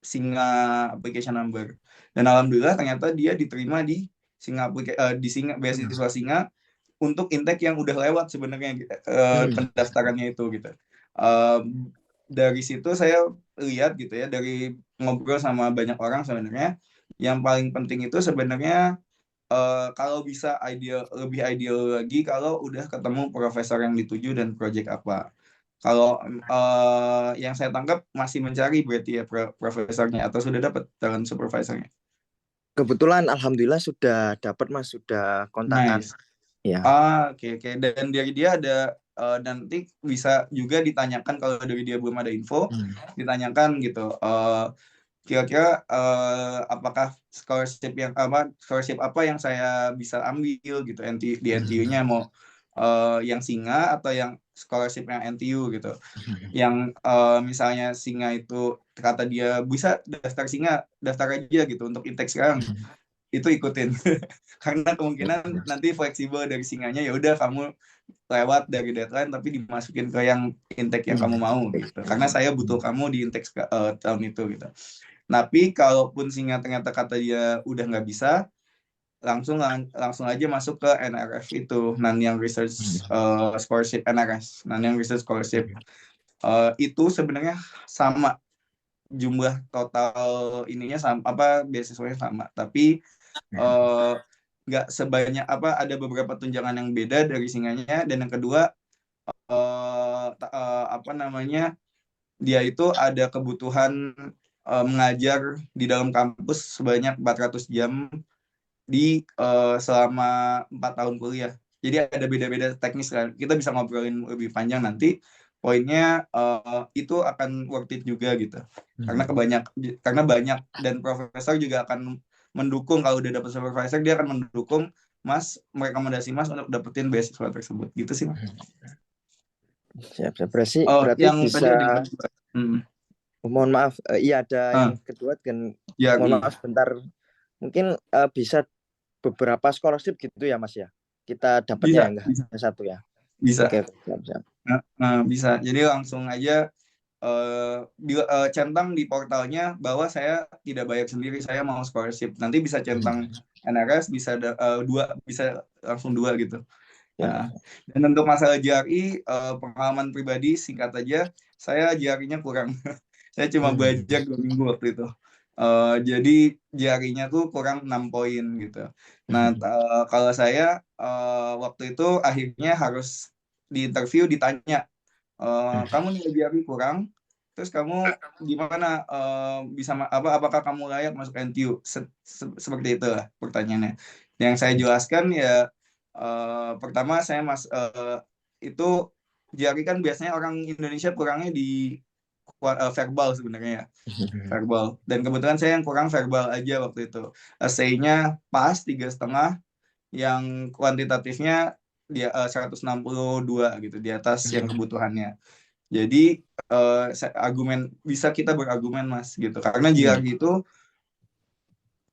Singa application number. Dan alhamdulillah ternyata dia diterima di Singa beasiswa Singa untuk intake yang udah lewat sebenarnya pendaftarannya itu gitu. Dari situ saya lihat gitu ya, dari ngobrol sama banyak orang sebenarnya, yang paling penting itu sebenarnya kalau bisa lebih ideal lagi kalau udah ketemu profesor yang dituju dan project apa. Kalau yang saya tangkap masih mencari berarti ya profesornya, atau sudah dapat calon supervisornya? Kebetulan alhamdulillah sudah dapat Mas, sudah kontakan. Nice. Ya. Oke. Dan dari dia ada nanti bisa juga ditanyakan kalau dari dia belum ada info, ditanyakan gitu. Kira-kira apakah scholarship apa yang saya bisa ambil gitu di NTU-nya, mau yang Singa atau yang scholarship yang NTU gitu. Yang misalnya Singa itu kata dia bisa daftar Singa, daftar aja gitu untuk intake sekarang, itu ikutin. Karena kemungkinan nanti fleksibel dari Singanya, ya udah kamu lewat dari deadline tapi dimasukin ke yang intake yang kamu mau gitu. Karena saya butuh kamu di intake tahun itu gitu. Tapi kalaupun Singa ternyata kata dia udah nggak bisa, langsung aja masuk ke NRF itu, Non-Young Research Scholarship. NRS, Non-Young Research Scholarship. Itu sebenarnya sama jumlah total ininya sama, beasiswanya sama, tapi nggak sebanyak ada beberapa tunjangan yang beda dari Singanya. Dan yang kedua, dia itu ada kebutuhan mengajar di dalam kampus sebanyak 400 jam selama 4 tahun kuliah. Jadi ada beda-beda teknis kan. Kita bisa ngobrolin lebih panjang nanti. Poinnya itu akan worth it juga gitu. Karena banyak, dan profesor juga akan mendukung. Kalau udah dapat supervisor, dia akan mendukung Mas, merekomendasi Mas untuk dapetin beasiswa tersebut. Gitu sih, Mas. Siap. Berarti yang bisa. tadi ada yang kedua. Mohon maaf, iya ada yang kedua kan. Mohon maaf sebentar. Mungkin bisa beberapa scholarship gitu ya Mas ya. Kita dapatnya enggak satu ya. Bisa. Oke, siap. Bisa. Jadi langsung aja centang di portalnya bahwa saya tidak bayar sendiri, saya mau scholarship. Nanti bisa centang NRS, bisa bisa langsung 2 gitu. Nah, dan untuk masalah JRI, pengalaman pribadi singkat aja, saya JRI-nya kurang. Saya cuma belajar 2 minggu waktu itu. Jadi jarinya tuh kurang 6 poin gitu. Nah, kalau saya waktu itu akhirnya harus di interview ditanya, kamu nilai jari kurang, terus kamu gimana bisa apakah kamu layak masuk NTU? Seperti itulah pertanyaannya. Yang saya jelaskan ya pertama saya itu jari kan biasanya orang Indonesia kurangnya di verbal sebenarnya ya. Verbal, dan kebetulan saya yang kurang verbal aja waktu itu. Essay-nya pas 3,5, yang kuantitatifnya dia 162 gitu, di atas yang kebutuhannya. Jadi kita berargumen Mas gitu, karena jika itu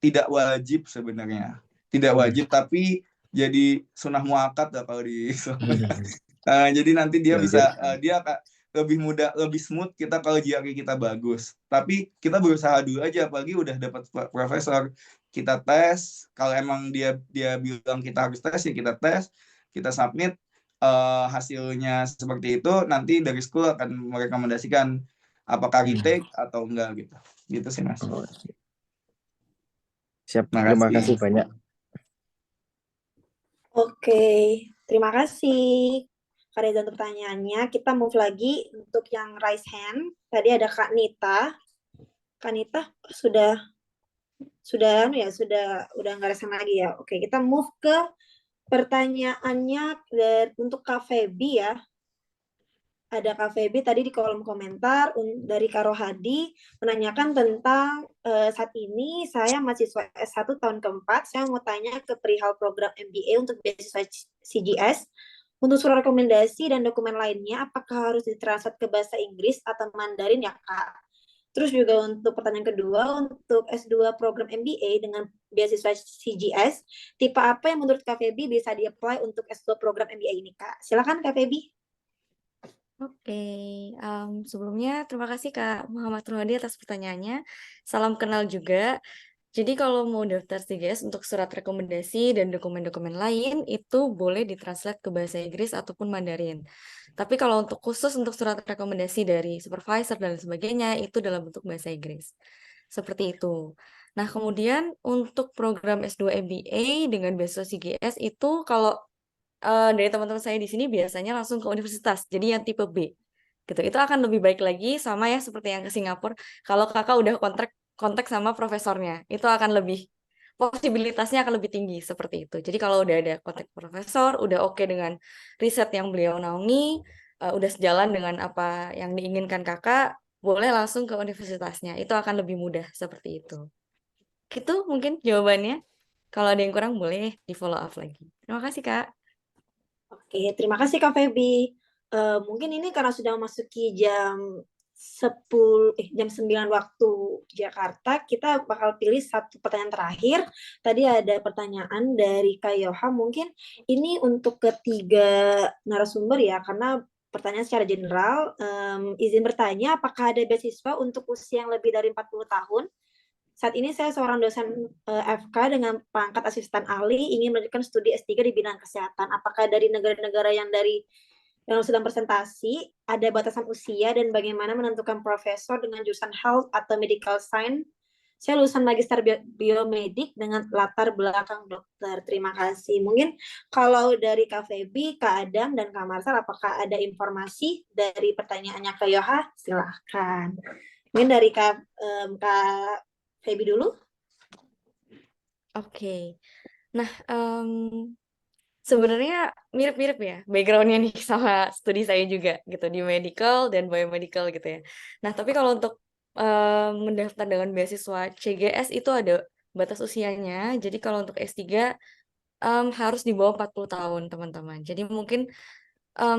tidak wajib sebenarnya, tidak wajib, tapi jadi sunnah muakkad lah kalau di jadi nanti dia bisa dia lebih mudah, lebih smooth kita kalau GRE kita bagus. Tapi kita berusaha dulu aja, apalagi udah dapat profesor. Kita tes, kalau emang dia bilang kita harus tes, ya kita tes, kita submit, hasilnya seperti itu, nanti dari school akan merekomendasikan apakah retake atau enggak gitu. Gitu sih Mas. Oh, siap, Terima terima kasih kasih. banyak. Oke, terima kasih Kak Reza untuk pertanyaannya. Kita move lagi untuk yang raise hand. Tadi ada Kak Nita. Kak Nita sudah udah nggak raise hand lagi ya. Oke, kita move ke pertanyaannya untuk Kak Feby ya. Ada Kak Feby tadi di kolom komentar dari Kak Rohadi menanyakan tentang saat ini saya mahasiswa S1 tahun keempat, saya mau tanya ke perihal program MBA untuk beasiswa CGS. Untuk surat rekomendasi dan dokumen lainnya, apakah harus ditranslate ke bahasa Inggris atau Mandarin ya Kak? Terus juga untuk pertanyaan kedua, untuk S2 program MBA dengan beasiswa CGS, tipe apa yang menurut Kak Feby bisa di-apply untuk S2 program MBA ini Kak? Silakan Kak Feby. Oke, sebelumnya terima kasih Kak Muhammad Ruhadi atas pertanyaannya. Salam kenal juga. Jadi kalau mau daftar CGS untuk surat rekomendasi dan dokumen-dokumen lain, itu boleh ditranslate ke bahasa Inggris ataupun Mandarin. Tapi kalau untuk khusus untuk surat rekomendasi dari supervisor dan sebagainya, itu dalam bentuk bahasa Inggris. Seperti itu. Nah, kemudian untuk program S2 MBA dengan beasiswa CGS itu kalau dari teman-teman saya di sini biasanya langsung ke universitas, jadi yang tipe B. Gitu. Itu akan lebih baik lagi sama ya seperti yang ke Singapura. Kalau kakak udah kontak sama profesornya, itu akan lebih posibilitasnya akan lebih tinggi seperti itu. Jadi kalau udah ada kontak profesor, udah oke dengan riset yang beliau naungi, udah sejalan dengan apa yang diinginkan kakak, boleh langsung ke universitasnya. Itu akan lebih mudah seperti itu. Gitu mungkin jawabannya. Kalau ada yang kurang boleh di follow up lagi. Terima kasih Kak. Oke, terima kasih Kak Feby. Mungkin ini karena sudah memasuki jam 9 waktu Jakarta, kita bakal pilih satu pertanyaan terakhir. Tadi ada pertanyaan dari Kak Yoha, mungkin ini untuk ketiga narasumber ya, karena pertanyaan secara general, izin bertanya, apakah ada beasiswa untuk usia yang lebih dari 40 tahun? Saat ini saya seorang dosen FK dengan pangkat asisten ahli ingin melanjutkan studi S3 di bidang kesehatan. Apakah dari negara-negara yang sedang presentasi ada batasan usia dan bagaimana menentukan profesor dengan jurusan health atau medical science? Saya lulusan magister biomedik dengan latar belakang dokter. Terima kasih. Mungkin kalau dari Kak Feby, Kak Adam, dan Kak Marsal, apakah ada informasi dari pertanyaannya Kak Yoha? Silahkan. Mungkin dari Kak Feby dulu. Oke. Nah, sebenarnya mirip-mirip ya background-nya nih sama studi saya juga gitu di medical dan biomedical gitu ya. Nah, tapi kalau untuk mendaftar dengan beasiswa CGS itu ada batas usianya. Jadi kalau untuk S3 harus di bawah 40 tahun, teman-teman. Jadi mungkin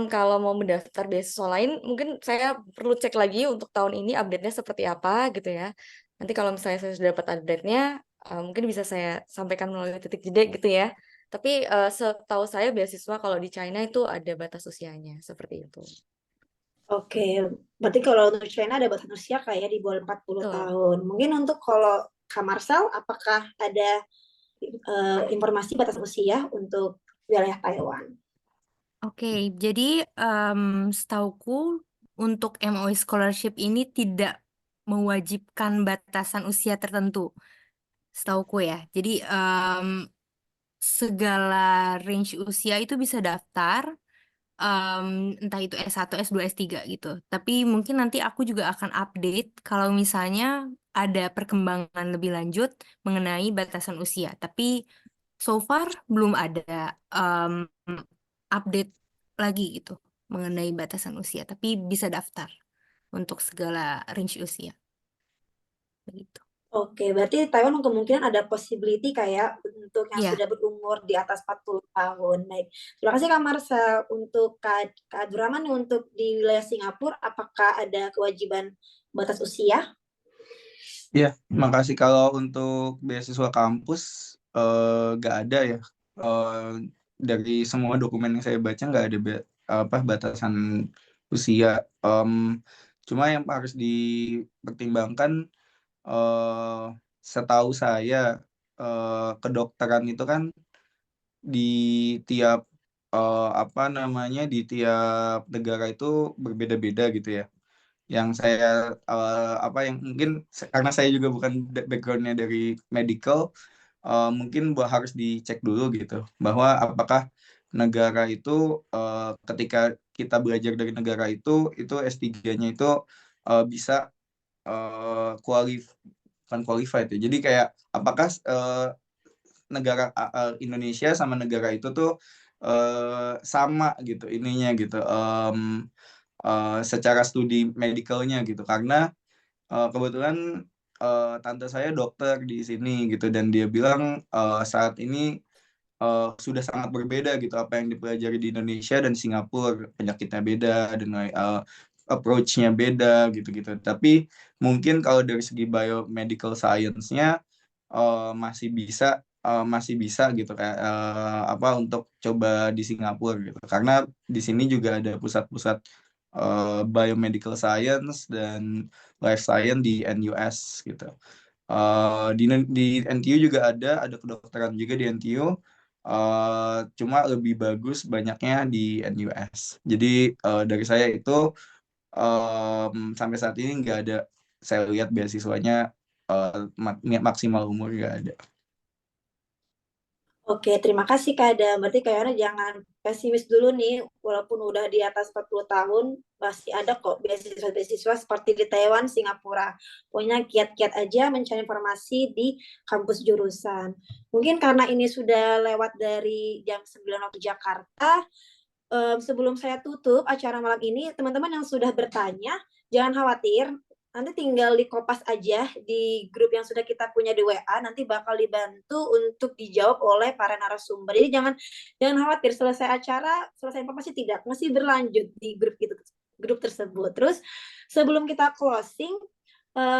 kalau mau mendaftar beasiswa lain, mungkin saya perlu cek lagi untuk tahun ini update-nya seperti apa gitu ya. Nanti kalau misalnya saya sudah dapat update-nya, mungkin bisa saya sampaikan melalui titik jeda gitu ya. Tapi setahu saya beasiswa kalau di China itu ada batas usianya, seperti itu. Oke, berarti kalau untuk China ada batas usia kayak di bawah 40 Betul. tahun. Mungkin untuk kalau Kak Marsal, apakah ada informasi batas usia untuk wilayah Taiwan? Oke, jadi setauku untuk MOE scholarship ini tidak mewajibkan batasan usia tertentu, setauku ya. Jadi segala range usia itu bisa daftar, entah itu S1, S2, S3 gitu. Tapi mungkin nanti aku juga akan update kalau misalnya ada perkembangan lebih lanjut mengenai batasan usia. Tapi so far belum ada update lagi gitu mengenai batasan usia. Tapi bisa daftar untuk segala range usia. Begitu. Oke, berarti Taiwan kemungkinan ada possibility kayak untuk yang Iya. sudah berumur di atas 40 tahun. Baik. Terima kasih Kak Marsha. Untuk Kak Abdurrahman nih, untuk di wilayah Singapura, apakah ada kewajiban batas usia? Iya, makasih. Kalau untuk beasiswa kampus nggak ada ya. Dari semua dokumen yang saya baca nggak ada batasan usia. Cuma yang harus dipertimbangkan, setahu saya kedokteran itu kan di tiap di tiap negara itu berbeda-beda gitu ya. Yang saya yang mungkin karena saya juga bukan backgroundnya dari medical, mungkin harus dicek dulu gitu bahwa apakah negara itu ketika kita belajar dari negara itu S3-nya itu bisa bukan qualified ya. Jadi kayak apakah negara Indonesia sama negara itu tuh sama gitu ininya gitu, secara studi medicalnya gitu. Karena kebetulan tante saya dokter di sini gitu, dan dia bilang saat ini sudah sangat berbeda gitu apa yang dipelajari di Indonesia dan Singapura. Penyakitnya beda, dengan approach-nya beda gitu-gitu. Tapi mungkin kalau dari segi biomedical science-nya masih bisa gitu kayak untuk coba di Singapura gitu. Karena di sini juga ada pusat-pusat biomedical science dan life science di NUS gitu. Di NTU juga ada kedokteran juga di NTU. Cuma lebih bagus banyaknya di NUS. Jadi dari saya itu sampai saat ini nggak ada, saya lihat beasiswanya maksimal umur nggak ada. Oke, terima kasih Kak Adam. Berarti kayaknya jangan pesimis dulu nih, walaupun udah di atas 40 tahun, pasti ada kok beasiswa-beasiswa seperti di Taiwan, Singapura. Pokoknya kiat-kiat aja mencari informasi di kampus jurusan. Mungkin karena ini sudah lewat dari jam 9 waktu Jakarta, sebelum saya tutup acara malam ini, teman-teman yang sudah bertanya, jangan khawatir, nanti tinggal di kopas aja di grup yang sudah kita punya di WA, nanti bakal dibantu untuk dijawab oleh para narasumber. Jadi jangan khawatir, selesai acara, selesai informasi tidak, masih berlanjut di grup tersebut. Terus sebelum kita closing,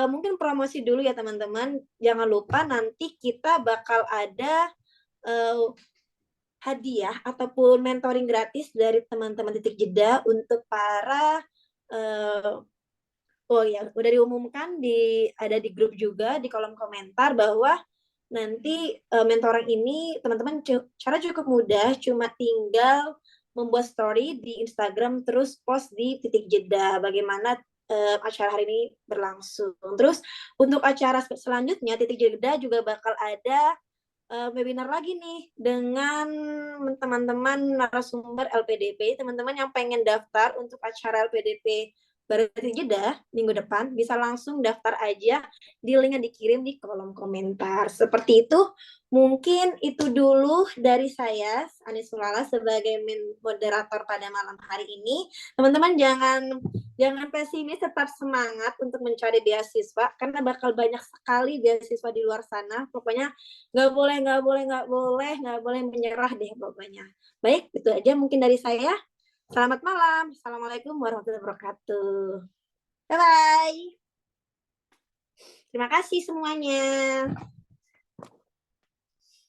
mungkin promosi dulu ya teman-teman. Jangan lupa nanti kita bakal ada hadiah ataupun mentoring gratis dari teman-teman Titik Jeda untuk para oh ya, udah diumumkan ada di grup juga di kolom komentar bahwa nanti mentoring ini teman-teman cara cukup mudah, cuma tinggal membuat story di Instagram terus post di Titik Jeda bagaimana acara hari ini berlangsung. Terus untuk acara selanjutnya Titik Jeda juga bakal ada webinar lagi nih dengan teman-teman narasumber LPDP, teman-teman yang pengen daftar untuk acara LPDP Titik Jeda minggu depan, bisa langsung daftar aja, di link yang dikirim di kolom komentar. Seperti itu, mungkin itu dulu dari saya, Anis Sulala, sebagai moderator pada malam hari ini. Teman-teman jangan pesimis, tetap semangat untuk mencari beasiswa, karena bakal banyak sekali beasiswa di luar sana. Pokoknya nggak boleh menyerah deh pokoknya. Baik, itu aja mungkin dari saya. Selamat malam. Assalamualaikum warahmatullahi wabarakatuh. Bye-bye. Terima kasih semuanya.